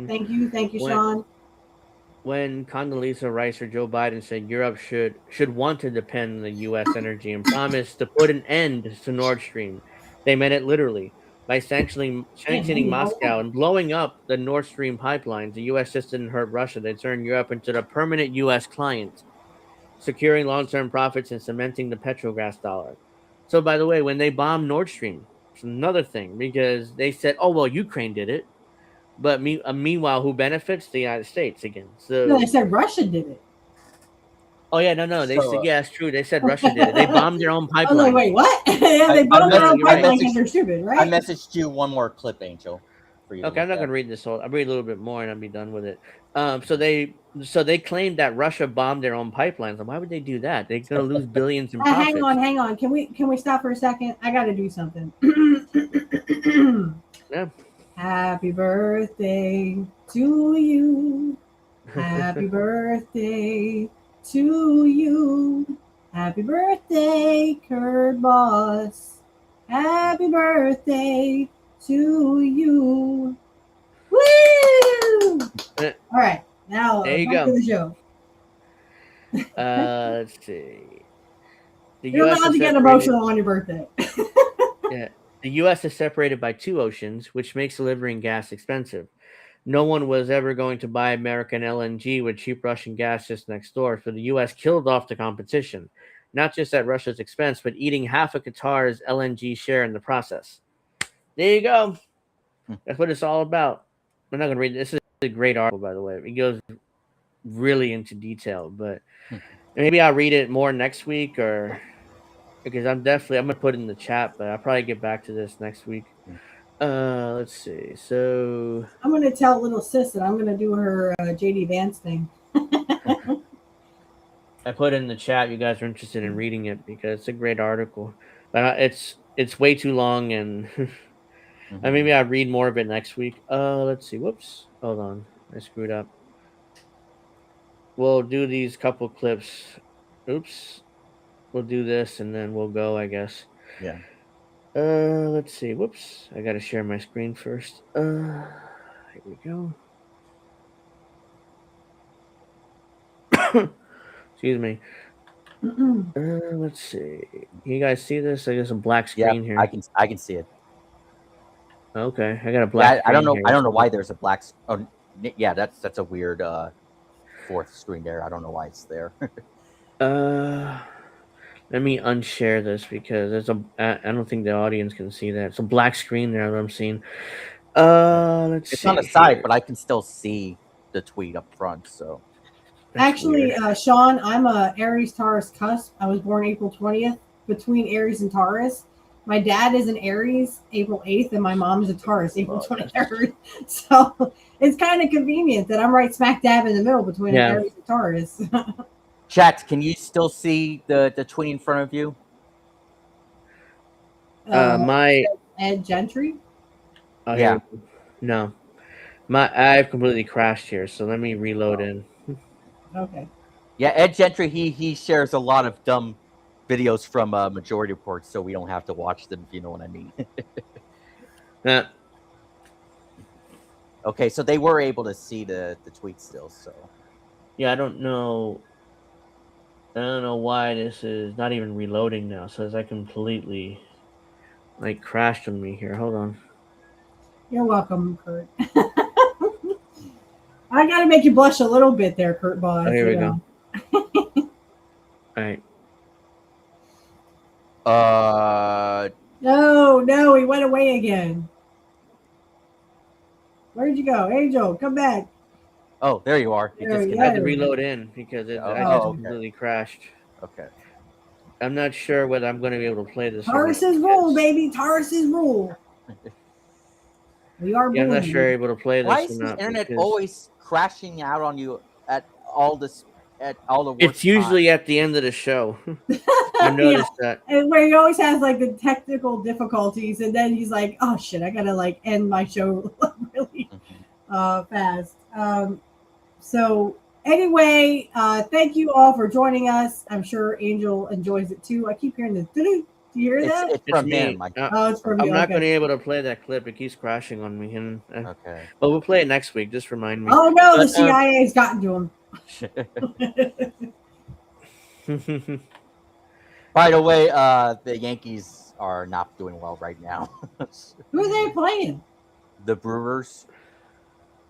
Thank you, Sean. When Condoleezza Rice or Joe Biden said Europe should want to depend on the U.S. energy and promised to put an end to Nord Stream, they meant it literally. By sanctioning Moscow and blowing up the Nord Stream pipelines, the U.S. just didn't hurt Russia. They turned Europe into the permanent U.S. client, securing long-term profits and cementing the petrogras dollar. So, by the way, when they bombed Nord Stream, it's another thing because they said, "Oh well, Ukraine did it." But meanwhile, who benefits? The United States again. So No, they said Russia did it. Oh yeah, no. They said it's true. They said Russia did it. They bombed their own pipeline. I was like, wait, what? Yeah, they bombed their own pipeline because they're stupid, right? I messaged you one more clip, Angel. For you Okay, I'm not gonna read this whole. I'll read a little bit more and I'll be done with it. So they claimed that Russia bombed their own pipelines. And why would they do that? They're gonna lose billions in profits. Hang on. Can we stop for a second? I got to do something. Yeah. Happy birthday to you. Happy birthday to you. Happy birthday, Kurt Boss. Happy birthday to you. Woo! All right, now there you back go. to the show. Let's see. You're allowed to get emotional on your birthday. Yeah. The U.S. is separated by two oceans, which makes delivering gas expensive. No one was ever going to buy American LNG with cheap Russian gas just next door, so the U.S. killed off the competition, not just at Russia's expense, but eating half of Qatar's LNG share in the process. There you go. That's what it's all about. I'm not going to read this. This is a great article, by the way. It goes really into detail, but maybe I'll read it more next week or... Because I'm gonna put it in the chat, but I'll probably get back to this next week. Let's see. So I'm gonna tell little sis that I'm gonna do her JD Vance thing. I put it in the chat. You guys are interested in reading it because it's a great article, but it's way too long, and maybe I'll read more of it next week. Let's see. Whoops. Hold on. I screwed up. We'll do these couple clips. Oops. We'll do this and then we'll go, I guess. Yeah. Let's see. Whoops. I gotta share my screen first. Here we go. Excuse me. Let's see. You guys see this? I got a black screen here. I can see it. Okay, I got a black. I don't know. Here. I don't know why there's a black. Oh, yeah, that's a weird fourth screen there. I don't know why it's there. Let me unshare this because there's I don't think the audience can see that. It's a black screen there that I'm seeing. Let's see. It's on the side, but I can still see the tweet up front. So actually, Sean, I'm a Aries Taurus cusp. I was born April 20th, between Aries and Taurus. My dad is an Aries, April 8th, and my mom is a Taurus, April 23rd. So it's kind of convenient that I'm right smack dab in the middle between Aries and Taurus. Chat, can you still see the tweet in front of you? My Ed Gentry. Oh yeah. No, I've completely crashed here. So let me reload in. Okay. Yeah, Ed Gentry. He shares a lot of dumb videos from Majority Report, so we don't have to watch them. If you know what I mean. Okay, so they were able to see the tweet still. So yeah, I don't know why this is not even reloading now. So as I completely crashed on me here. Hold on. You're welcome, Kurt. I got to make you blush a little bit there, Kurt Boss. Oh, here we go. All right. No, he went away again. Where'd you go? Angel, come back. Oh, there you are. I had to reload in because I just completely crashed. Okay. I'm not sure whether I'm going to be able to play this. Taurus's rule, baby. Taurus's rule. We are. Yeah, I'm not sure able to play this. Why is the internet always crashing out on you at all the work It's usually at the end of the show. I noticed that. And where he always has like the technical difficulties, and then he's like, "Oh shit, I gotta like end my show really fast." So anyway, thank you all for joining us. I'm sure Angel enjoys it too. I keep hearing this. Do you hear that? It's from him. It's from you. I'm not going to be able to play that clip. It keeps crashing on me. And okay. But we'll play it next week. Just remind me. Oh no, the CIA's gotten to him. By the way, the Yankees are not doing well right now. Who are they playing? The Brewers.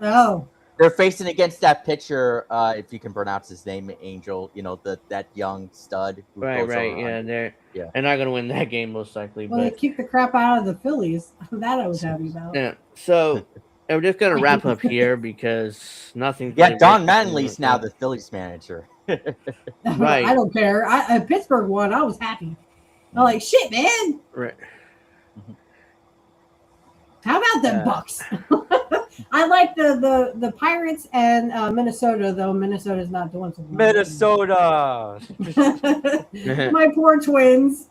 Oh. They're facing against that pitcher, if you can pronounce his name, Angel. You know, that young stud. Who Right. around. Yeah, they're not going to win that game most likely. Well, they kicked the crap out of the Phillies. That I was happy about. Yeah. So we're just going to wrap up here because nothing. Yeah, Don Manley's now the Phillies manager. Right. I don't care. Pittsburgh won. I was happy. I'm like, shit, man. Right. How about them Bucks? I like the Pirates and Minnesota, though Minnesota's not doing so well. Minnesota. My poor Twins.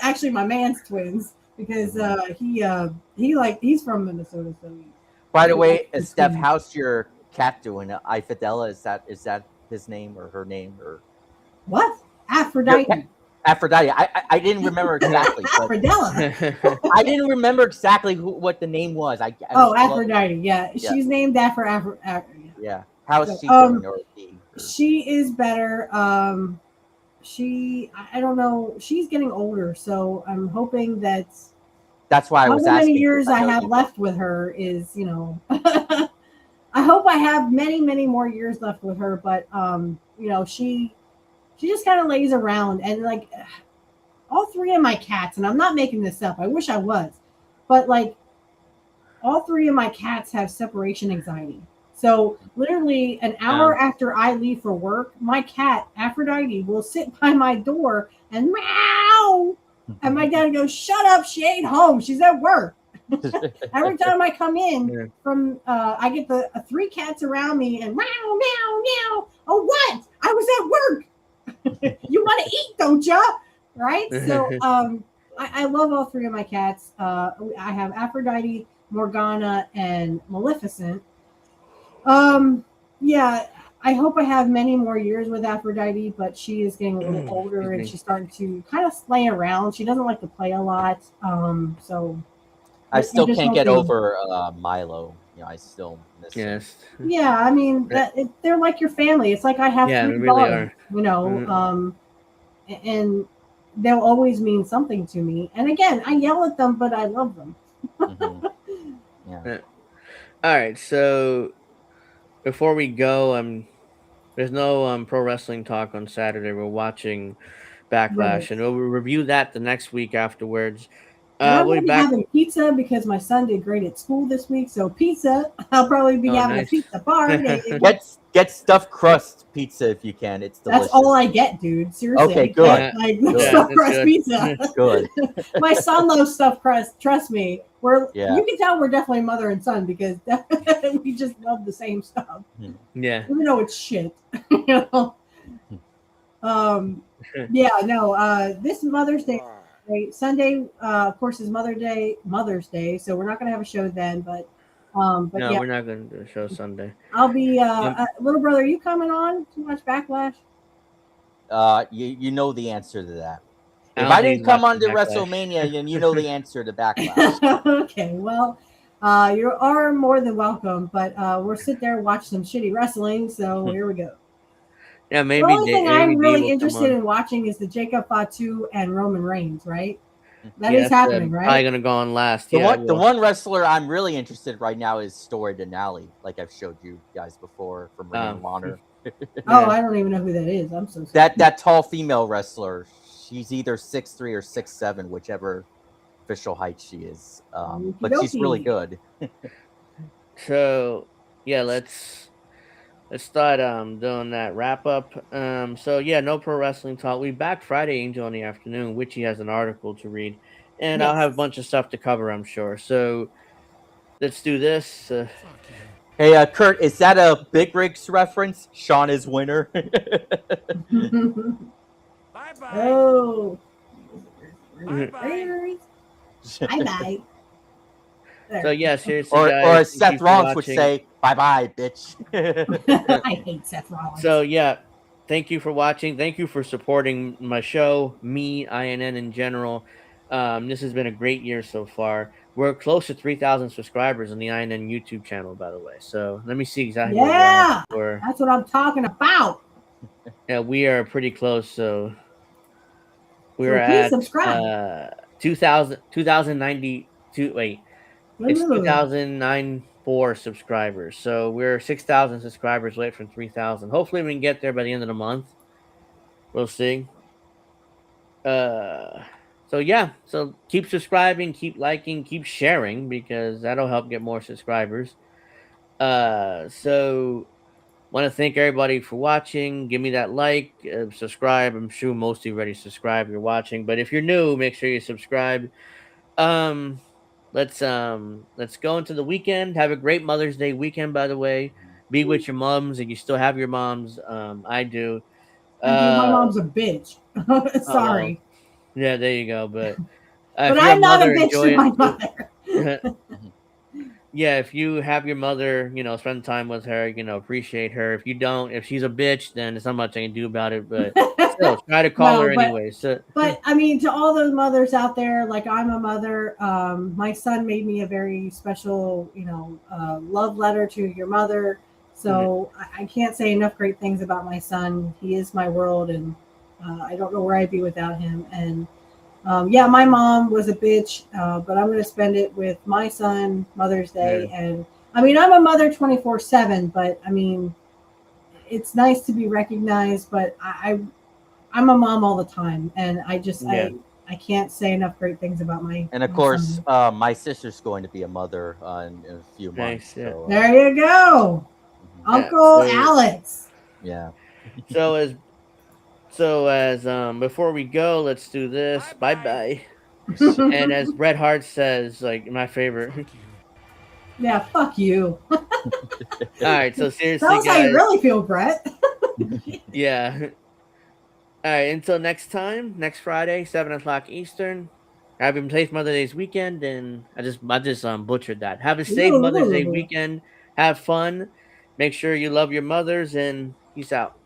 Actually, my man's Twins, because he's from Minnesota. So by the way, Steph, how's your cat doing? Ifidela, is that his name or her name or what? Aphrodite. Aphrodite. I didn't remember exactly. Aphrodite. I didn't remember exactly what the name was. Aphrodite. Yeah, she's named after Aphrodite. Yeah. How is she doing? She is better. I don't know. She's getting older, so I'm hoping that's why I was asking. How many years I have left with her is, I hope I have many, many more years left with her, but she just kind of lays around, and like all three of my cats, and I'm not making this up, I wish I was, but like all three of my cats have separation anxiety. So literally an hour after I leave for work, my cat Aphrodite will sit by my door and meow, and my dad goes, "Shut up, she ain't home, she's at work." Every time I come in from I get the three cats around me and meow meow meow. Oh, what? I was at work. You want to eat, don't you? Right? So I love all three of my cats. I have Aphrodite, Morgana, and Maleficent. Yeah, I hope I have many more years with Aphrodite, but she is getting a little older and she's starting to kind of play around. She doesn't like to play a lot. So I still can't get over Milo. I still miss him. Yeah, I mean they're like your family. It's like I have three dogs, and they'll always mean something to me. And again, I yell at them, but I love them. Yeah. All right, so before we go, there's no pro wrestling talk on Saturday. We're watching Backlash, and we'll review that the next week afterwards. We'll be having pizza because my son did great at school this week. So pizza, I'll probably be having a pizza party. Get stuffed crust pizza if you can. It's delicious. That's all I get, dude. Seriously. Okay, good. Stuffed crust pizza. Good. My son loves stuffed crust. Trust me. You can tell we're definitely mother and son because we just love the same stuff. Yeah. Even though it's shit. This Mother's Day. Sunday, of course, is Mother's Day, so we're not going to have a show then. But we're not going to do a show Sunday. I'll be little brother. Are you coming on to watch Backlash? You know the answer to that. If I didn't come on to WrestleMania, then you know the answer to Backlash. Okay, well, you are more than welcome. But we'll sit there and watch some shitty wrestling. So here we go. Yeah, maybe. The only thing I'm really interested in watching is the Jacob Fatu and Roman Reigns, right? That is happening, right? Probably gonna go on last. The one wrestler I'm really interested in right now is Story Denali, like I've showed you guys before from Ring of Honor. I don't even know who that is. I'm so sorry. That tall female wrestler. She's either 6'3" or 6'7", whichever official height she is. But she's really good. So yeah, let's start doing that wrap up. So yeah, no pro wrestling talk. We back Friday, Angel, in the afternoon. Witchy has an article to read, and I'll have a bunch of stuff to cover, I'm sure. So let's do this. Hey, Kurt, is that a Big Rigs reference? Sean is winner. Oh. Bye-bye. Bye-bye. So yeah, seriously, or guys. Seth Rollins would say, "Bye-bye, bitch." I hate Seth Rollins. So yeah, thank you for watching. Thank you for supporting my show, me, INN in general. This has been a great year so far. We're close to 3,000 subscribers on the INN YouTube channel, by the way. So let me see exactly. Yeah, that's what I'm talking about. Yeah, we are pretty close. So we're please at subscribe. 2,092. Wait, it's 2,094 subscribers. So we're 6,000 subscribers away from 3,000. Hopefully we can get there by the end of the month. We'll see. So yeah, so keep subscribing, keep liking, keep sharing, because that'll help get more subscribers. So want to thank everybody for watching. Give me that like, subscribe. I'm sure most of you already subscribed. You're watching, but if you're new, make sure you subscribe. Let's go into the weekend. Have a great Mother's Day weekend, by the way. Be with your moms if you still have your moms. I do. My mom's a bitch. Sorry. Yeah, there you go. But but I'm not a bitch to my mother. Yeah, if you have your mother, spend time with her, appreciate her. If you don't, if she's a bitch, then there's not much I can do about it. But still, try to call her anyway. So, but I mean, to all those mothers out there, like I'm a mother. My son made me a very special, love letter to your mother. So I can't say enough great things about my son. He is my world, and I don't know where I'd be without him. And yeah, my mom was a bitch, but I'm going to spend it with my son, Mother's Day. Yeah. And I mean, I'm a mother 24/7, but I mean, it's nice to be recognized, but I'm a mom all the time. And I just, I can't say enough great things about And of course, my sister's going to be a mother in a few months. Yeah. So, there you go. Uncle Alex. Yeah. So as before we go, let's do this. Bye. And as Bret Hart says, like my favorite. Yeah, fuck you. All right, so seriously, tell us guys, how you really feel, Brett. Yeah. All right, until next time, next Friday, 7:00 Eastern. Have a safe Mother's Day weekend, and I just butchered that. Have a safe Mother's Day weekend. Have fun. Make sure you love your mothers, and peace out.